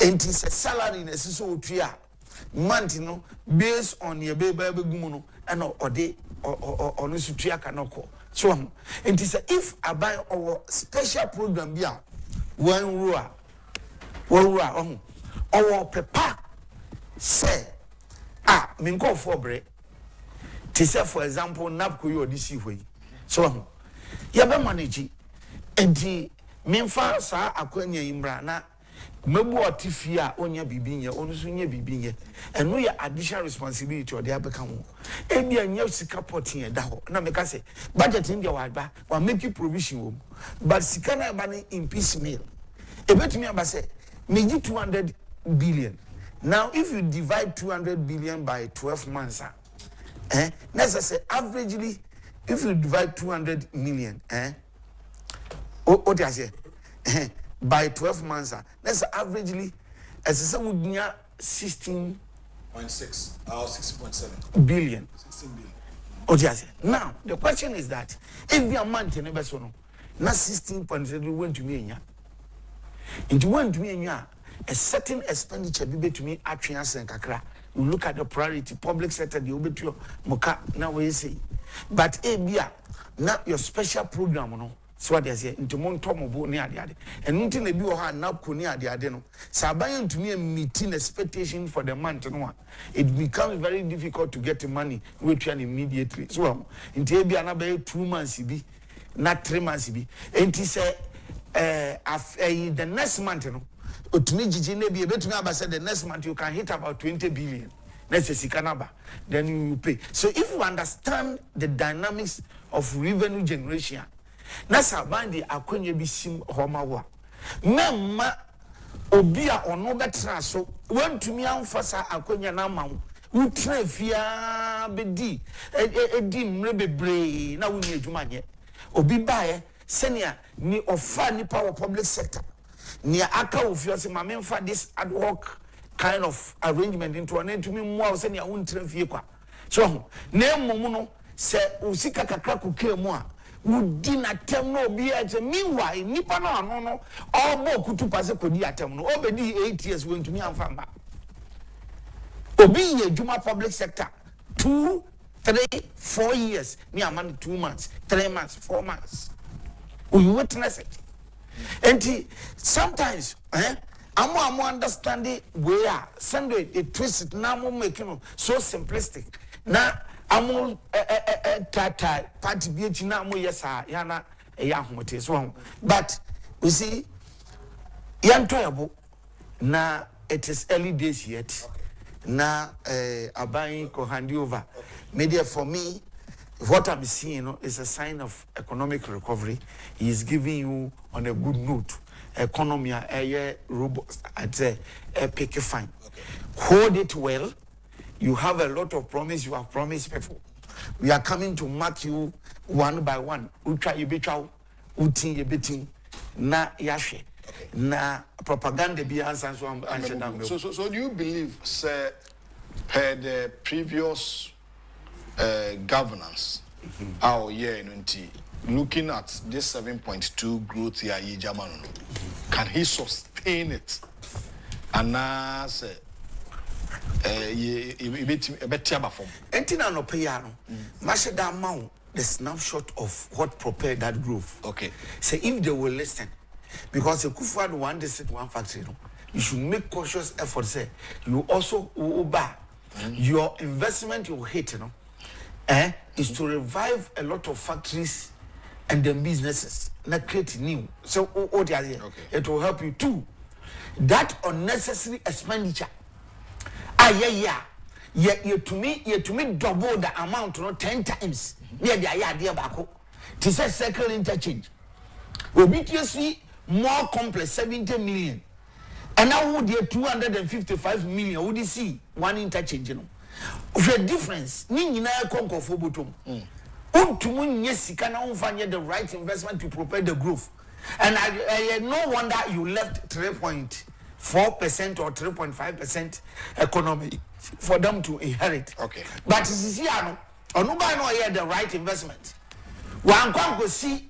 And it's a salary in a so month, based on your baby gumuno and or day or no sutria canoko. So, and it's if I buy our special program, yeah, one rua, or prepare, say, minko for bread. Say, for example, Napko or this way. So, Yaba manage, and the Memfa sa Aquania Imbrana. Mebu atifia onya bibinya onusunya bibinya eno ya additional responsibility or dey become ebi anya sika potin e da ho na meka say budget in dey wa make provision wo but sika na ba in piecemeal ebetumi aba say meji 200 billion. Now if you divide 200 billion by 12 months necessary averagely if you divide 200 million what you say by 12 months, that's averagely as I would near 16.6 or 16.7 billion. 16 billion. Oh, yes. Now the question is that if we are month in a person, not 16.7 went to me, into one to me, a certain expenditure be to me at and Kakra. You look at the priority, public sector, the obituary, Moka, now we say. But not your special program, so what they say into Montomo near the other. And nothing they do or now near the other. No, Sabayan to me a meeting expectation for the month. No, it becomes very difficult to get the money which one immediately. So, until be another 2 months, be not 3 months, be. And he said, the next month, you know, to me, Gigi, be able to say the next month you can hit about 20 billion. That's a sikanaba. Then you pay. So, if you understand the dynamics of revenue generation, Nasa bandi akonye bisim homawa. Memma obia ono betra so wantumi amfasa akonye na mawo. Utra fia bedi edi mre bebre na woni adwuma nye. Obi bae senia ni ofa ni power public sector. Ni aka ofio se mamemfa this ad hoc kind of arrangement into an entumi mo senia wontra fie kwa. So na emom no se usika kakra kokemu a would attempt no be at a meanwhile, Nippon no, all more could to pass a kodi attempt no, obedi 8 years went to me and famba. Obi a Juma public sector 2, 3, 4 years, near man 2 months, 3 months, 4 months. We witness it. And sometimes, I'm understanding where Sunday it twisted now making so simplistic. Now amul tata party BH na mo yesa yana yahomote so but you see yantoyabo na it is early days yet na abai ko hand over media for me what I'm seeing is a sign of economic recovery. He is giving you on a good note economy robust I'd say pick fine hold it well. You have a lot of promise you have promised people. We are coming to mark you one by one. Utra yebetwa, utin yebetin, na yashe, na propaganda be answer so do you believe, sir, per the previous governance, our year looking at this 7.2 growth here, can he sustain it? And now say. Entina no payano. Mashada mount the snapshot of what prepared that growth. Okay. Say if they will listen, because a akufo-addo one district one factory no you should make conscious effort say you also your investment you hit is to revive a lot of factories and then businesses not create new so it will help you too. That unnecessary expenditure you to me double the amount 10 times near the idea back to say circle interchange obviously more complex 70 million and now would you 255 million would you see one interchange the difference ni na konko fo botom untumu nye sika na unfanye the right investment to propel the growth and I no wonder you left 3.4% or 3.5% economy for them to inherit. Okay. But this is onuba no hear the right investment. Wan go see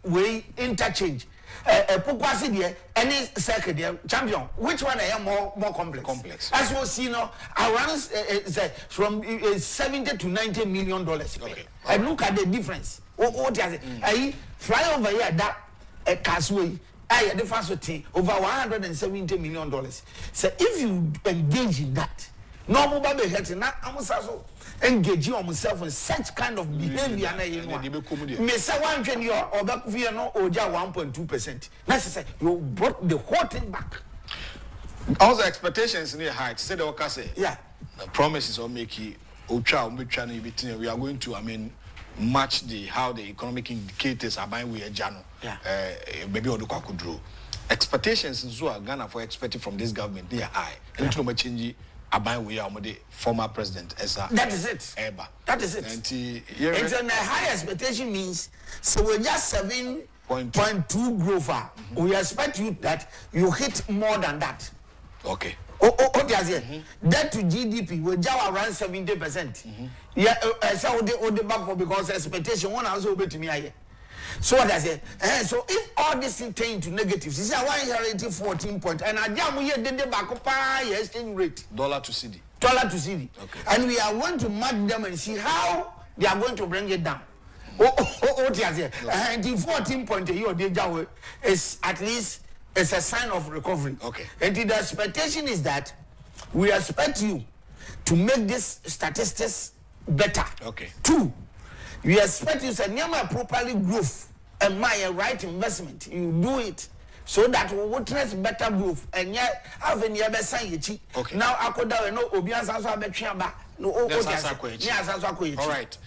way interchange. Pokwasi there any circle there champion. Which one are more complex? Complex. As we see now, around from 70 to 90 million dollars. Okay. And look at the difference. What is it? Fly over here that Casway. The first over 170 million dollars. So if you engage in that, no more baby hurting. Now I'm also engaging yourself in such kind of behavior. Me say 1 trillion or back via no oja 1.2%. Necessary. You brought the whole thing back. Also expectations in the height. Say the worker say. Yeah. The promises or make it. We are going to match how the economic indicators are buying with a journal. Maybe Oduka could draw. Expectations in Zua Ghana for expecting from this government they are high. And to change about we are the former president. That is it. That is it. It's a high expectation means so we're just 7.2 growth. We expect you that you hit more than that. Okay. That to GDP will just around 70%. Yeah, so the back because expectation one also be to me. So what I say, so if all this thing turn into negatives, this is why inheriting 14 point and I jam here did the back exchange rate. Dollar to CD. Okay. And we are going to mark them and see how they are going to bring it down. And the 14 point is at least it's a sign of recovery. Okay. And the expectation is that we expect you to make this statistics better. Okay. 2, we expect you to never properly growth and my right investment. You do it so that we witness better growth and yet have any other sign. Okay. Now I could no obians also have no. All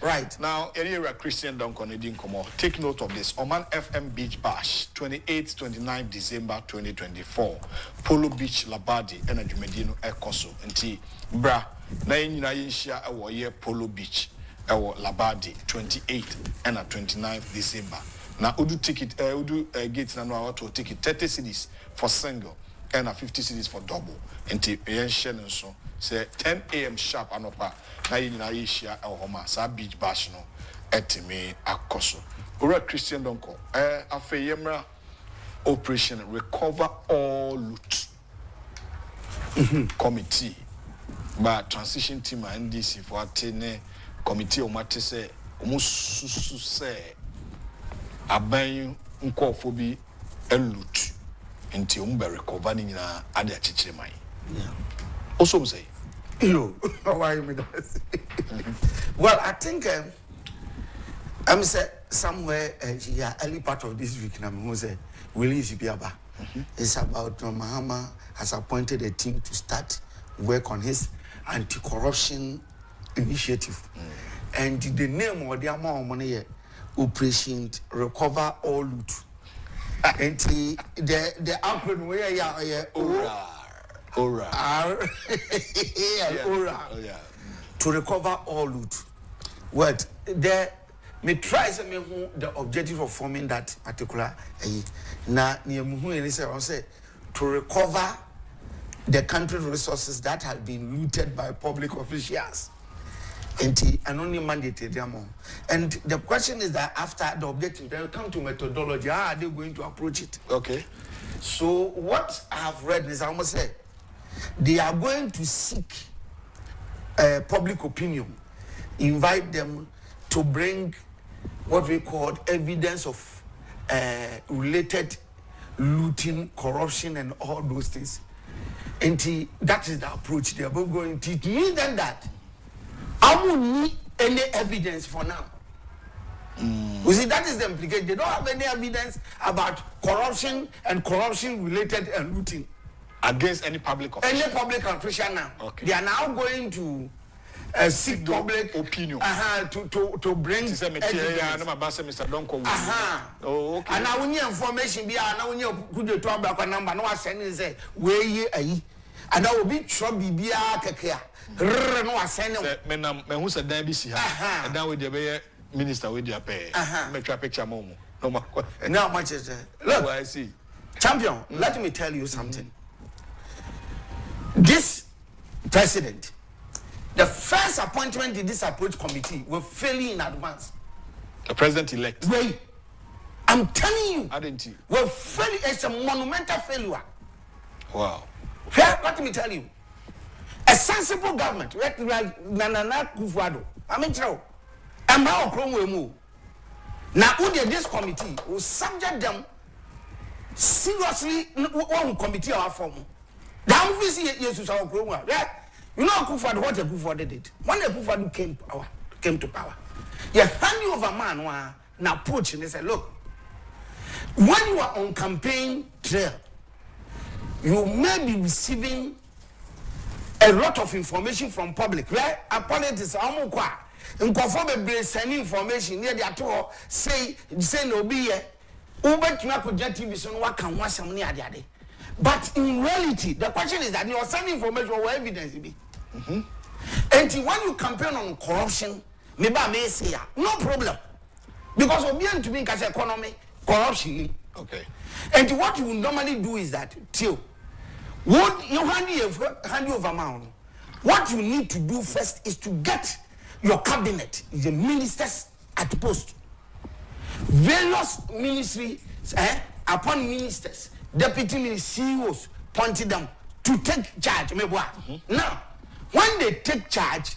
right. Now, area Christian Duncan Komo. Take note of this. Oman FM Beach Bash, 28-29 December 2024. Polo Beach Labadi, Energy Medino Ekoso. Nti bra na yinshia awo ye Polo Beach awo Labadi 28 and 29th December. Now udu ticket udu gates na no to ticket 30 cedis for single and 50 cedis for double. Nti yen so say 10 a.m. sharp anopa na yina yishia homa sa beach bash no etime akoso. Ora Christian Donko afeyemra operation recover all loot committee by transition team and NDC for atene committee omate say omususu say aban nkofo bi elut nti ombe recover ni nyina ade achichire man. Also say why you that? Well, I think I'm say somewhere early part of this week I'm say Willie Zibiaba. It's about Mahama has appointed a team to start work on his anti-corruption initiative. And the name of the amount of money Operation Recover All Loot. And the acronym where Ora. To recover all loot. What there me try the objective of forming that particular na say to recover the country's resources that have been looted by public officials. And only mandated them. And the question is that after the objective, they will come to methodology. How are they going to approach it? Okay. So what I have read is I almost say they are going to seek public opinion, invite them to bring what we call evidence of related looting, corruption, and all those things. And that is the approach they are going to teach me. Then that I won't need any evidence for now. You see, that is the implication. They don't have any evidence about corruption and corruption-related and looting against any public official. Any public official now. Okay. They are now going to seek public opinion. To bring evidence. Oh, okay. And now we need information. Now we need to talk about number. No, I send you say where ye are. And I will be trouble. Be a keke. No, I send you. Me who said that be see her. And now we the minister with your pay. Make a picture momo. No more. Now much is look. I see. Champion, let me tell you something. This president, the first appointment in this approach committee will fail in advance. The president-elect. Wait, I'm telling you. I didn't. Will fail. It's a monumental failure. Wow. Let me tell you. A sensible government, like Nana Akufo-addo. I mean, and now Kromwemu. Now, this committee will subject them seriously. One committee or form. Now, we see Jesus our Kromwa. You know Akufo-addo, what Akufo-addo did. When Akufo-addo came to power, you hand over man now approach and they say, look, when you are on campaign trail, you may be receiving a lot of information from public, right? Politics, sending information near the atoll, say no be here. But in reality, the question is that you are sending information or evidence. And when you campaign on corruption, maybe I may say, no problem. Because of being to be as economy, corruption. Okay. And what you normally do is that, till what you hand over amount, what you need to do first is to get your cabinet, the ministers at post. Various ministries, upon ministers, deputy ministers, CEOs, pointed them to take charge. Now, when they take charge,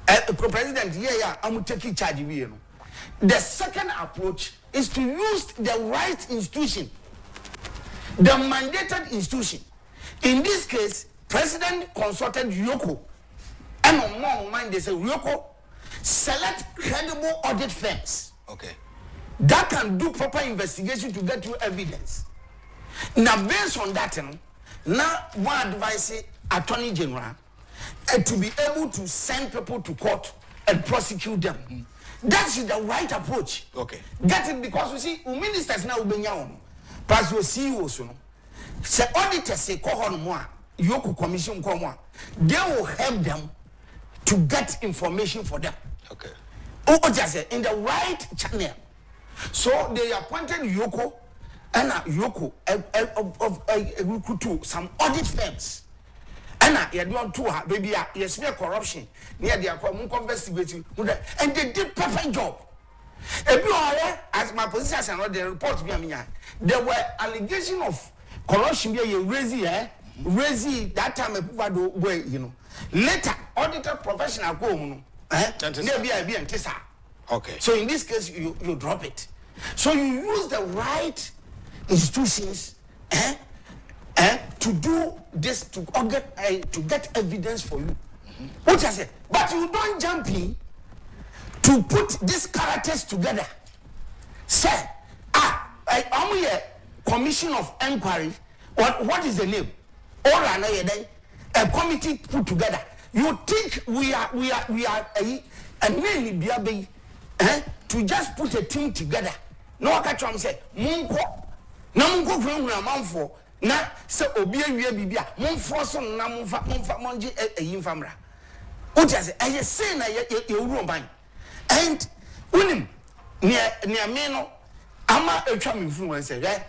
president, I'm taking charge. The second approach is to use the right institution, the mandated institution. In this case, President consulted Yoko, and on more mind they say Yoko, select credible audit firms. Okay. That can do proper investigation to get you evidence. Now, based on that, now one advice Attorney General to be able to send people to court and prosecute them. That's the right approach. Okay. Get it? Because you see, ministers now be now, plus your CEOs, say auditors say cohort more, Yoko Commission come on, they will help them to get information for them. Okay. Just say in the right channel. So they appointed Yoko and Yoko recruit some audit firms. And you don't do her, baby. Yes, we are corruption. Near the investigating, and they did perfect job. As my position and the report there were allegations of corruption. Raising that time later auditor professional go okay. So in this case you drop it. So you use the right institutions to do this to get evidence for you. What I say, but you don't jump in to put these characters together. Say, I'm here commission of inquiry. What is the name? All a committee put together. You think we are a name be to just put a team together? No, I can't say Munko. Na munko fun man for na se obi awie bibia mon force na monfa monje yimfamra. O just say na ye wuru ban. And unim ne me no ama etwa me influence right.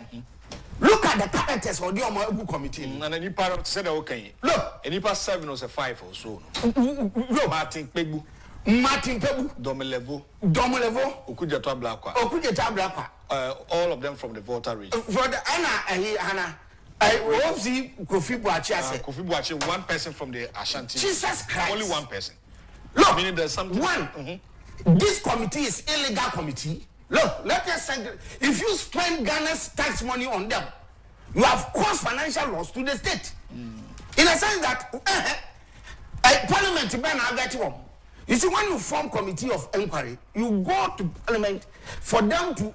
Look at the characters for the Omagu committee. And any part said okay. Look, any past 7 or 5 or so. Look, Martin Pebu, Domelevo, Okudjata Blakwa. All of them from the voter region. For the Anna, I will see Kofi Boachi, one person from the Ashanti. Jesus Christ. Only one person. Look, meaning there's something. One. This committee is illegal committee. Look, let us say, if you spend Ghana's tax money on them, you have caused financial loss to the state. In a sense that Parliament, you see, when you form committee of inquiry, you go to Parliament for them to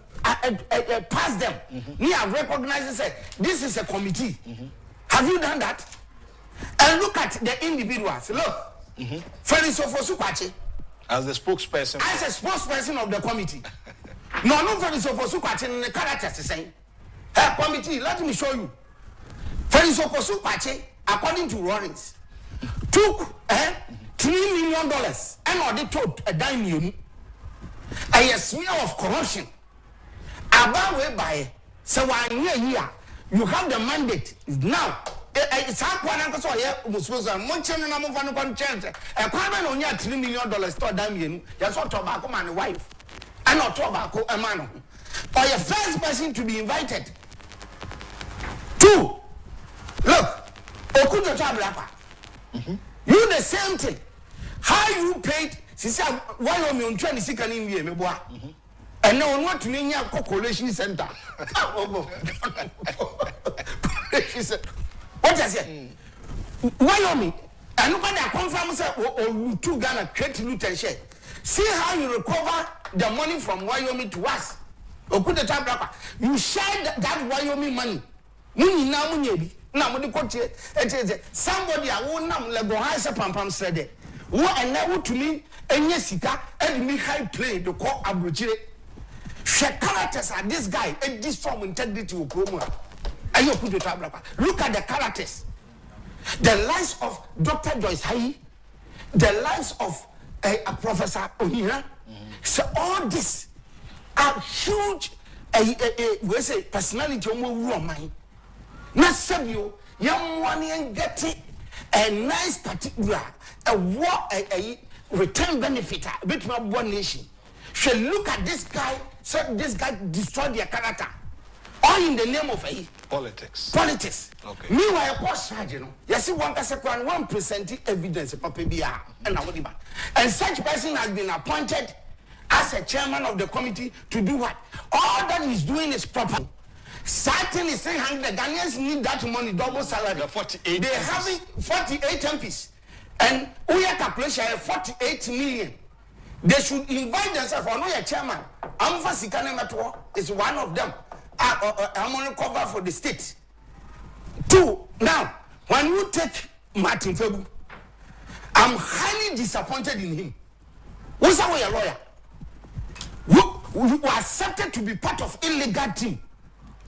pass them. We have recognized and said, this is a committee. Have you done that? And look at the individuals. Look, Felix Ofosukwache. As the spokesperson. As a spokesperson of the committee. No, Felix Ofosukwache in the characters is saying, hey, committee, let me show you. Felix Ofosukwache, according to Rollins, took $3 million and already told a dime million. A smear of corruption. About whereby, so one year, you have the mandate now. It's hard one uncle so here, Munchen and I'm on one chance. A crime on $3 million to a dime million. That's what tobacco man, wife. And not tobacco, a man. Or your first person to be invited. 2. Look, Okudo Chablapa. You the same thing. How you paid, she said, why you on 26 and in me, boy? And no one want to name your collation center. What I said? Wyoming, and nobody confirms or 2 Ghana create loot and share. See how you recover the money from Wyoming to us. Okuda Chablapa. You shared that Wyoming money. Muni na munyebi. Na mudi koche. Somebody I won't know le go high pam said it. What and now to me enye sika and me high play the call abrochire. She characters are this guy and this form integrity of promo. Look at the characters. The lives of Dr. Joyce Hai, the lives of a Professor Onira. So all this are huge we say personality of mine. Not Sabio, young one and get it a nice particular a return benefit between one nation. She look at this guy, so this guy destroyed their character. All in the name of politics. Politics. Okay. Meanwhile, post you know, you see one person one presenting evidence and such person has been appointed as a chairman of the committee to do what? All that he's doing is proper. Certain is saying the Ghanaians need that money, double salary. 48. They have 48 MPs, and we are calculation 48 million. They should invite themselves for no chairman. Amfa Sikane Matwo is one of them. I'm on cover for the state. 2. Now, when you take Martin Febu, I'm highly disappointed in him. Who's our lawyer? You accepted to be part of illegal team.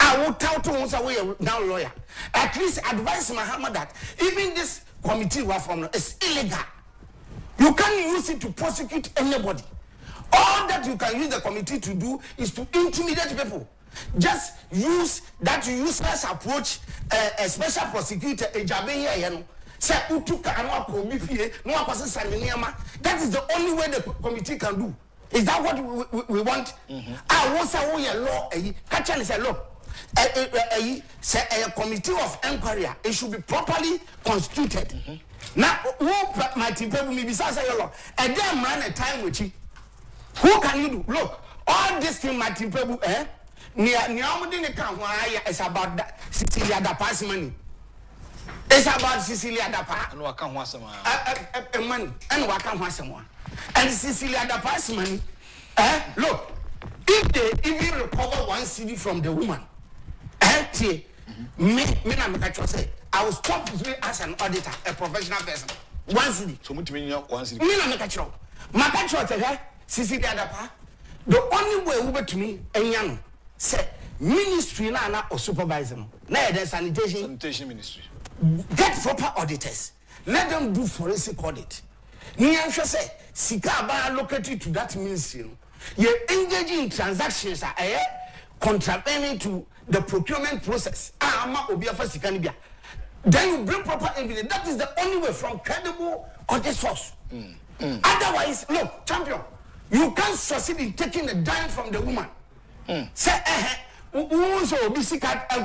I will tell to who's our now lawyer. At least advise Muhammad that even this committee we are from is illegal. You can't use it to prosecute anybody. All that you can use the committee to do is to intimidate people. Just use that useless approach. A special prosecutor, Agyapong here, say utuka anwa komi fie, no akwase saneniama. That is the only way the committee can do. Is that what we want? I want say we law. Catch and say law. Say a committee of inquiry. It should be properly constituted. Now, who might people me besides say law? And then run a time with you. Who can you do? Look, all this thing might people it's about that Cecilia Dapa's money. It's about Cecilia Dapa. And Waka Wasama. Money. And Waka Wasama. And Cecilia Dapa's money. Look, if they even recover 1 CD from the woman, I will stop as an auditor, a professional person. 1 CD. So much meaning 1 CD. Cecilia Dapa. The only way over to me, and say ministry na or supervisor na the sanitation ministry get proper auditors, let them do forensic audit. Ni answer say sika ba allocated to that ministry you engage in transactions contravening to the procurement process ama obi afa sika ni bia, then you bring proper evidence. That is the only way from credible audit source. Otherwise, look, champion, you can't succeed in taking a dime from the woman. Say so be sick at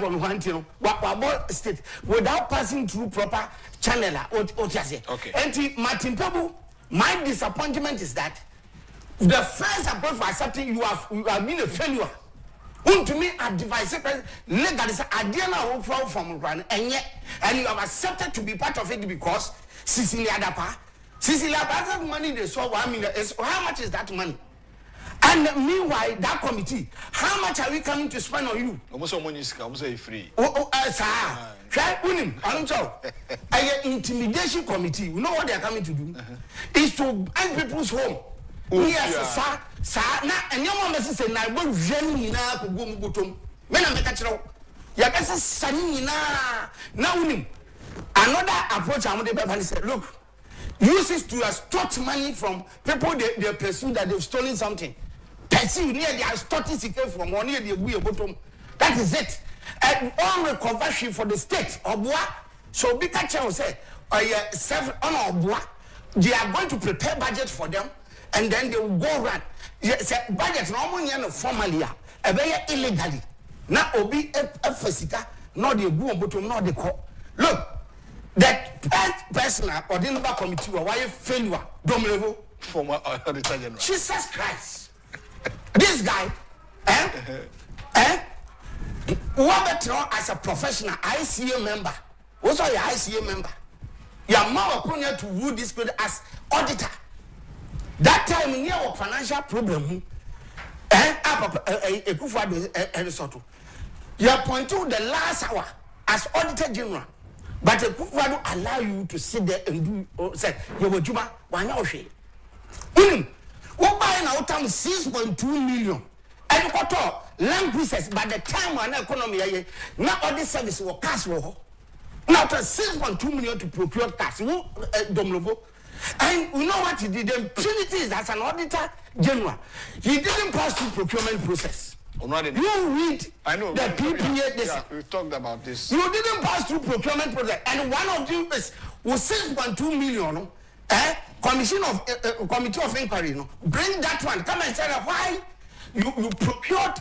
what state without passing through proper channel. Okay. And Martin Pebu, my disappointment is that the first approach for accepting you have been a failure. To me, advise legally say idea now from run and you have accepted to be part of it because Sicilia has money they saw 1 million. How much is that money? And meanwhile, that committee, how much are we coming to spend on you? Almost free. Sir. Try unim. I'm sorry. An intimidation committee. You know what they are coming to do? Is to end people's home. Yes, sir. Now, and your mom says, "I will join na kugumu gutum." Men are making ya kasa sani na unim. Another approach I'm going to say, look, uses to extort money from people they pursue that they've stolen something. Pursue near they are extorting secret from one near the bottom. That is it. And all recovery for the state of what? So big catcher will say, they are going to prepare budget for them and then they will go run. Yes, budget normally formally, illegally. Now obi efesika, not the bottom, not the court. Look, that person or the number committee or why failure, Domlevo, former Auditor General. Jesus Christ. This guy, what as a professional ICA member, what's your ICA member? Your mom appointed to rule this period as auditor. That time in your financial problem, akufo-addo you appointed the last hour as auditor general, but akufo-addo allow you to sit there and do say you were juma wanya oshe. What buy now time 6.2 million. And koto land pieces by the time when economy now all this service will cash wo. Now 6.2 million to procure cash. Domlovo. And we know what he did. The impunity is as an auditor general. He didn't pass through procurement process. You read I know, the PPA. Yeah, we've talked about this. You didn't pass through procurement process. And one of you is was 6.2 million. Committee of inquiry. Bring that one. Come and tell them why you procured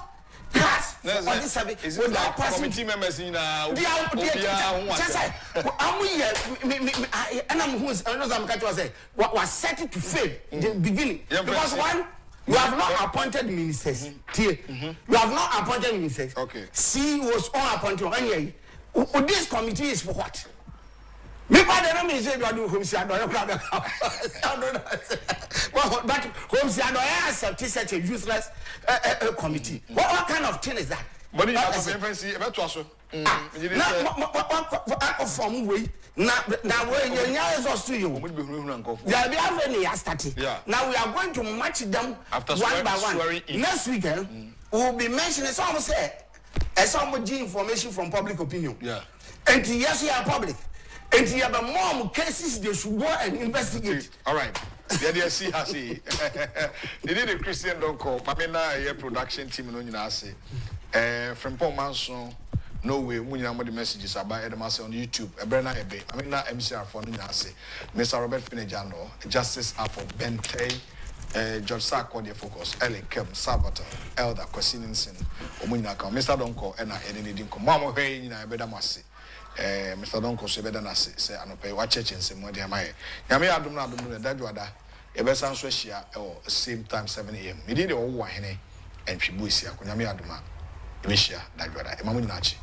cars on this service without passing. Committee members in I'm was set to fail in the beginning because one, you have not appointed ministers. You have not appointed ministers. Okay. C was all appointed. This committee is for what? Me father no me say do akufo-addo but akufo-addo accept such a useless committee. What kind of thing is that? But you have to see about to so. From way now we now we are going to match them after one by one. Next weekend we will be mentioning some say some information from public opinion. Yeah. And yes, we are public. And you have more cases they should go and investigate. All right. The see has see. They did a Christian don't call. Mamina a production team no nyina say. From Paul Manson, no way. We nyina the messages about Edemase on YouTube. Ebrena ebe. Mamina MCR for nyina say. Mr. Robert Finejano, Justice Apple Bente. George Sarko the focus. Ellen Kem Salvatore Elder Kwesininsin. Omunyina ka. Mr. Donko ena eni dinko. Mama hey nyina ebedamase. Mr. Donko Sebeda Nasi say anope wa church and say modi amaye. Nyame adum na dadwada e be san so hia same time 7 a.m. Me dey wo wa hene and twibu isia ko nyame aduma e be hia dadwada e mamu nyina chi.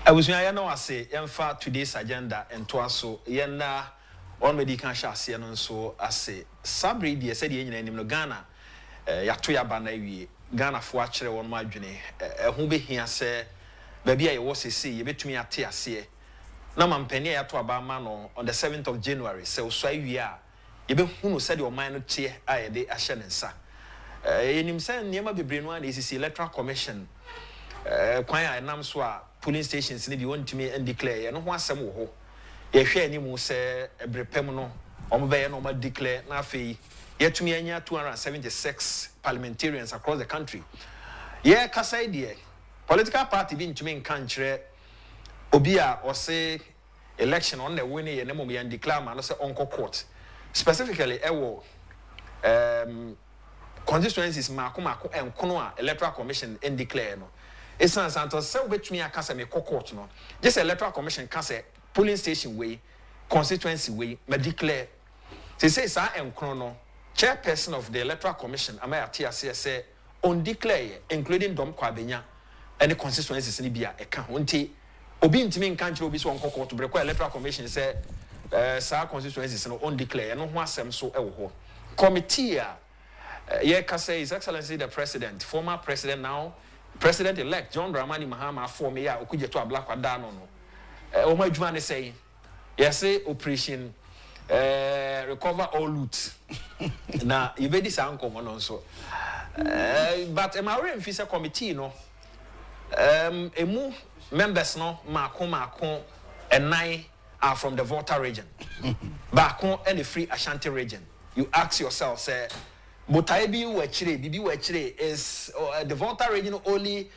I was saying, I say, for today's agenda and to us so yena on medical shas and so I say Sabri dear said in Ghana Yatoya Bana Ghana for actually on my journey who be here say baby I was a see you bet me at tea see now man penny at to Abamano on the 7th of January so we are you be who said your mind tea I de ashensa in him saying near be brain one is Electoral Commission kwanya enam so a polling stations ni bi won me and declare no ho asem wo ho ye hwe ani mu se ebrepem no omo be ye no ma declare na afei yetumi anya 276 parliamentarians across the country ye kasa de political party bi ntumi nkan kire obi a o se election on the winning ye nemo be declare ma no se onko court specifically ewo constituencies mako enkono a Electoral Commission and declare no it's not Santos so between a case me court no just Electoral Commission can say polling station way constituency way me declare say sa enkono no chairperson of the Electoral Commission am I TRC say on declare including Dom Kwabenya any constituencies ni bia e ka honti obi ntimi nka nche obi so on court breko Electoral Commission say sa constituencies no on declare no ho asem so e wo ho committee Kase His Excellency the President, former President now, President-elect John Dramani Mahama for me ya okuje to ablakwa da no no. O ma adwuma ne say, say operation recover all loot. Na yebedi sa nkomo no so. But am already officer committee no. Emu members no mako and 9 are from the Volta region. Bako and the Free Ashanti region. You ask yourself say Botaibi wechire, bibi wechire is the Volta region only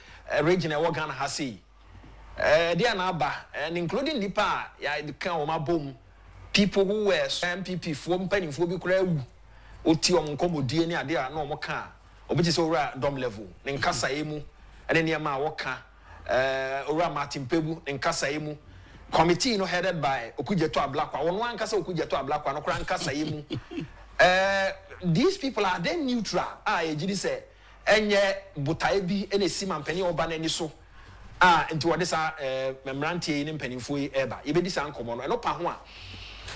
region I Ghana has see. They are now and including Nipa, ya the Kama boom, people who were MPP form penny for be crowd, Otium Combo DNA, they are no more car, or which is over dom level, then Casa Emu, and then Yama Waka, Ora Martin Pebu, and Casa Emu. Committee no headed by Okujeto Black one Casa Okujeto Black one, Okran Casa Emu. These people are then neutral. Ejidi say enye botaibi ene siman penny oba na ni so. Into what this memorandum in pennyfo eba. Ibedi san komo no pa ho a.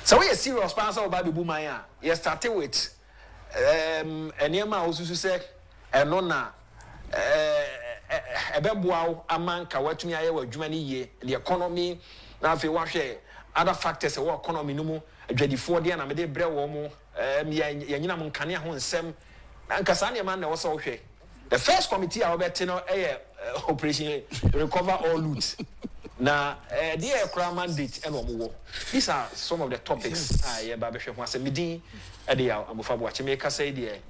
So we a serious sponsor oba be buman a. You started with enema osusu say eno na ebeboa amanka watumi aye wadwuma ni ye the economy na afi wahwe other factors e economy no mu adwadifo de na me de bre wo mu yanyina mo nkane ho nsem ankasa ne man na wo so hwe the first committee a obeti no operation recover all loot na the crime mandate and wo these are some of the topics ye ba be hwe ho asem medin e de ya amofa bo ache me kasa de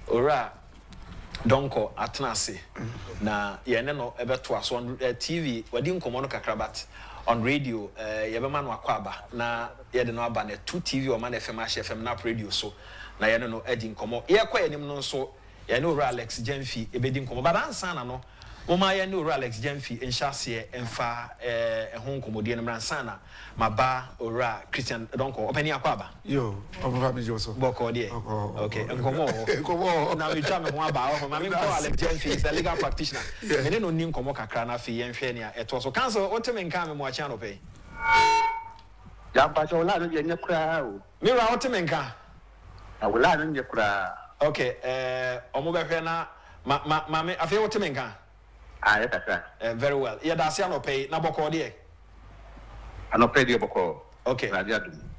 ora donko atnase na ye ne no ebeto aso on TV wadi nkomo no kakrabat on radio ye be man wakwaba na ye de no aba na 2 TV o man FM FM na radio so na ye no edi nkomo ye kwa ye nim no so ye no Alex Jemfi e bedi nkomo baba ansa na no moma ye no Alex Jemfi enhyase emfa ho nkomodie no mransa na maba ora Christian donko opani akwaba yo oba me jo so boko de okay nkomo na me twa me ho aba ho ma me ko Alex Jemfi is a legal practitioner me ne no ni nkomo kakra na fi ye nhwe ne eto so cancel oteme nka me mo acha no pe ya pa so la no ye nyakura o me ra oteme nka awula no nyakura okay omo be hwe na ma me afi oteme nka yes sir very well ya da sia no pe na boko de anopɛ de bɔkɔ okay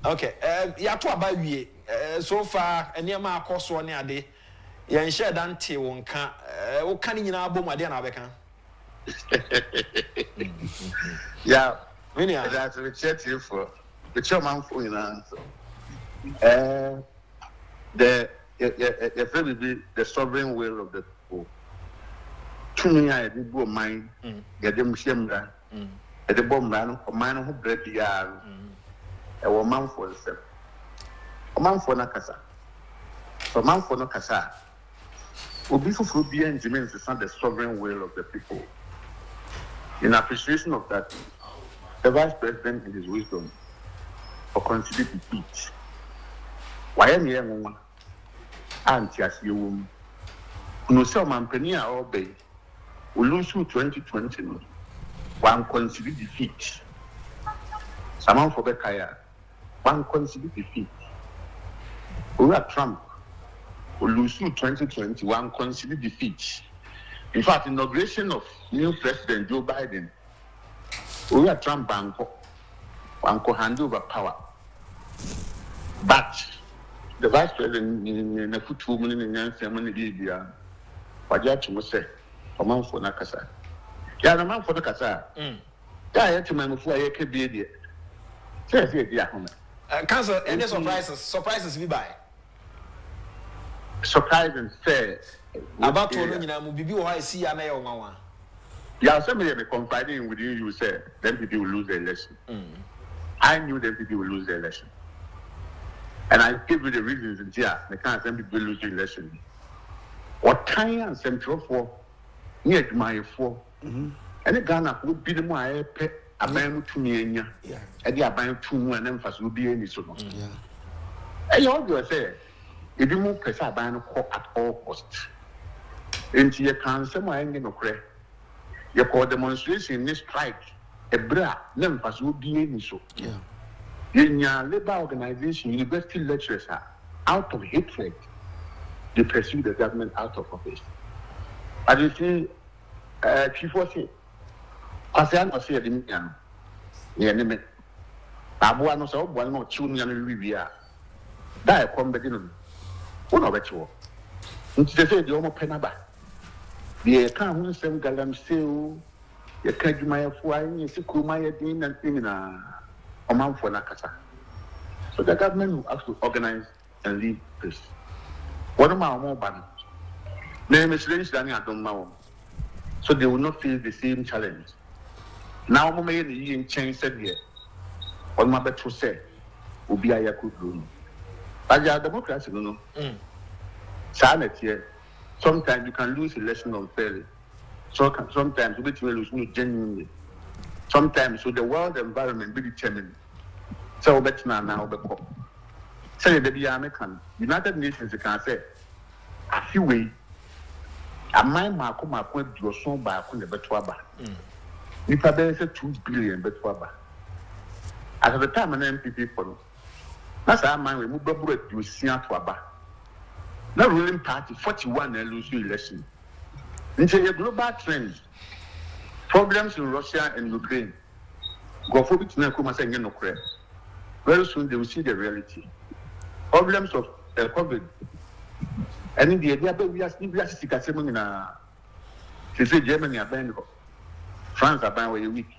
okay ya to aba wie so far eniema akoso ne ade ya nhye dante wo nka wo kan nyina abom ade na abeka ya minia that's the chat here for the chairman for you know the the sovereign will of the people to me I did go mine get them shemra the bomb ran or mine who bread the yard a woman for the a man for Nakasa. So man for Nakasa will be for be and Jimenez is not the sovereign will of the people. In appreciation of that, the Vice President in his wisdom for consider the beach. Why am I woman? Auntie as you no sell man penny or bay will lose 2020. one consider defeat. Someone for Bekaya, one consider defeat. We are Trump, who lose 2021, consider defeat. In fact, inauguration of new President Joe Biden, we are Trump banko hand over power. But the Vice President in a foot woman in the ceremony, Agyapong say, a man for Nakasa. Yeah, a man for the Kasa. Yeah, to man before I can be there. Say, dear home. Council, any surprises we buy. Surprise and fair. About to know, Bibi, I see a mayor, Mama. Yeah, somebody may confiding with you, say, then people will lose the election. I knew that people will lose the election. And I give you the reasons in here, they can't send people lose the election. What kind of central for near my four? And the Ghana would be the more pet a man to me, and the abandoned 2 and emphasis will be any so much. And you always say, if you move press a ban at all costs. Into your cancer, my engine of credit. Your call demonstration in this strike, a bra, emphasis will be any so. In your labor organization, university lecturers are out of hatred. They pursue the government out of office. As you see, Chief was here. As I was here, the enemy. Abuano so one more tune and review. That come back in. One of it. They say the Omo Penaba. The account same galam seal. You can't do my flying, you see, Kumaya Dean and Timina. A month for Nakasa. So the government will have to organize and lead this. One of my more ban. Name is Lynch Danny at Don. So they will not face the same challenge. Now, my in change said here. On my better say, will be a Yaku room. As a democracy, no. Silent here. Sometimes you can lose election unfairly. So sometimes you will lose genuinely. Sometimes so the world environment be determined. So better now be called. Say the American United Nations can say a few way. A my Makuma point your son by a betuaba. Nipa say 2 billion betuaba. At the time an MPP for that's our mind we move to you see to aba. Now ruling party 41 and lose election. Into a global trend. Problems in Russia and Ukraine. Go for it now, come and no credit. Very soon they will see the reality. Problems of COVID. And in the idea that we are still in a Germany are buying, France are buying a week.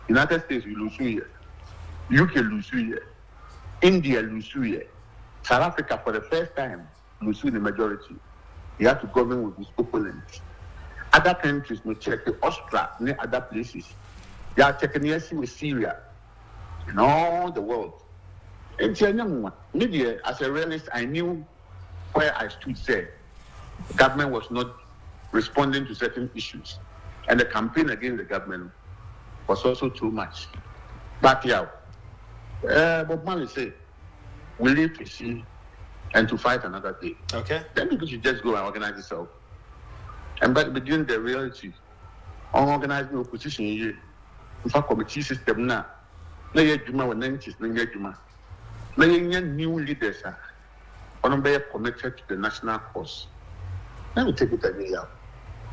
United States will lose 2 years. UK lose 2 years. India lose 2 years. South Africa for the first time lose the majority. You have to govern with his opponents. Other countries may check the Austria and other places. They are checking with Syria and all the world. And media, as a realist, I knew where I stood. Said government was not responding to certain issues, and the campaign against the government was also too much. But yeah, Bob Marley said, "We live to see and to fight another day." Okay. Then people should just go and organize itself. And but begin the reality on organizing opposition here. In fact, committee system now. Now you do my 90s, now you do my. Now you new leaders are connected to the national cause. Let me take it away out.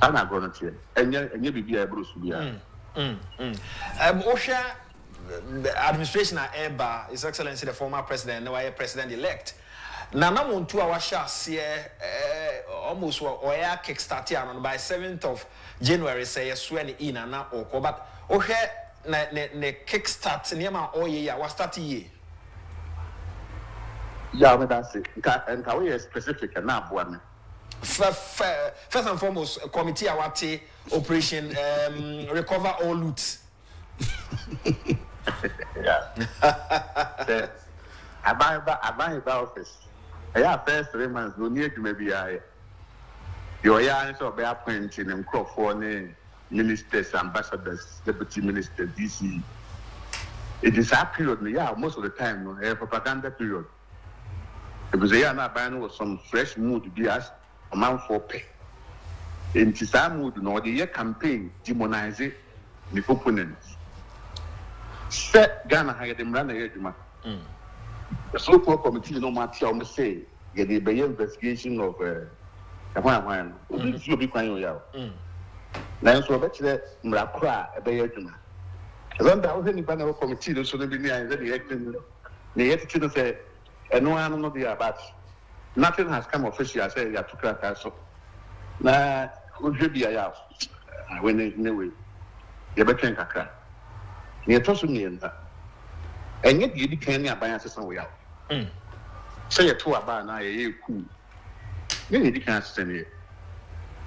I'm not going to tell you. And you be able to be able. OSHA, the administration at EBA, His Excellency the former president, now president-elect. Nana Muntu awasha here almost or kickstart here by 7th of January say swear in and now or but ne kickstart near my year was start ye. Yeah, but that's it. And how is specific and now one. First and foremost, committee awati operation recover all loot. Yeah. I buy office. I first 3 months, no need to maybe I. Your answer be appointing and crop for ministers, ambassadors, deputy minister, DC. It is a period, yeah, most of the time, a propaganda period. Because they are not buying with some fresh mood to be asked amount for pay. In this mood, no, the year campaign demonize it. the opponents. Set Ghana had them run a juma. The so-called committee no matter how say, yeah, the investigation of one. You'll be crying out. Now, so I bet you that Mrakra a bay juma. As long as I was any panel committee, so they be near the acting. The attitude say, and no one know the about. Nothing has come officially. I say, you have to crack so. Now, would be a yaw. I went in the way. You better think a crack. Near Tossing in that. And yet, you became near by us somewhere. Say a 2 about now, a cool. Then you can't stand here.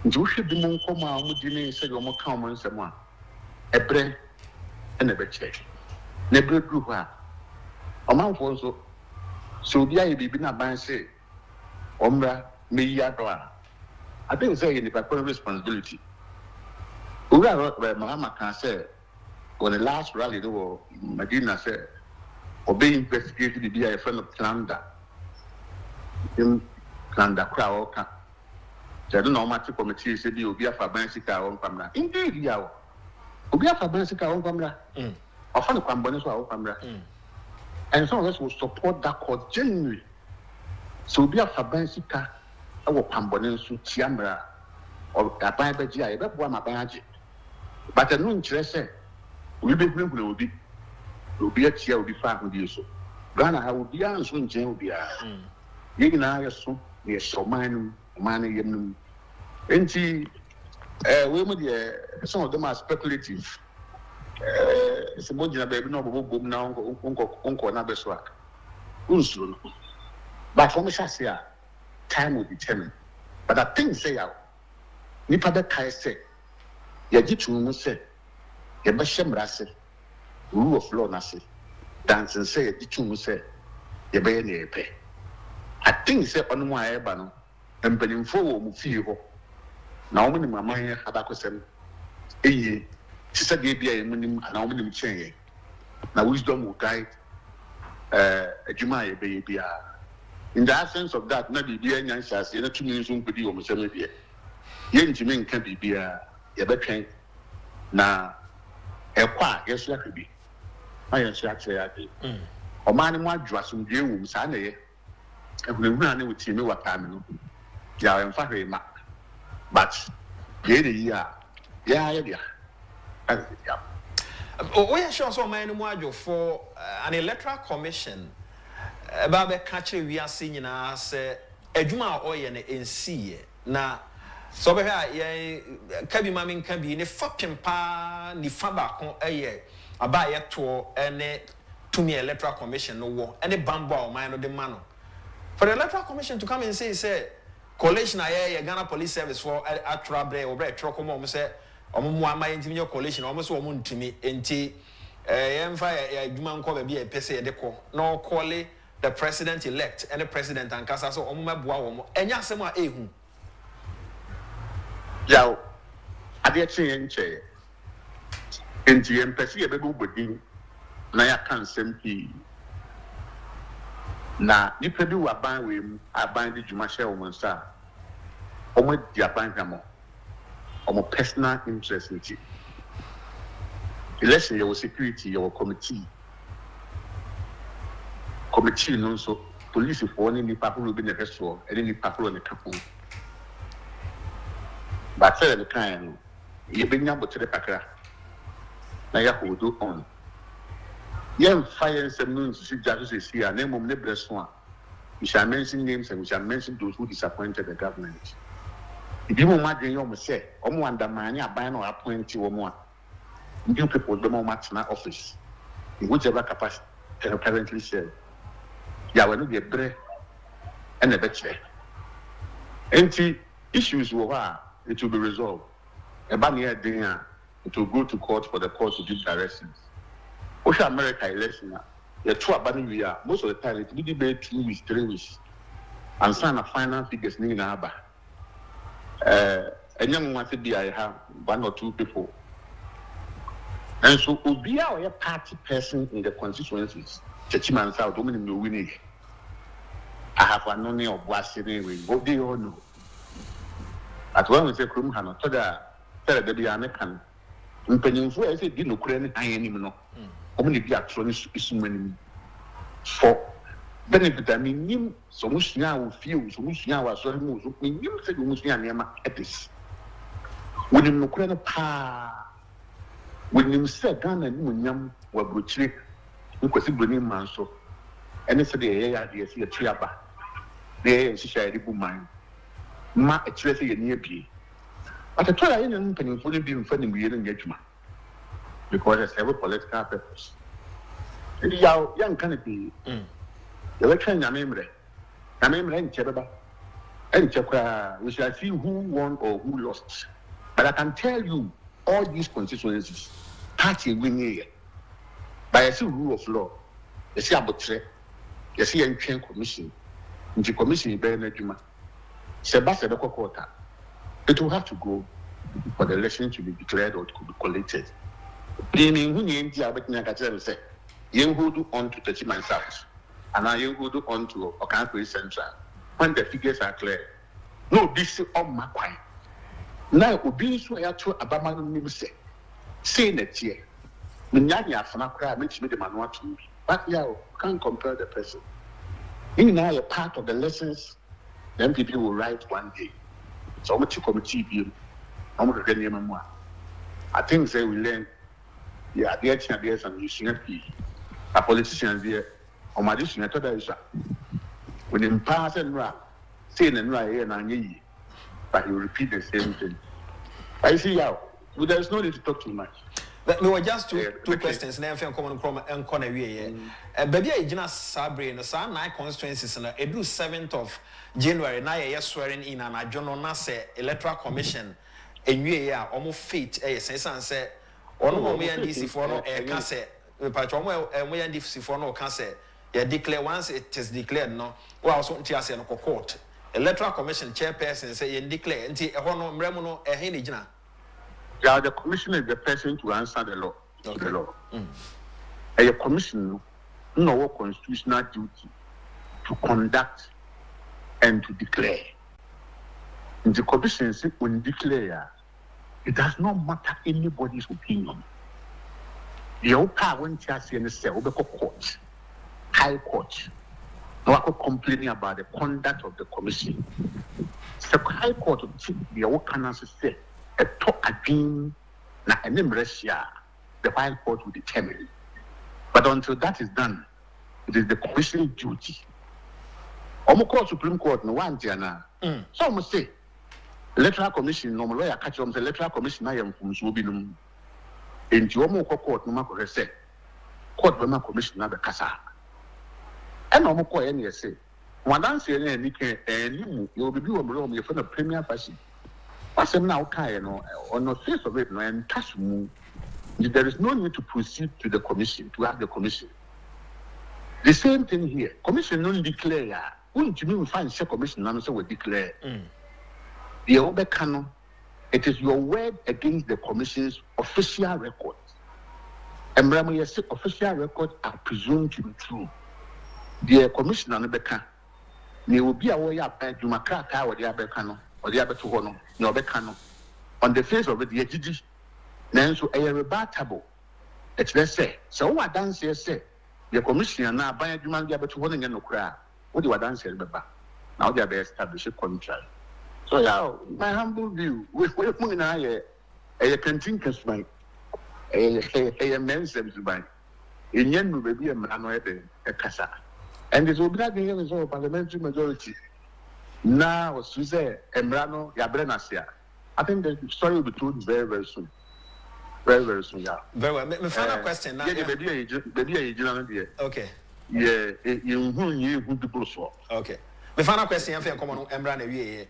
You should be more common with the say your more common someone. A bread and a bed check. Never grew her. A month also. So the idea be not by say, Ombra, me yadwa. I think say in the personal responsibility. We are where Mahama can say, when the last rally, the war, Medina said, obey investigated to be a friend of Klanda. In Klanda crowd, I don't know much committee said you be a Fabansica on Pamra. Indeed, Yao. Obia Fabansica on Pamra. Or Fan Pambonis or Pamra. And some of us will support that cause genuinely. So be a Fabansica or Pambonis to Tiambra or a Bible Gia, but one Mabaji. But a noon say, we be bring will be a chair will be far with you so. Ghana, I will be answering Jane will be a. You can also be a showman, money, and some of them are speculative. It's a modern baby, no boom now, uncle, another swag. But for me, time will determine. But I think say out. Nipa the Kai say, Yajitu say, Yabashem Rase, rule of law Nasi, dance and say, Yajitu say, Yabayane pay. I think say on my ebano, and Benin for Mufio. Now, when my mind had accused she said, Gabia and Naomi Chang. Now, wisdom will guide a Juma baby. In the absence of that, maybe be any answers in a 2 minutes won't be almost every year. Yen Jimin can be a better now. A qua, yes, that could be. I am actually happy. Or man, my dress and dear Sunday. And we run with him what time. Yeah, I'm sorry, Mark. But, yeah. We are sure so many more for an electoral commission. About catching we are seeing us a Juma or in sea. Now, so Kabi Mammy can be in a fucking pa, ni fabacon a year, a buy a tour and to me electoral commission no war, and a bamboo man of the man. For the electoral commission to come and say, collation I Ghana Police Service for a trouble or bread, Trocomom say, or my intimate collation almost woman to me, and tea. A human call be a pese deco, no call the president elect and the president and Casaso Oma Boa, and Yasema Ehu. Yao, I did change in GM Pessi a baby wedding. Naya can't send me. Now, you can do a band with a band of Jumasha woman, sir. Or with the bank or more personal interest in it. Election, your security, your committee. Committee, no, so police for any people will be in the restaurant, any people in the couple. But say the kind, you bring up to the packer. Now you will do on. Young fire some news to judges here, name of the best one. We shall mention names and we shall mention those who disappointed the government. If you imagine you must say, one the man, you ban or appoint you or more. New people don't match my office. In whichever capacity currently said. Yeah, will not be a bread and a better. Empty issues were it will be resolved. A banner dinner, it will go to court for the court to give directions. Osha America election, the two abandoned we are most of the time it will debate 2 weeks, 3 weeks, and sign a final figures in Aba. A young one to be I have 1 or 2 people. And so be our party person in the constituencies. Churchman South, Dominic winning. I have a no name of Washington, what do you know? At one we say, Krum Hano, tell the American, Mpanimfo a say di nokure ne han anim no omo ne di atro ne isumani for benefit I mean nim so musua wo fie so musua wa so mu so nim se do musua ne ma etis wonim nokure ne pa wonim se Ghana ni munyam wa brochire nkwasi broni man so ene se de ye ya de se ya tuaba de shisha ri bu man ma a kire se ye ne abie but at all I didn't pay for the being funding we didn't get because it's every political purpose. Young canopy. The election Yamemre and Chebaba and Chakra, we shall see who won or who lost. But I can tell you all these constituencies, party winning by a rule of law, the Sabotre, the CN Commission, the Commission in Bernarduma, Sebastian Quota. It will have to go for the election to be declared or to be collected. Meaning, who named the Agyapong say, "You hold on to 30 months out, and now you hold on to Okanko Central." When the figures are clear, no, this is all my point. Now, Obi so ya to Abama no say next year. Minyanya afana kra makes me the manual to me. But yeah, can't compare the person. In now a part of the lessons, then people will write one day. So much committee view. I'm going to get more. I think they will learn. Yeah, the ideas and using a politician there. Or my addition, I thought that is when in past and right, saying and right here and ye, but you repeat the same thing. I see how. But there's no need to talk too much. But we were just two questions. Now, if you're coming from and corner, baby, I just sabre in the San 9 constituencies and I do 7th of January. Now, I swearing in and I don't know, Electoral Commission. And we are almost fit. Sense and say, "Oh, we are DC for no cancer." Patrol and we are DC for no cancer. You declare once it is declared. No, well, so Tias and court. Electoral Commission chairperson say you declare. Until a hono mremuno a hinijna. Yeah, the commission is the person to answer the law. Okay. The law. A commission no constitutional duty to conduct and to declare. And the commission say when declare. It does not matter anybody's opinion. The OPA went to say and say, court, high court, no complaining about the conduct of the commission. The high court of the OPA say, a talk again, na Russia, the high court will determine. But until that is done, it is the commission's duty. Omoko Supreme Court, no one, Diana. So I must say, Electoral Commission, no lawyer catch them. The Electoral Commission, I am from Subinum. In Jomo Court, no matter say, Court Burma Commission, not the Casa. And no more any say. One answer, and you will be doing room, you're from the premier fashion. What's now, Kayano, on the face of it, and cash move. There is no need to proceed to the commission, to have the commission. The same thing here. Commission don't declare. Wouldn't you find a commission, and so we declare. The Obekano, it is your word against the commission's official record. And when you say official record are presumed to be true. The commissioner Obeka, they will be aware of Jumakaka or the Abekano or the Abetuhono, no Obekano. On the face of it, the Ejiji, then so a rebuttable. It's let's say, so what dance here say, the commissioner now by Juman Abetuhono and no cry. What do you dance here, Baba? Now they have established a contract. So yeah, my humble view, we're moving a continuous bank, a men's bank. In Yenu, baby, a man, a casa. And this will be not the parliamentary majority. Now, Suze, Embrano, Yabrenasia. I think the story will be told very, very soon. Very, very soon, yeah. Very well. My final question now. Baby, okay. Yeah, you people so. Okay. My final question, I'm going to come on Embrano.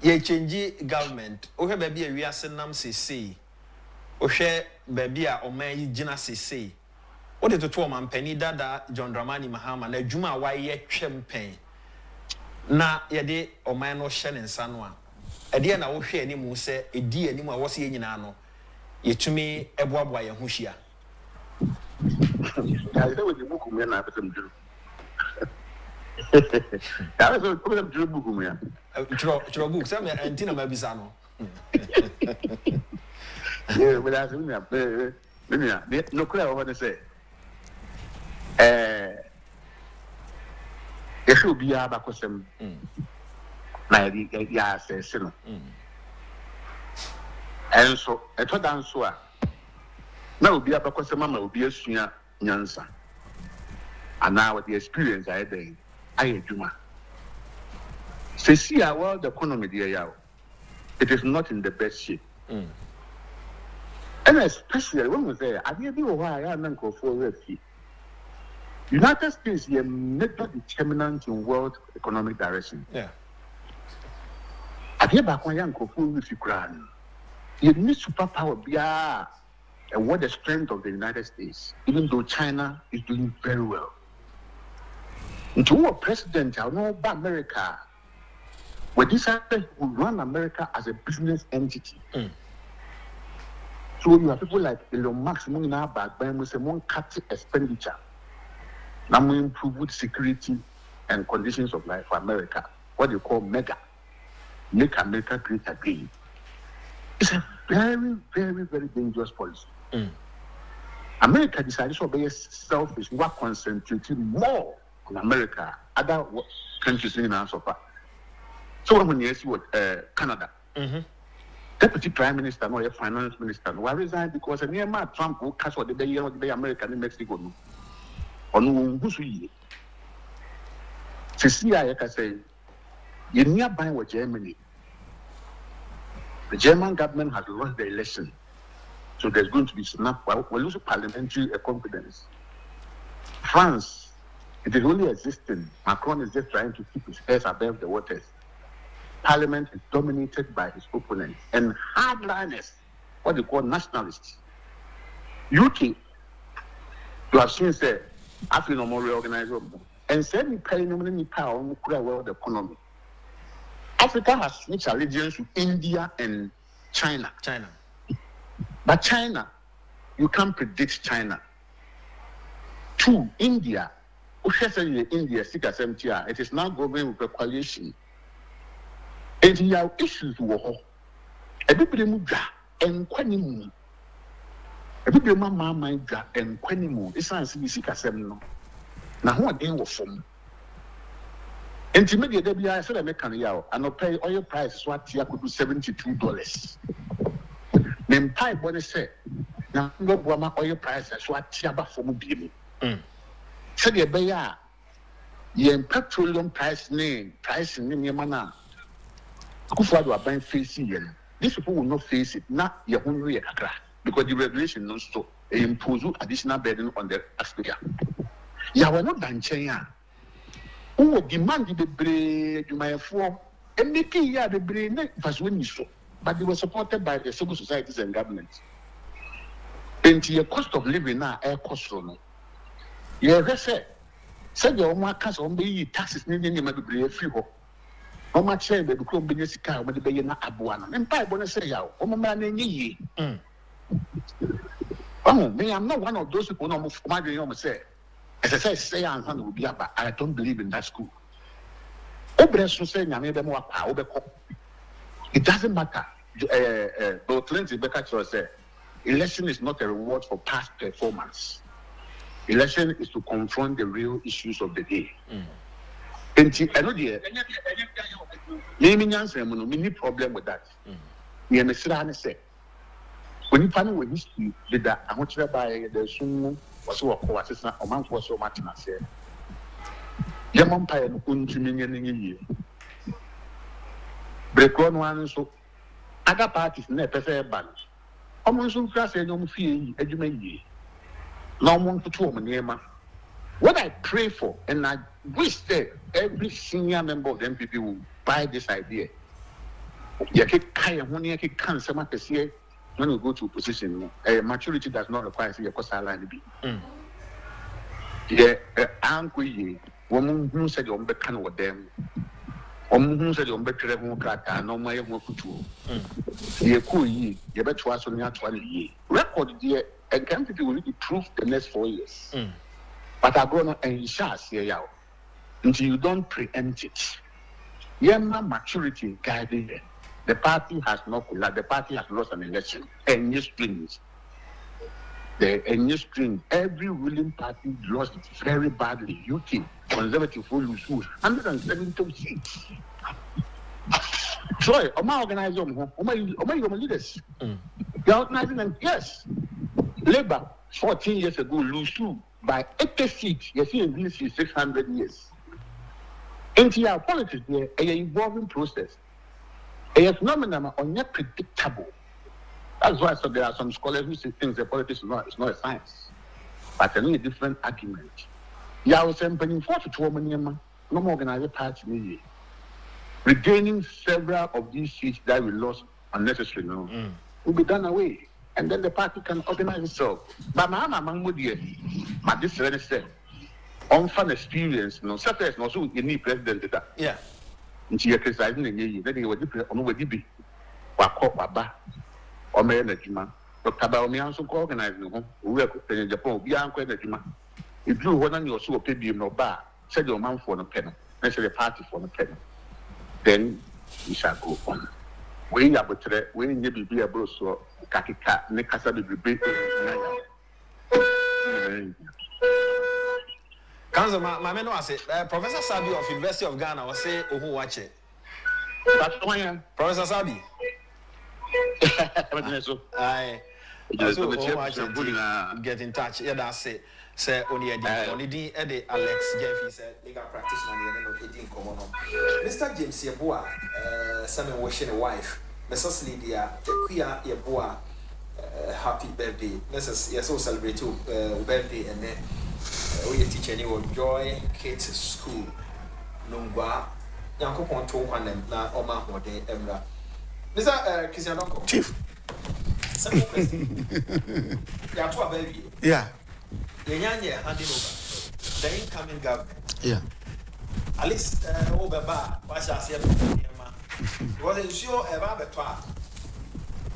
Ye change government. Ohe baby a wiase nam sese. Ohwe baby a oman yi gina sese. Wo de toto man pani dada John Dramani Mahama na adwuma wa ye twempen. Na ye de oman no hye ne nsa no a. Ede na wo hwe ani mu se edi ani mu a wo se nyina no. Ye tumi eboaboa ye ho hia. Ya de wo di buku me na betem duru. Ya so ko betem duru buku me ya. Chiro book, some antina mabisano. Yeah, but as no clear what to say. There should be a question. Yeah, says so. And so, I told answer. Now, be a question, Mamma will be a senior Nyansa. And now, with the experience I had, I do. Say, see, our world economy, dear, it is not in the best shape. And especially when we say, I didn't know why I am for refugee. United States is a major determinant in world economic direction. Yeah. I hear back when young Kofu with Ukraine. You need superpower beyond and what the strength of the United States, even though China is doing very well. Into a president, I know about America. When this happens, we run America as a business entity. So you have people like Elon Musk, now back when we say one cut expenditure. Now we improve security and conditions of life for America. What you call MEGA, Make America Great Again. It's a very, very, very dangerous policy. America decided to be selfish. We are concentrating more on America, other countries in our so far. So when you see what Canada, Deputy Prime Minister, no, Finance Minister, no, I resigned because near Trump will catch what the year of the American in Mexico. On who's we? See, I can say, you're nearby with Germany. The German government has lost the election. So there's going to be snap. We're losing parliamentary confidence. France, it is only existing. Macron is just trying to keep his head above the waters. Parliament is dominated by his opponents and hardliners, what they call nationalists. UK, you have seen, say, after no more reorganized, and said, we pay no power on the world economy. Africa has switched allegiance to India and China. But China, you can't predict China. 2, India. India, it is now going with a coalition. And you have issues with her. Everybody move and quanimu. Everybody mamma and quanimu. It's not a no. Now, what they were from? Intermediate WI said, I make an yao and I'll pay oil price what you could do $72. Then pipe what they say. Now, no Brahma oil price as what Tiaba for Mubini. Said the Baya, yen petroleum price name, price in Yamana. Akufo-addo are buying facing yen. These people will not face it, not your own way, because the regulation non stop impose additional burden on the taxpayer. Ya were not done China. Who demanded the brain to my form and the key ya the brain was when you saw, but they were supported by the civil societies and governments. And the cost of living now air cost no. You ever said your own workers on the taxes needing him to be free ho. How much share the become business car with the Bayana Abuana and Pai Bonnet yaw, oh man and ye. Oh, me, I'm not one of those people who know say. As I say, will be up, I don't believe in that school. It doesn't matter. Bill Clinton Becker said, election is not a reward for past performance. Election is to confront the real issues of the day. And I know the naming answer, many problem with that. We understand say when you find with history, did that I want to buy the soon was so a assistant or man was so much in a say. Yamon Pie and Kunchiminian break one so other parties never say ban. Almost so class and no fee, as you may ye. No one to 2 Maniema. What I pray for, and I wish that every senior member of the MPP will buy this idea. You can't say when you go to a position, maturity does not require your cost line. Yeah, angry woman who said you're becoming with them. Who said you're better than Mokrata, no more future. You could ye, you bet was on your 20 years. Record year, and MPP will be proof the next 4 years. But I'm going to ensure until you don't preempt it. Yeah, maturity guiding them. The party has not collapsed. The party has lost an election. And new strings. A new string. Every ruling party lost very badly. UK, Conservative, will lose 170 seats. Sorry, Oma organize them. Oma leaders. They are organizing them. Yes. Labour, 14 years ago, lose 2 by 80 seats. You see, in this is 600 years. Into our politics, there, an evolving process. A phenomenon unpredictable. That's why there are some scholars who say things that politics is not a science. But a different argument. Yeah, I was saying, but in 42 women, no more organized party. Regaining several of these seats that we lost unnecessarily will be done away. And then the party can organize itself. But my this already said, unfun experience, no, such also you need president. Yeah. And she criticizing the year, then you were different on what did be. Waba, or Mayor Najima, Dr. Baomian so organizing home, who were in Agyapong, beyond Najima. If you want your so pay no bar, said your man for no pen, and said a party for no pen. Then we shall go on. We are but when you be able to Kakika, Nekasa be Council, my man was it. Professor Sabi of University of Ghana was say, oh, who watch it. Professor Sabi. I get in touch. Yeah, that's it. Say only Eddie Alex Jeffy said legal practitioner and Eddie common. Mr. James Yeboah, Simon washing a wife, Mrs. Lydia, Quia Yeboah, happy birthday. Mrs. Yes, so celebrate your birthday and then we teach any Joy Kids School. Nungwa, Yanko Ponto, and na Oma Mode Emra. Mr. Kisianoko. Chief. Simple question. Yeah, to a baby. Yeah. Handing over the incoming government. Yeah. At least over bar, what shall I say? Was sure about the toit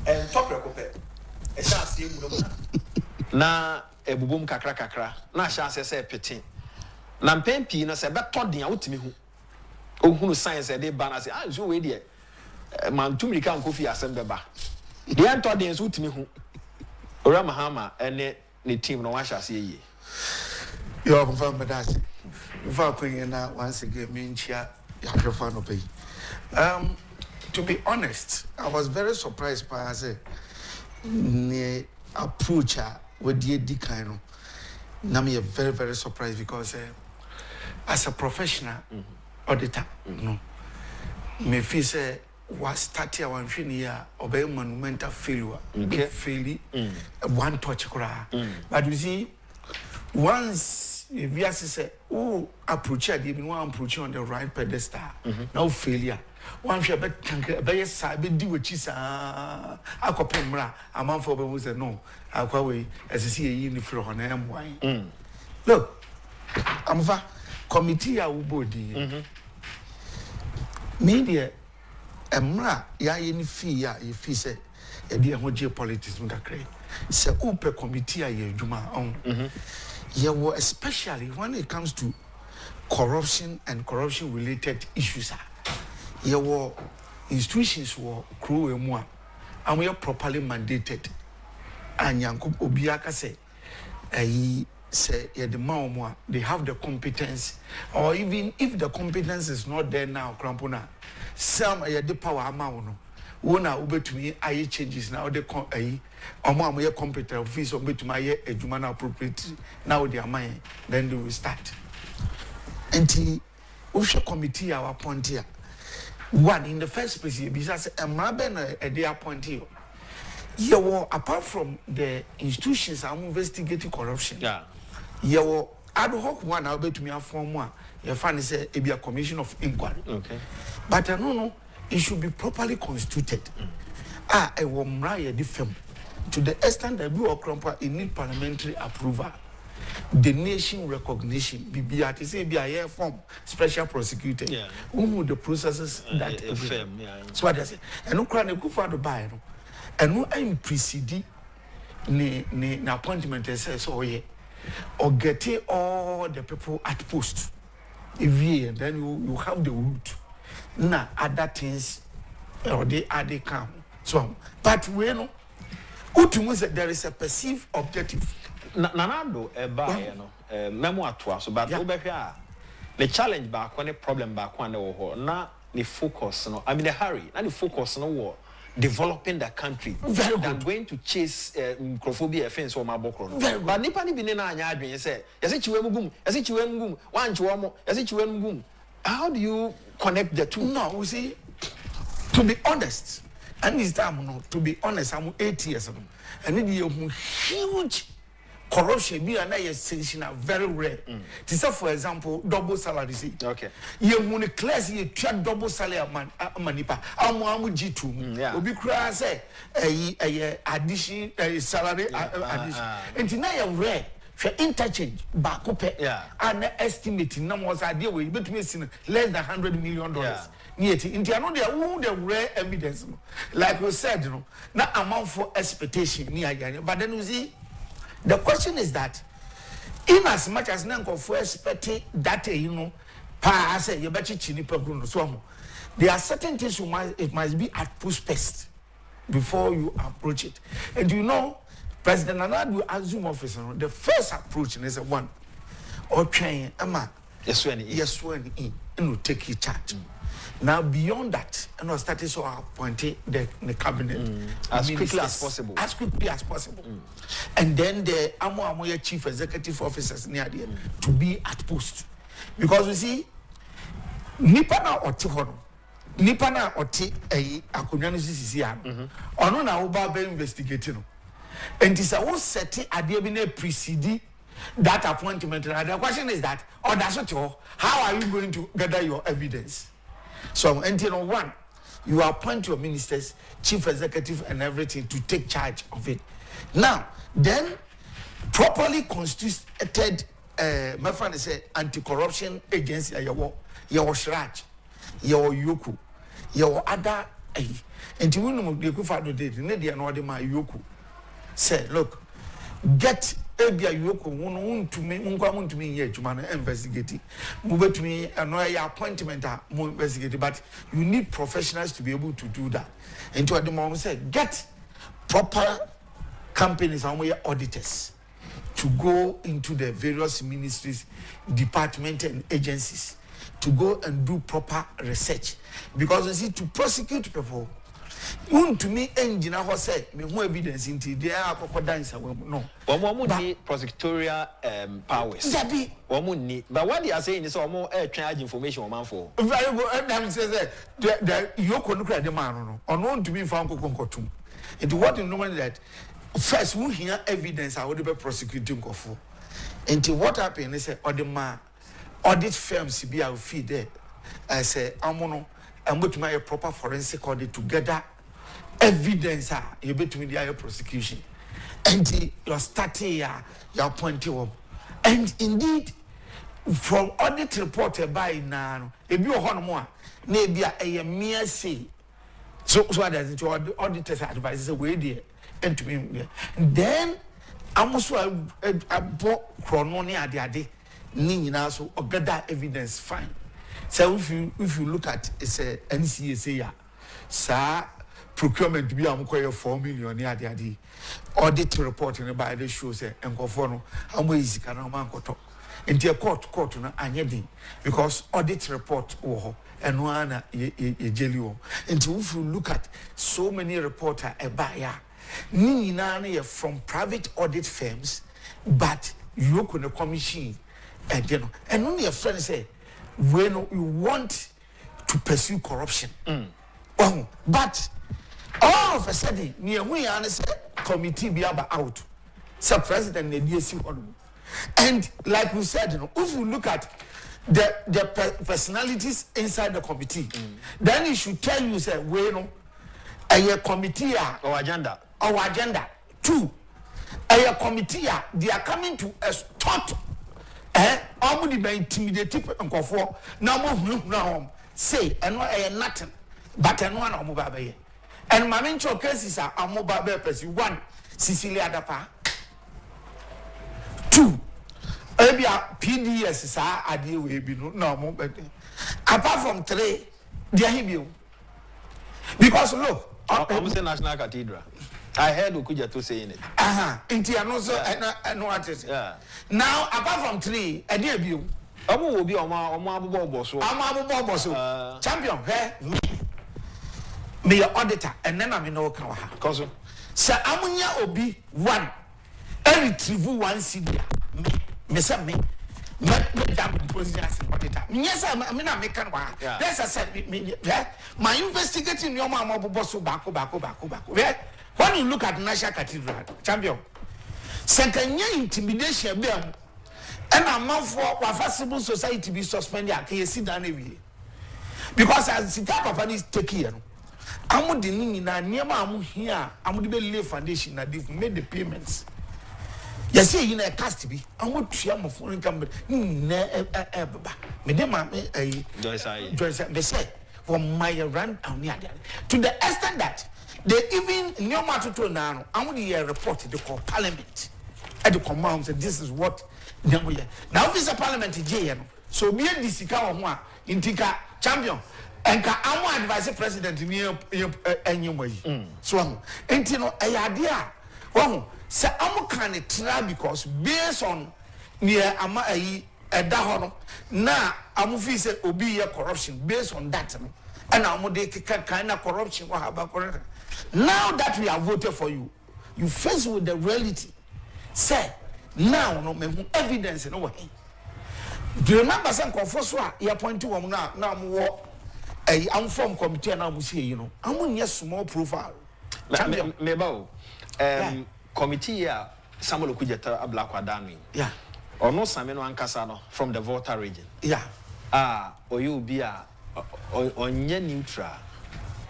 and top recouped. A shall see na a boom kakra. Na shall say petit. Nampen pina said, but told the out me who science a day banner say, I'm so idiot. Man, too many can coffee assemble bar. The Antonians with me who Ramahama and the team no one shall see ye. You are confirmed with that. Without putting now once again, mean chia, you have your final pay. To be honest, I was very surprised by the approach with the Dikano. Now, me very, very surprised because as a professional auditor, no, me feel say was starting one year obey monumental failure, failure, one touch cry. But you see, once if you say, oh, approach it, even one approach on the right pedestal, no failure. One shall bet by side, do what she said. I could pay a month for was a no. I'll go away as I see a in the floor on M1. Look, I'm a committee, I will body media. Emra ya yeni fee ya ye fee se e dia ho geopolitics no kakre se open committee aye adwuma on ye wo especially when it comes to corruption and corruption related issues ye wo institutions wo crew emu a am ye properly mandated anyanko obi aka se ayi say the maomo they have the competence, or even if the competence is not there now krampuna some the power amount wona ubetumi aye changes now the ayi omo am competent office obetumi aye adwuma na appropriate now they are mine then they will start enti ushe committee our appoint here one in the first place because emrabe na e dey appoint here yeah, apart from the institutions are investigating corruption. Yeah. Yeah, ad hoc one I'll bet me a form one. You find say it be a commission of inquiry. Okay. But I don't know, it should be properly constituted. I will mraya the film to the extent that we are crumper in need parliamentary approval. The nation recognition, BBRT say be a form special prosecutor. Yeah. Who the processes that firm, yeah. So what I say, and no crane go for the buy. And no I'm precede ni appointment says so yeah or getting all the people at post if and then you have the route now other things or they are they come. So, but we know, there is a perceived objective. Nanado, memo atwa, so but over here, the challenge back when the problem back when they were not the focus, no, I mean, the hurry, not the focus, no war. Developing the country than going to chase microphobia offense or my bokro. But nipa ni bine na anya adwen say, yase chiwe mugum, yase chiwe mugum, wan chiwe mo, yase chiwe mugum. How do you connect the two? No, we see, to be honest, and this time, no, to be honest, I'm 8 years ago, and it is huge corruption. Be another sensational, very rare. To say, for example, double salary. Okay. You want to class you check double salary manipa. Amu G2. Yeah. Obi kura say a addition salary addition. And now you rare. For interchange back up. Yeah. And estimating numbers idea we between less than $100 million. Yet in the rare evidence, like we said, now amount for expectation near, but then we see. The question is that, in as much as Nanko for expecting that, pass you better chini per so there are certain things it must be at push first before you approach it. And President Nana will assume office. The first approach is a one or train yes when in take it charge. Now beyond that, started so appointing the cabinet as quickly as possible. As quickly as possible. And then the Amoya chief executive officers near there to be at post. Because you see, Nipana or Tihono, Nipana or Ti Akunyani Sisian, or no now Baba investigating. And this was setting a deabine precede that appointment. And the question is that, or that's what how are you going to gather your evidence? So, and one, you appoint your ministers, chief executive, and everything to take charge of it. Now, then, properly constituted, my friend said, anti-corruption agency, your Shraj, your Yoku, your other, and you know, the Kufado did, Nadia, no, my Yoku. Say, look, get Ebia Yoko won't to me, won't to me yet, you man investigate. Move to me, and no appointment more investigated, but you need professionals to be able to do that. And to at the moment say, get proper companies and auditors to go into the various ministries, departments, and agencies to go and do proper research. Because you see, to prosecute people, to me, engine, I say, me more evidence into the crocodiles. No, one prosecutorial powers. But what they are saying is more charge information man for. Very good. And I'm saying that you couldn't credit the man or known to be found to. And what you know that first we hear evidence I would be prosecuting for. And what happened is or the man audit firms be our feed there. I say, I'm going to make a proper forensic audit together. Evidence you between the prosecution and you're starting your point of and indeed from audit report by now if you want more maybe a mere say so that the auditors advise way there and to me then I'm also a book chrononia the nina so or gather evidence fine. So if you look at it's a NCSA sir procurement be amkoye 4 million near the audit report in by the show say enko no amo izika na ma nkoto enti court no anyedi because audit report wo eno ana ye jeli wo enti if you look at so many reporter ebaya ni na na from private audit firms but you could commission and no your friend say when you want to pursue corruption but all of a sudden, near we answer committee be out. So president the DSC and like we said, if you look at the personalities inside the committee, then it should tell you say, well, a committee or agenda. Two, a committee they are coming to a start. Almost by intimidating and go for now say and nothing, but and one of mobile. And my main cases are mobile person. One, Cecilia Dapa. Two, PDS are deal with no more. Apart from three, there he be. Because look, I'm saying National Cathedral. I heard Okujato saying it. Inti also no artist. Yeah. Now apart from 3, a dear view. Omo will be Omo boss. Champion, me your auditor, and then I'm in no kawa. Cause Sir Amunya Obi 1. I retrieve 1 CD. Me say me. Yes, I mean, I make one. Yes, I said, my investigating your mama boss back. When you look at National Cathedral, champion, second intimidation, and I'm not for civil society be suspended. I can see that every because as the Papa is taking, I'm the near my here, I'm the Bell Foundation that they've made the payments. You see, in a custody, I want to share my phone company. Joyce, they say, for my run to the extent that they even no matter to now, I want to report to the Parliament at the command that this is what now this is Parliament in so me and this one in Tika champion and I want advise the president anyway. So, and you know, a idea. Well, so I'm kind of try because based on near ama a dahono na I'm say obi corruption based on that and I'm de kind of corruption what about correct. Now that we have voted for you, you face with the reality. Say now no me evidence no way. Do you remember some confoswa you appoint to now more a form committee and I'm say you know I'm on yes small profile. Committee here, Samuel Okujeta Ablakwadami. Yeah. Or no Sameno Ankasano from the Volta region. Yeah. Or you be or neutral.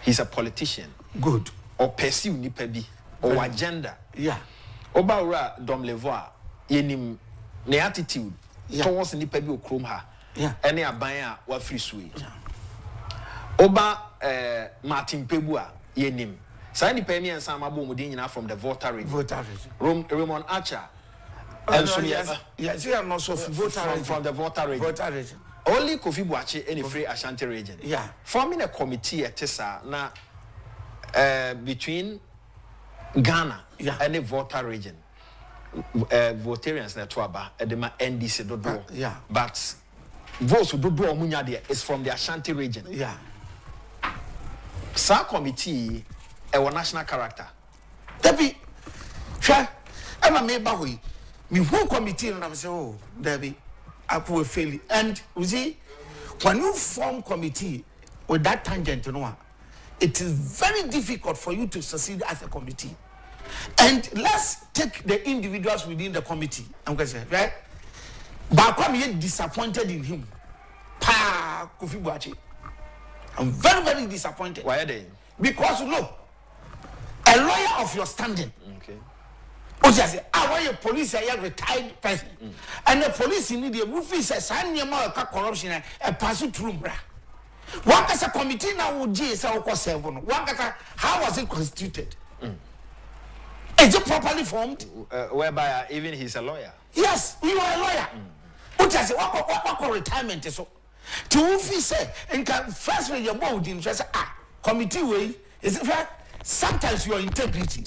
He's a politician. Good. Or pursue nipebi or agenda. Yeah. Obaura Dom Levoa yenim ne attitude towards nipebi o kromha. Yeah. Any abaya wa free sui. Oba Martin Pebua yenim. Sani Penny and Sam Abu Mudina from the Volta region. Raymond Archer. Yes, I'm also from the Volta region. Only Kofi Buachi any free Ashanti region. Yeah. Forming a committee at Tessa na between Ghana and the Volta region. Votarians na Twaba at the NDC do. Yeah. But votes who do Munya is from the Ashanti region. Yeah. Sa committee a national character. Debbie, I'm a member. Me whole committee and I'm saying, oh, Debbie, I will fail. And you see, when you form committee with that tangent, you know, it is very difficult for you to succeed as a committee. And let's take the individuals within the committee. I'm going to say, right? But I'm yet disappointed in him. Pa Kofi Buachi. I'm very, very disappointed. Why are they? Because look. A lawyer of your standing. Okay. Say, I want a police, a retired person. And the police in the roof is a sign corruption and pass it through. One as a committee now would JS7. How was it constituted? Is it properly formed? Whereby even he's a lawyer. Yes, you are a lawyer. What retirement is so? To Ufi say, and first when you're bold in committee way, is it fair? Sometimes your integrity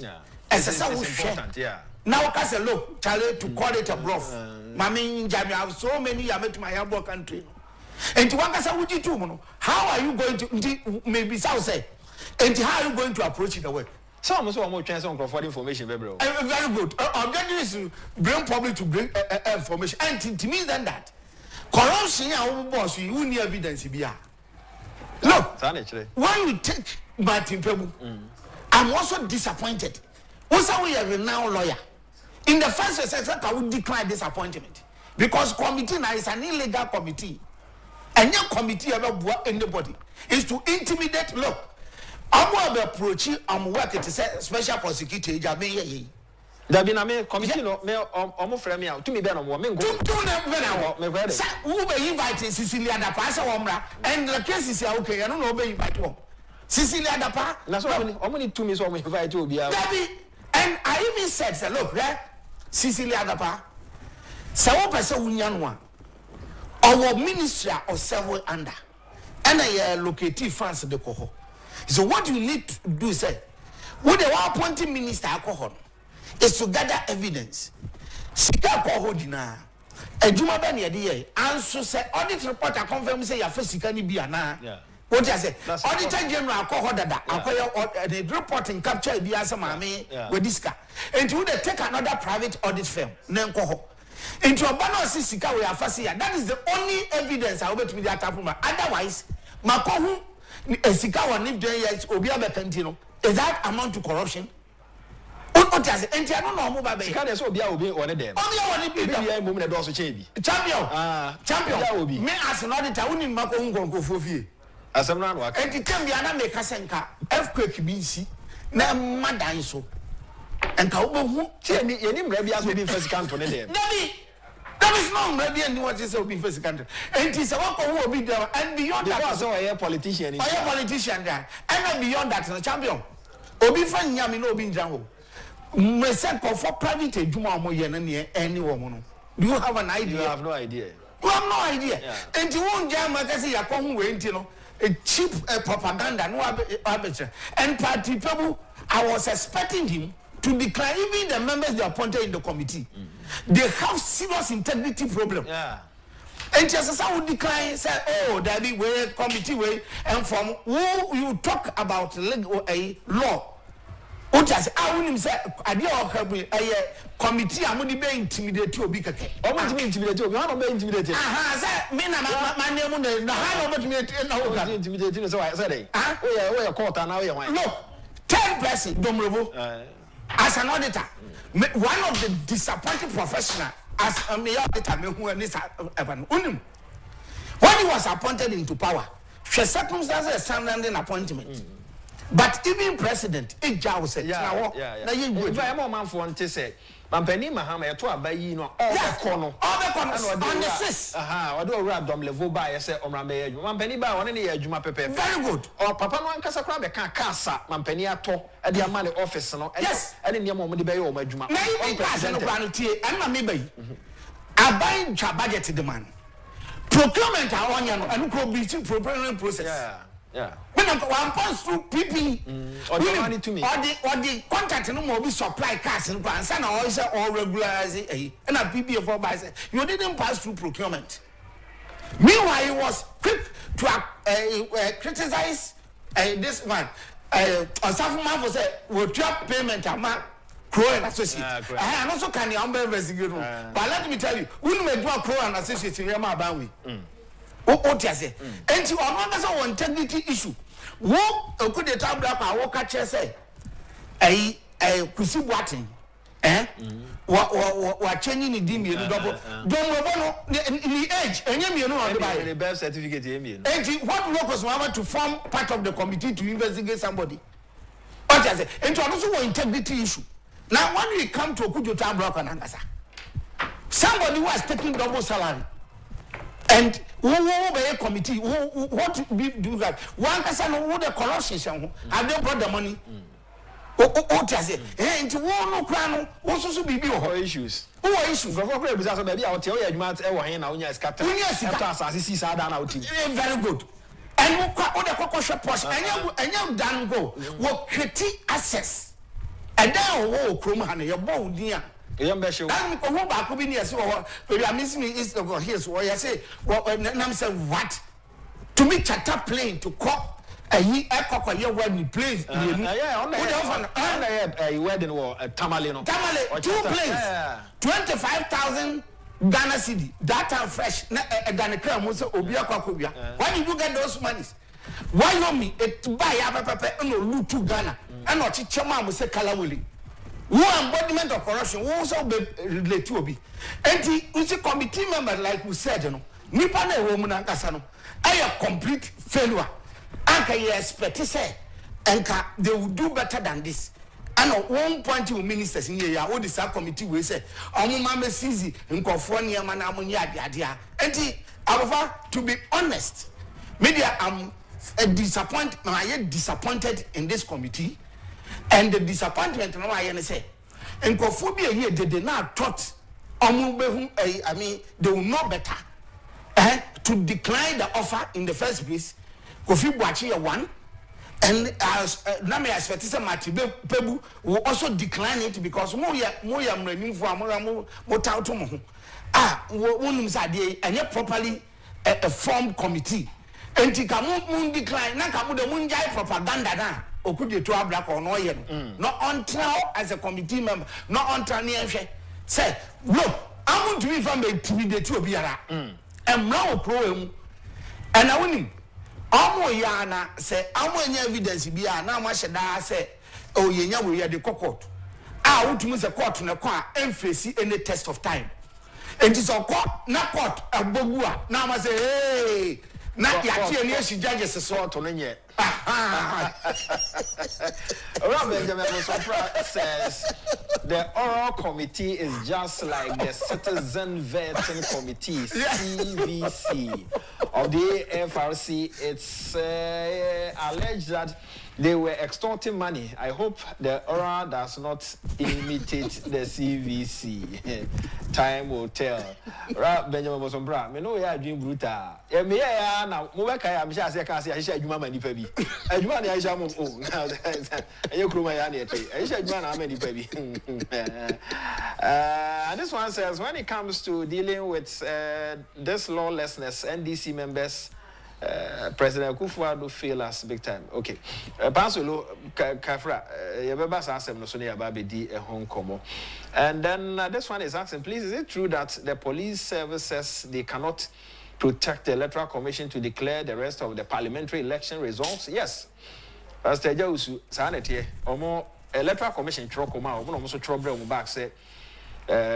as a important, yeah. Now, I say, look, Charlie, to call it a bluff. Mammy, Jamie, I have so many I met my elbow country. And to one say, would you do? How are you going to maybe South say? And how are you going to approach it away? Some more chance on for information, very good. Objective is to bring public to bring information. And to me, than that, corruption, our boss, you need evidence. Look, when you take Martin Pebu, I'm also disappointed. Also, we are a renowned lawyer. In the first place, I would decline this appointment because committee now is an illegal committee, and your committee ever anybody is to intimidate. Look, I'm going to approach you. I'm working to say special prosecutor. There been a committee no me almost frame me out to me be no mo me go to sir who be invite Cecilia Dapa say womra and the case is okay I don't know be invite wom Cecilia Dapa na so omuni to me so mo invite obi a and I even said say look Cecilia Dapa say wo person wunya no a our ministry of several under and I locate funds de ko ho So what you need to do is say, what the appointing minister alcohol is to gather evidence. Sika alcohol dina. Ejuma ba ne dey and so say audit report confirm say ya fa sika ni bi ana. What you say? Auditor General alcohol dada. Akoya the reporting capture bi asa maame we diska. And you dey take another private audit firm na nko into a banner sika we afase ya. That is the only evidence I will to be the attack from. Otherwise, makohu sika one if there is obi abekanti no. Is that amount to corruption? What is it? And I don't know how much. Sika dey so obi one dem. Obi one be there mum na do so chebi. Champion. Me as an auditor woni makohu nkonko fie. Asem na waka. And the time bi ana make asenka earthquake bi nsi na madan so. Enka obohu tie ni yeni mra bi aso bi first canto ne dem. That is not ready and what is obi first country. And it is a work of obi there and beyond that. Because a politician. A politician there. And beyond that, the champion. Obi fan yami no obi njango. Me say for private ejuma mo ye na ne any woman. Do you have an idea? You have no idea. You have no idea. And you won't jam say ya ko hu we ntino. A cheap propaganda no abeche. And party people, I was expecting him to declare even the members they appointed in the committee. They have serious integrity problem. Yeah. And just as I would decline, say, oh, there be way committee way, and from who you talk about legal a law. What just I wouldn't say I do a committee. I'm only being intimidated to be kake. I'm not intimidated. You are not being intimidated. Aha, me na my name on the how not intimidated. So I said, we are caught now. Look, 10 person, Domrovo. As an auditor, one of the disappointing professional as a mayor auditor, when he was appointed into power, the circumstances surrounding appointment. But even president, it just said, yeah. If I am a man for one to say, Mampeni Mahama, to abayi no all the corner, on the sis. I do a rap dom level by a set on Rambe. Mampeni by one any Juma Pepe. Very good. Or Papa Wan Casacrabe can casa, Mampeni ato at the Amali office. Yes, and in your moment, the bay or my Juma. Maybe pass and a maybe. I buy budget demand. Procurement are on and procurement process. Yeah. When I'm pass through PP or the money to me, or the contract no more be supply cars and plans and all regularize and a PP of all by you didn't pass through procurement. Meanwhile, he was quick to criticize this one. Osafuma for say will drop payment amount. Crow and Associate. And also can you investigate? But let me tell you, when we do a Crow and Associate in Yama Bawi. What you say? And you are not one integrity issue. What could the tab up? I walk at say a kusi watching. What changing the dim you double. Don't the age and you know the birth certificate. And what locals want to form part of the committee to investigate somebody? What you say? And you also one integrity issue. Now when we come to Okujo Town Block and Angasa, somebody who has taken double salary. And who by a committee, what we do that? One person who the corruption have they brought the money? What does it? And to one no crown, also be issues. Who are issues? Maybe I'll tell you, Matt, very good. And what the cocoa shop was, and you done go, what critique access. And then, oh, Krumhan, your bone, dear. I'm back up in here, so we are missing is over here. So I say, I'm saying, what? To me, chatter plane to cop a year, a year when you play. Yeah, a wedding or a Tamalino. Tamale, 2 planes, 25,000 Ghana cedi. That are fresh, a Ghana crown, Musa Obia Kakubia. Why did you get those monies? Why not me? It buy a pepper and no loot to Ghana. And not Chichama Musa Kalawili. Who embodiment of corruption who also be relate to be. And the committee member, like we said, you know, Nipa na woman and Kasano, a complete failure. Anka you expect to say, Anka they will do better than this. And at one point, you ministers in here, all the subcommittee will say, Mama Sisi, in California, Manamunia, and however, to be honest, media, I'm disappointed in this committee. And the disappointment, I say, and Kophobia here, they not taught, I mean, they will know better to decline the offer in the first place. Kofi Bwachia 1, And as na me expect say Mati Pebu will also decline it because mo ya mranim for mo tauto mo ho wonum sade enye properly a formed committee enti ka mo decline na ka mo de mo njai propaganda na okudie to abra ko no ye no until as a committee member no until ne ehwe say look I want to be from the intimidate obiara emra o pro emu and I win Amo yana say amo any evidence bia na ma hyeda say o yenya we ye de court wotumi say court na kwa emfesi any test of time and is on court na court agbogu a na ma say hey na ya tie ni esi judges so to no nye Benjamin says the oral committee is just like the citizen vetting committee CVC of the FRC. It's alleged that they were extorting money. I hope the oral does not imitate the CVC. Time will tell. Benjamin Bosombra, me know ya dream brutal. Me ya na mo be kai am sha say ka say ahisha adwuma ma nipa bi. Adwuma na ahisha mo enye kroma ya na eche. Ahisha adwuma na ma nipa bi. And this one says when it comes to dealing with this lawlessness, NDC members President akufo-addo fail us big time. Okay. Pansolo Kafra, Yabeba Sassem no Sonia Babedi Hong Komo. And then this one is asking, please, is it true that the police service says they cannot protect the Electoral Commission to declare the rest of the parliamentary election results? Yes. Pastor Jausu, Sanity, Omo Electoral Commission Trokoma, Omo Trouble back say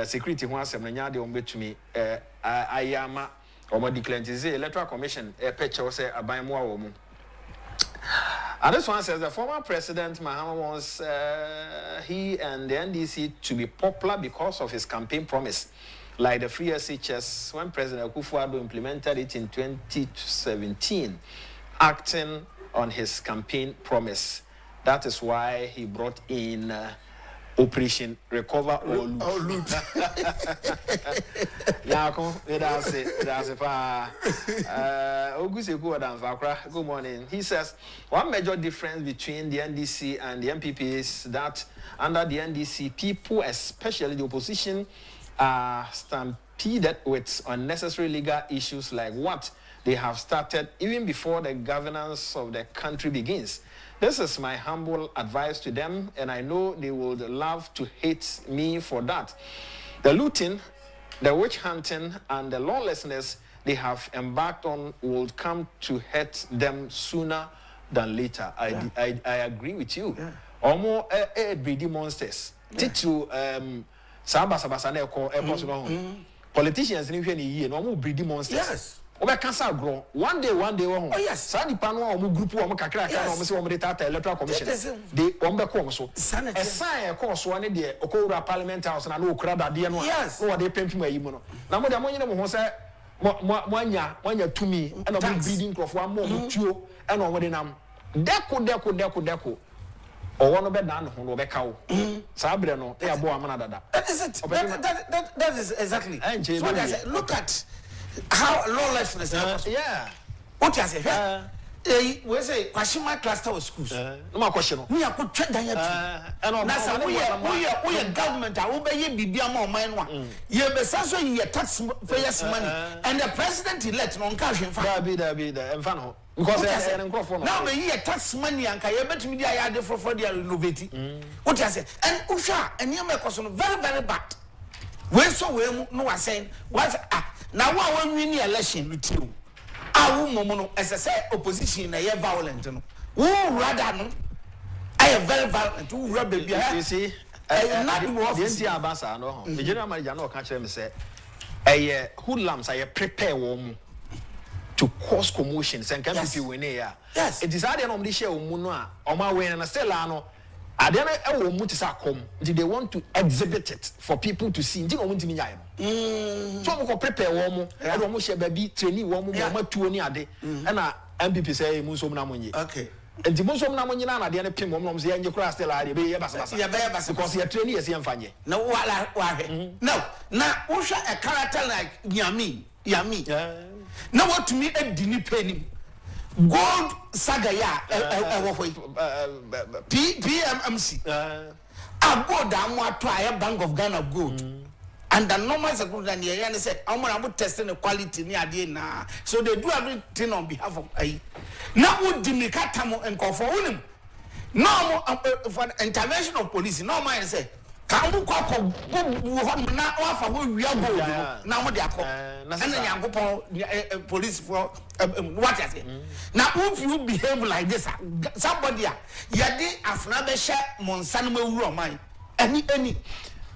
security wants some nyade to me ayama or declared the Electoral Commission a picture say aban mo awomu. And this one says the former president Mahama wants he and the NDC to be popular because of his campaign promise, like the free SHS when President akufo-addo implemented it in 2017, acting on his campaign promise. That is why he brought in Operation Recover or Loot. Good morning. He says one major difference between the NDC and the MPP is that under the NDC, people, especially the opposition, are stampeded with unnecessary legal issues like what they have started even before the governance of the country begins. This is my humble advice to them, and I know they would love to hate me for that. The looting, the witch hunting, and the lawlessness they have embarked on will come to hurt them sooner than later. I agree with you. Almost breedy monsters. Titu sabasa na eko politicians ni hwe ni yie no almost breedy monsters. Yes. Obe cancer grow one day oh yes sani pano o group o kakra ka no se o data Electoral Commission they ombe ko so e sign e ko so ne de okowura Parliament House na no okura dade no no de pempim ayi mu no na mo de mo nyine mo ho se mo anya tumi e no breeding crop wa mo tuo e no mo de nam deko owo no be dan ho no be kawo sabre no e abo amana dada. That is it. That is exactly so what I say. Look at how lawlessness happens. Yeah. What you say? We say Kwashima cluster of schools. No more question. We are put check down here. We are government. I will be bibia more mine one. You be so you tax payers money, and the president elect non cash in fact. That be the enfano. Because now we hear tax money and can you bet me I had for the innovating. What you say? And Usha and you make us very very bad. We so we no are saying what now when we win the election with you. As I say, opposition is violent. Who rather no? I am very violent. Who rather be? You see, not more. The NT Abasa no. The general manager no catch them say, hoodlums are prepare warm to cause commotions and can people win here. Yes. It is hard enough to share umunwa. Oma win and still ano. They want to exhibit it for people to see. So we prepare warm. I don't share baby training warm. Ade. And MPP say musom na money. Okay. And the musom na money na ade na pim mom say you cross still ade be basa. Because you training is yemfanye. No wala. No. Now usha a character like Yami. Now what to me a dini penny. gold saga ya PMMC a gold amu ato a Bank of Ghana gold and the normal security and the said I'm going to testing the quality near the na so they do everything on behalf of now would dimika tamo and call for him no for intervention of police no mind say can we call na offer we are gold now they are and then police for what I say now if you behave like this somebody yadi afna be share monsan ma wuro man any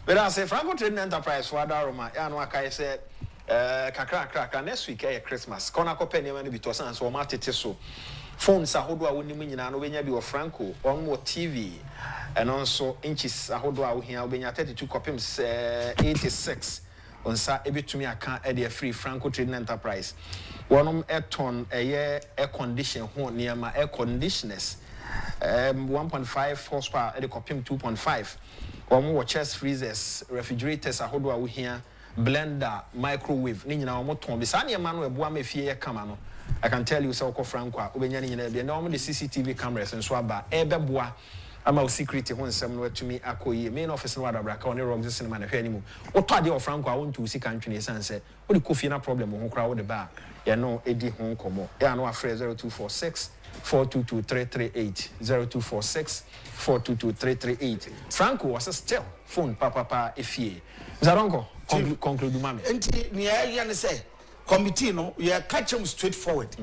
but I say Franco Trading Enterprise for Adaroma ya no aka say kakra next week Christmas kona ko penny man bi to san so ma tete so phones ahodo a wonim nyina no benya bi wo Franco on mo TV and also inches ahodo a wo hia obenya 32 copims 86 onsa ebetumi aka e dey free Franco Trading Enterprise wonom eton air condition ho niema air conditioners 1.5 horsepower e dey copim 2.5 omo chest freezers refrigerators ahodo a wo hia blender microwave ni nyina omo ton bi sa niema no eboa mafie ye kama no I can tell you so Franco obenya ni nyina bia na omo the CCTV cameras nso aba ebeboa ama o security ho nsem no atumi akoyi main office no wadabra ka oni rogs cinema na hwe animu oto ade o Franco a wontu sika ntwene sanse o de kofi na problem ho kra wo de ba ye no edi ho nkomo ya no afre 0246 422338 0246 422338 Franco was still phone papa efie Zarongo conclude mama enti ne ya ne say committee no you catch him straightforward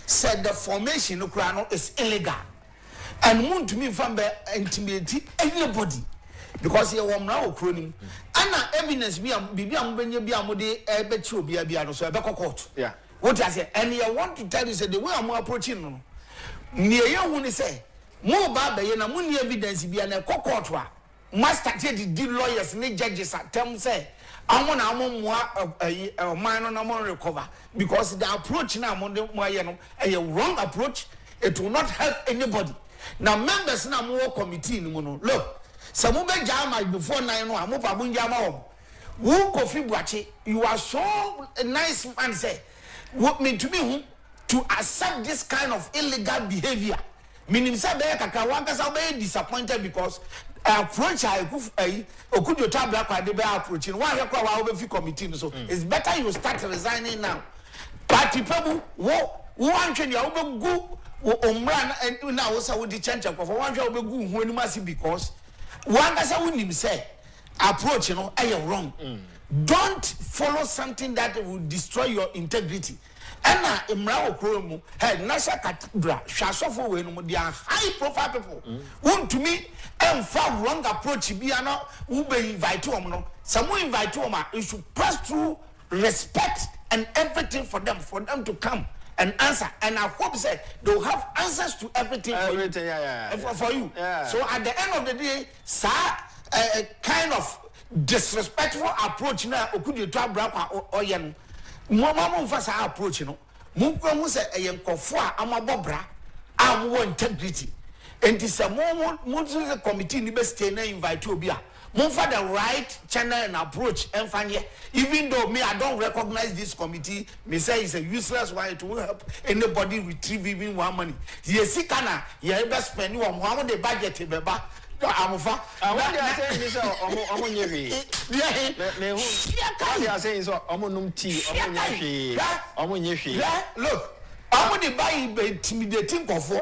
said the formation no kra no is illegal and want to me from intimidate anybody because you won now cronim ana evidence bi am benya bi amode ebeti obi abia no so ebeko court yeah what I say and you want to tell you say the way I'm approaching no ne ye hu ni say mo ba be ye na mo ni evidence bi na court wa master the lawyers ni judges atem say amon na amon man no na mo recover because the approach na mo ye no a wrong approach. It will not help anybody. Now members na mo committee ni mo no look some be jama before 9 no amopa bunja ma wo wo Kofi Buachi you are so a nice man say what me to be to accept this kind of illegal behavior meaning say be kakra wan kasa be disappointed because approach okudio tabla kwa de be approach no wan rekwa wa be fi committee so it's better you start resigning now party people wo antwe ya wo be go omra na wo sa wo di change kwa wo antwe wo be go hu anim asi because wan kasa wo nim say approach no wrong don't follow something that will destroy your integrity ena imra okromu head nasha cathedral shasofo we no they are high profile people want to me emfa wrong approach bia no wo be invite them no some invite them you should pass through respect and everything for them to come and answer and I hope say they will have answers to everything for you so at the end of the day sir kind of disrespectful approach na okudi to abra oye no mo fa sa approach no mo ko say eyenkofo a amabobra amwo integrity enti se mo the committee ni be stay na invite obi a mo for the right channel and approach enfanye even though me I don't recognize this committee me say it's a useless one to help anybody retrieve even one money yesika na ye be spend one how the budget be ba amufa what they are saying is omo nyewe me hu what they are saying is omo num tea omo nyewe look omo dey buy intimidating kofo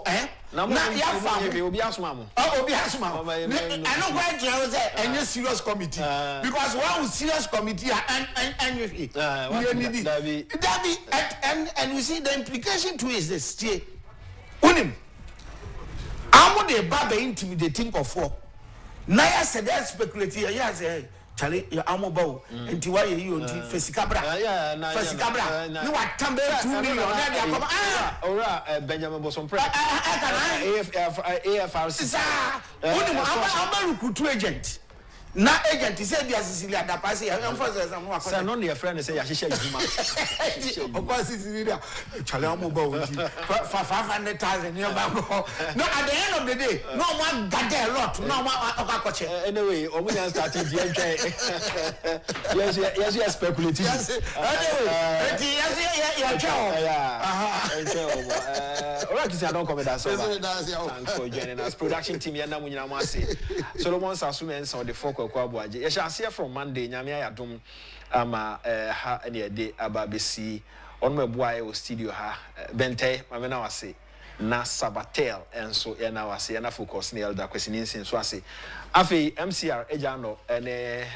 na ya fa obi asoma mo obi asoma I no go tell say any serious committee because one serious committee and you see the implication to is this unim amo dey ba intimidating kofo na ya said that speculate ya say Charlie, your amo bow, and to why you Fesikabra, you are tambe 2 million. Benjamin Bosom Press, AFRC, I'm a recruit agent. na agent say dia Sicilia da pass ya emphasize am no say no na friend say ya hyehyɛ adwuma okwa Sicilia chale am ba wonti for 500,000 near back no at the end of the day no one gather a lot no one okakoche anyway omunya strategy yes speculative anyway alright I don't comment that so thanks for joining us production team ya na munyina mo ase Solomon Sasumen on the folk kwabuaje ye sha ase from Monday nyame ayadom ama ha ene de ababesi on meboa e studio ha bente mame na wase na Sabatel enso ye na wase na focus na elder kwesini nsin so ase afei MCR ejano ene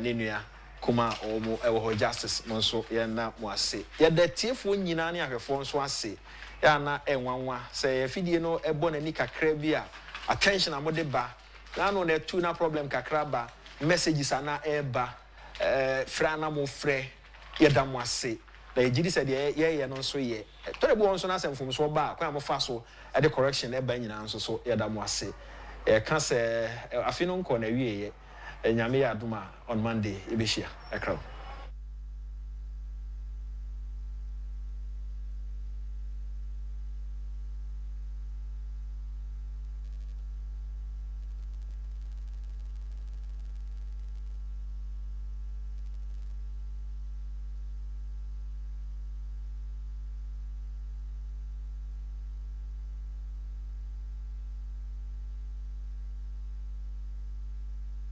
nenua kuma omo ewo ho justice monso ye na mo ase ye de tiefo nyina ne ahwefo nso ase ya na enwanwa se fidie no ebo na ni kakra bi a attention amode ba na no na tu na problem kakra ba messages ana eba fra na mo frɛ ye da mo ase na ejidi se de ye no nso ye torebo nso na asɛmfom so ba kwa mo fa so e de correction eba nyina nso so ye da mo ase ka se afi no nkɔ na wie ye nyame ya adoma on Monday ebehia ekra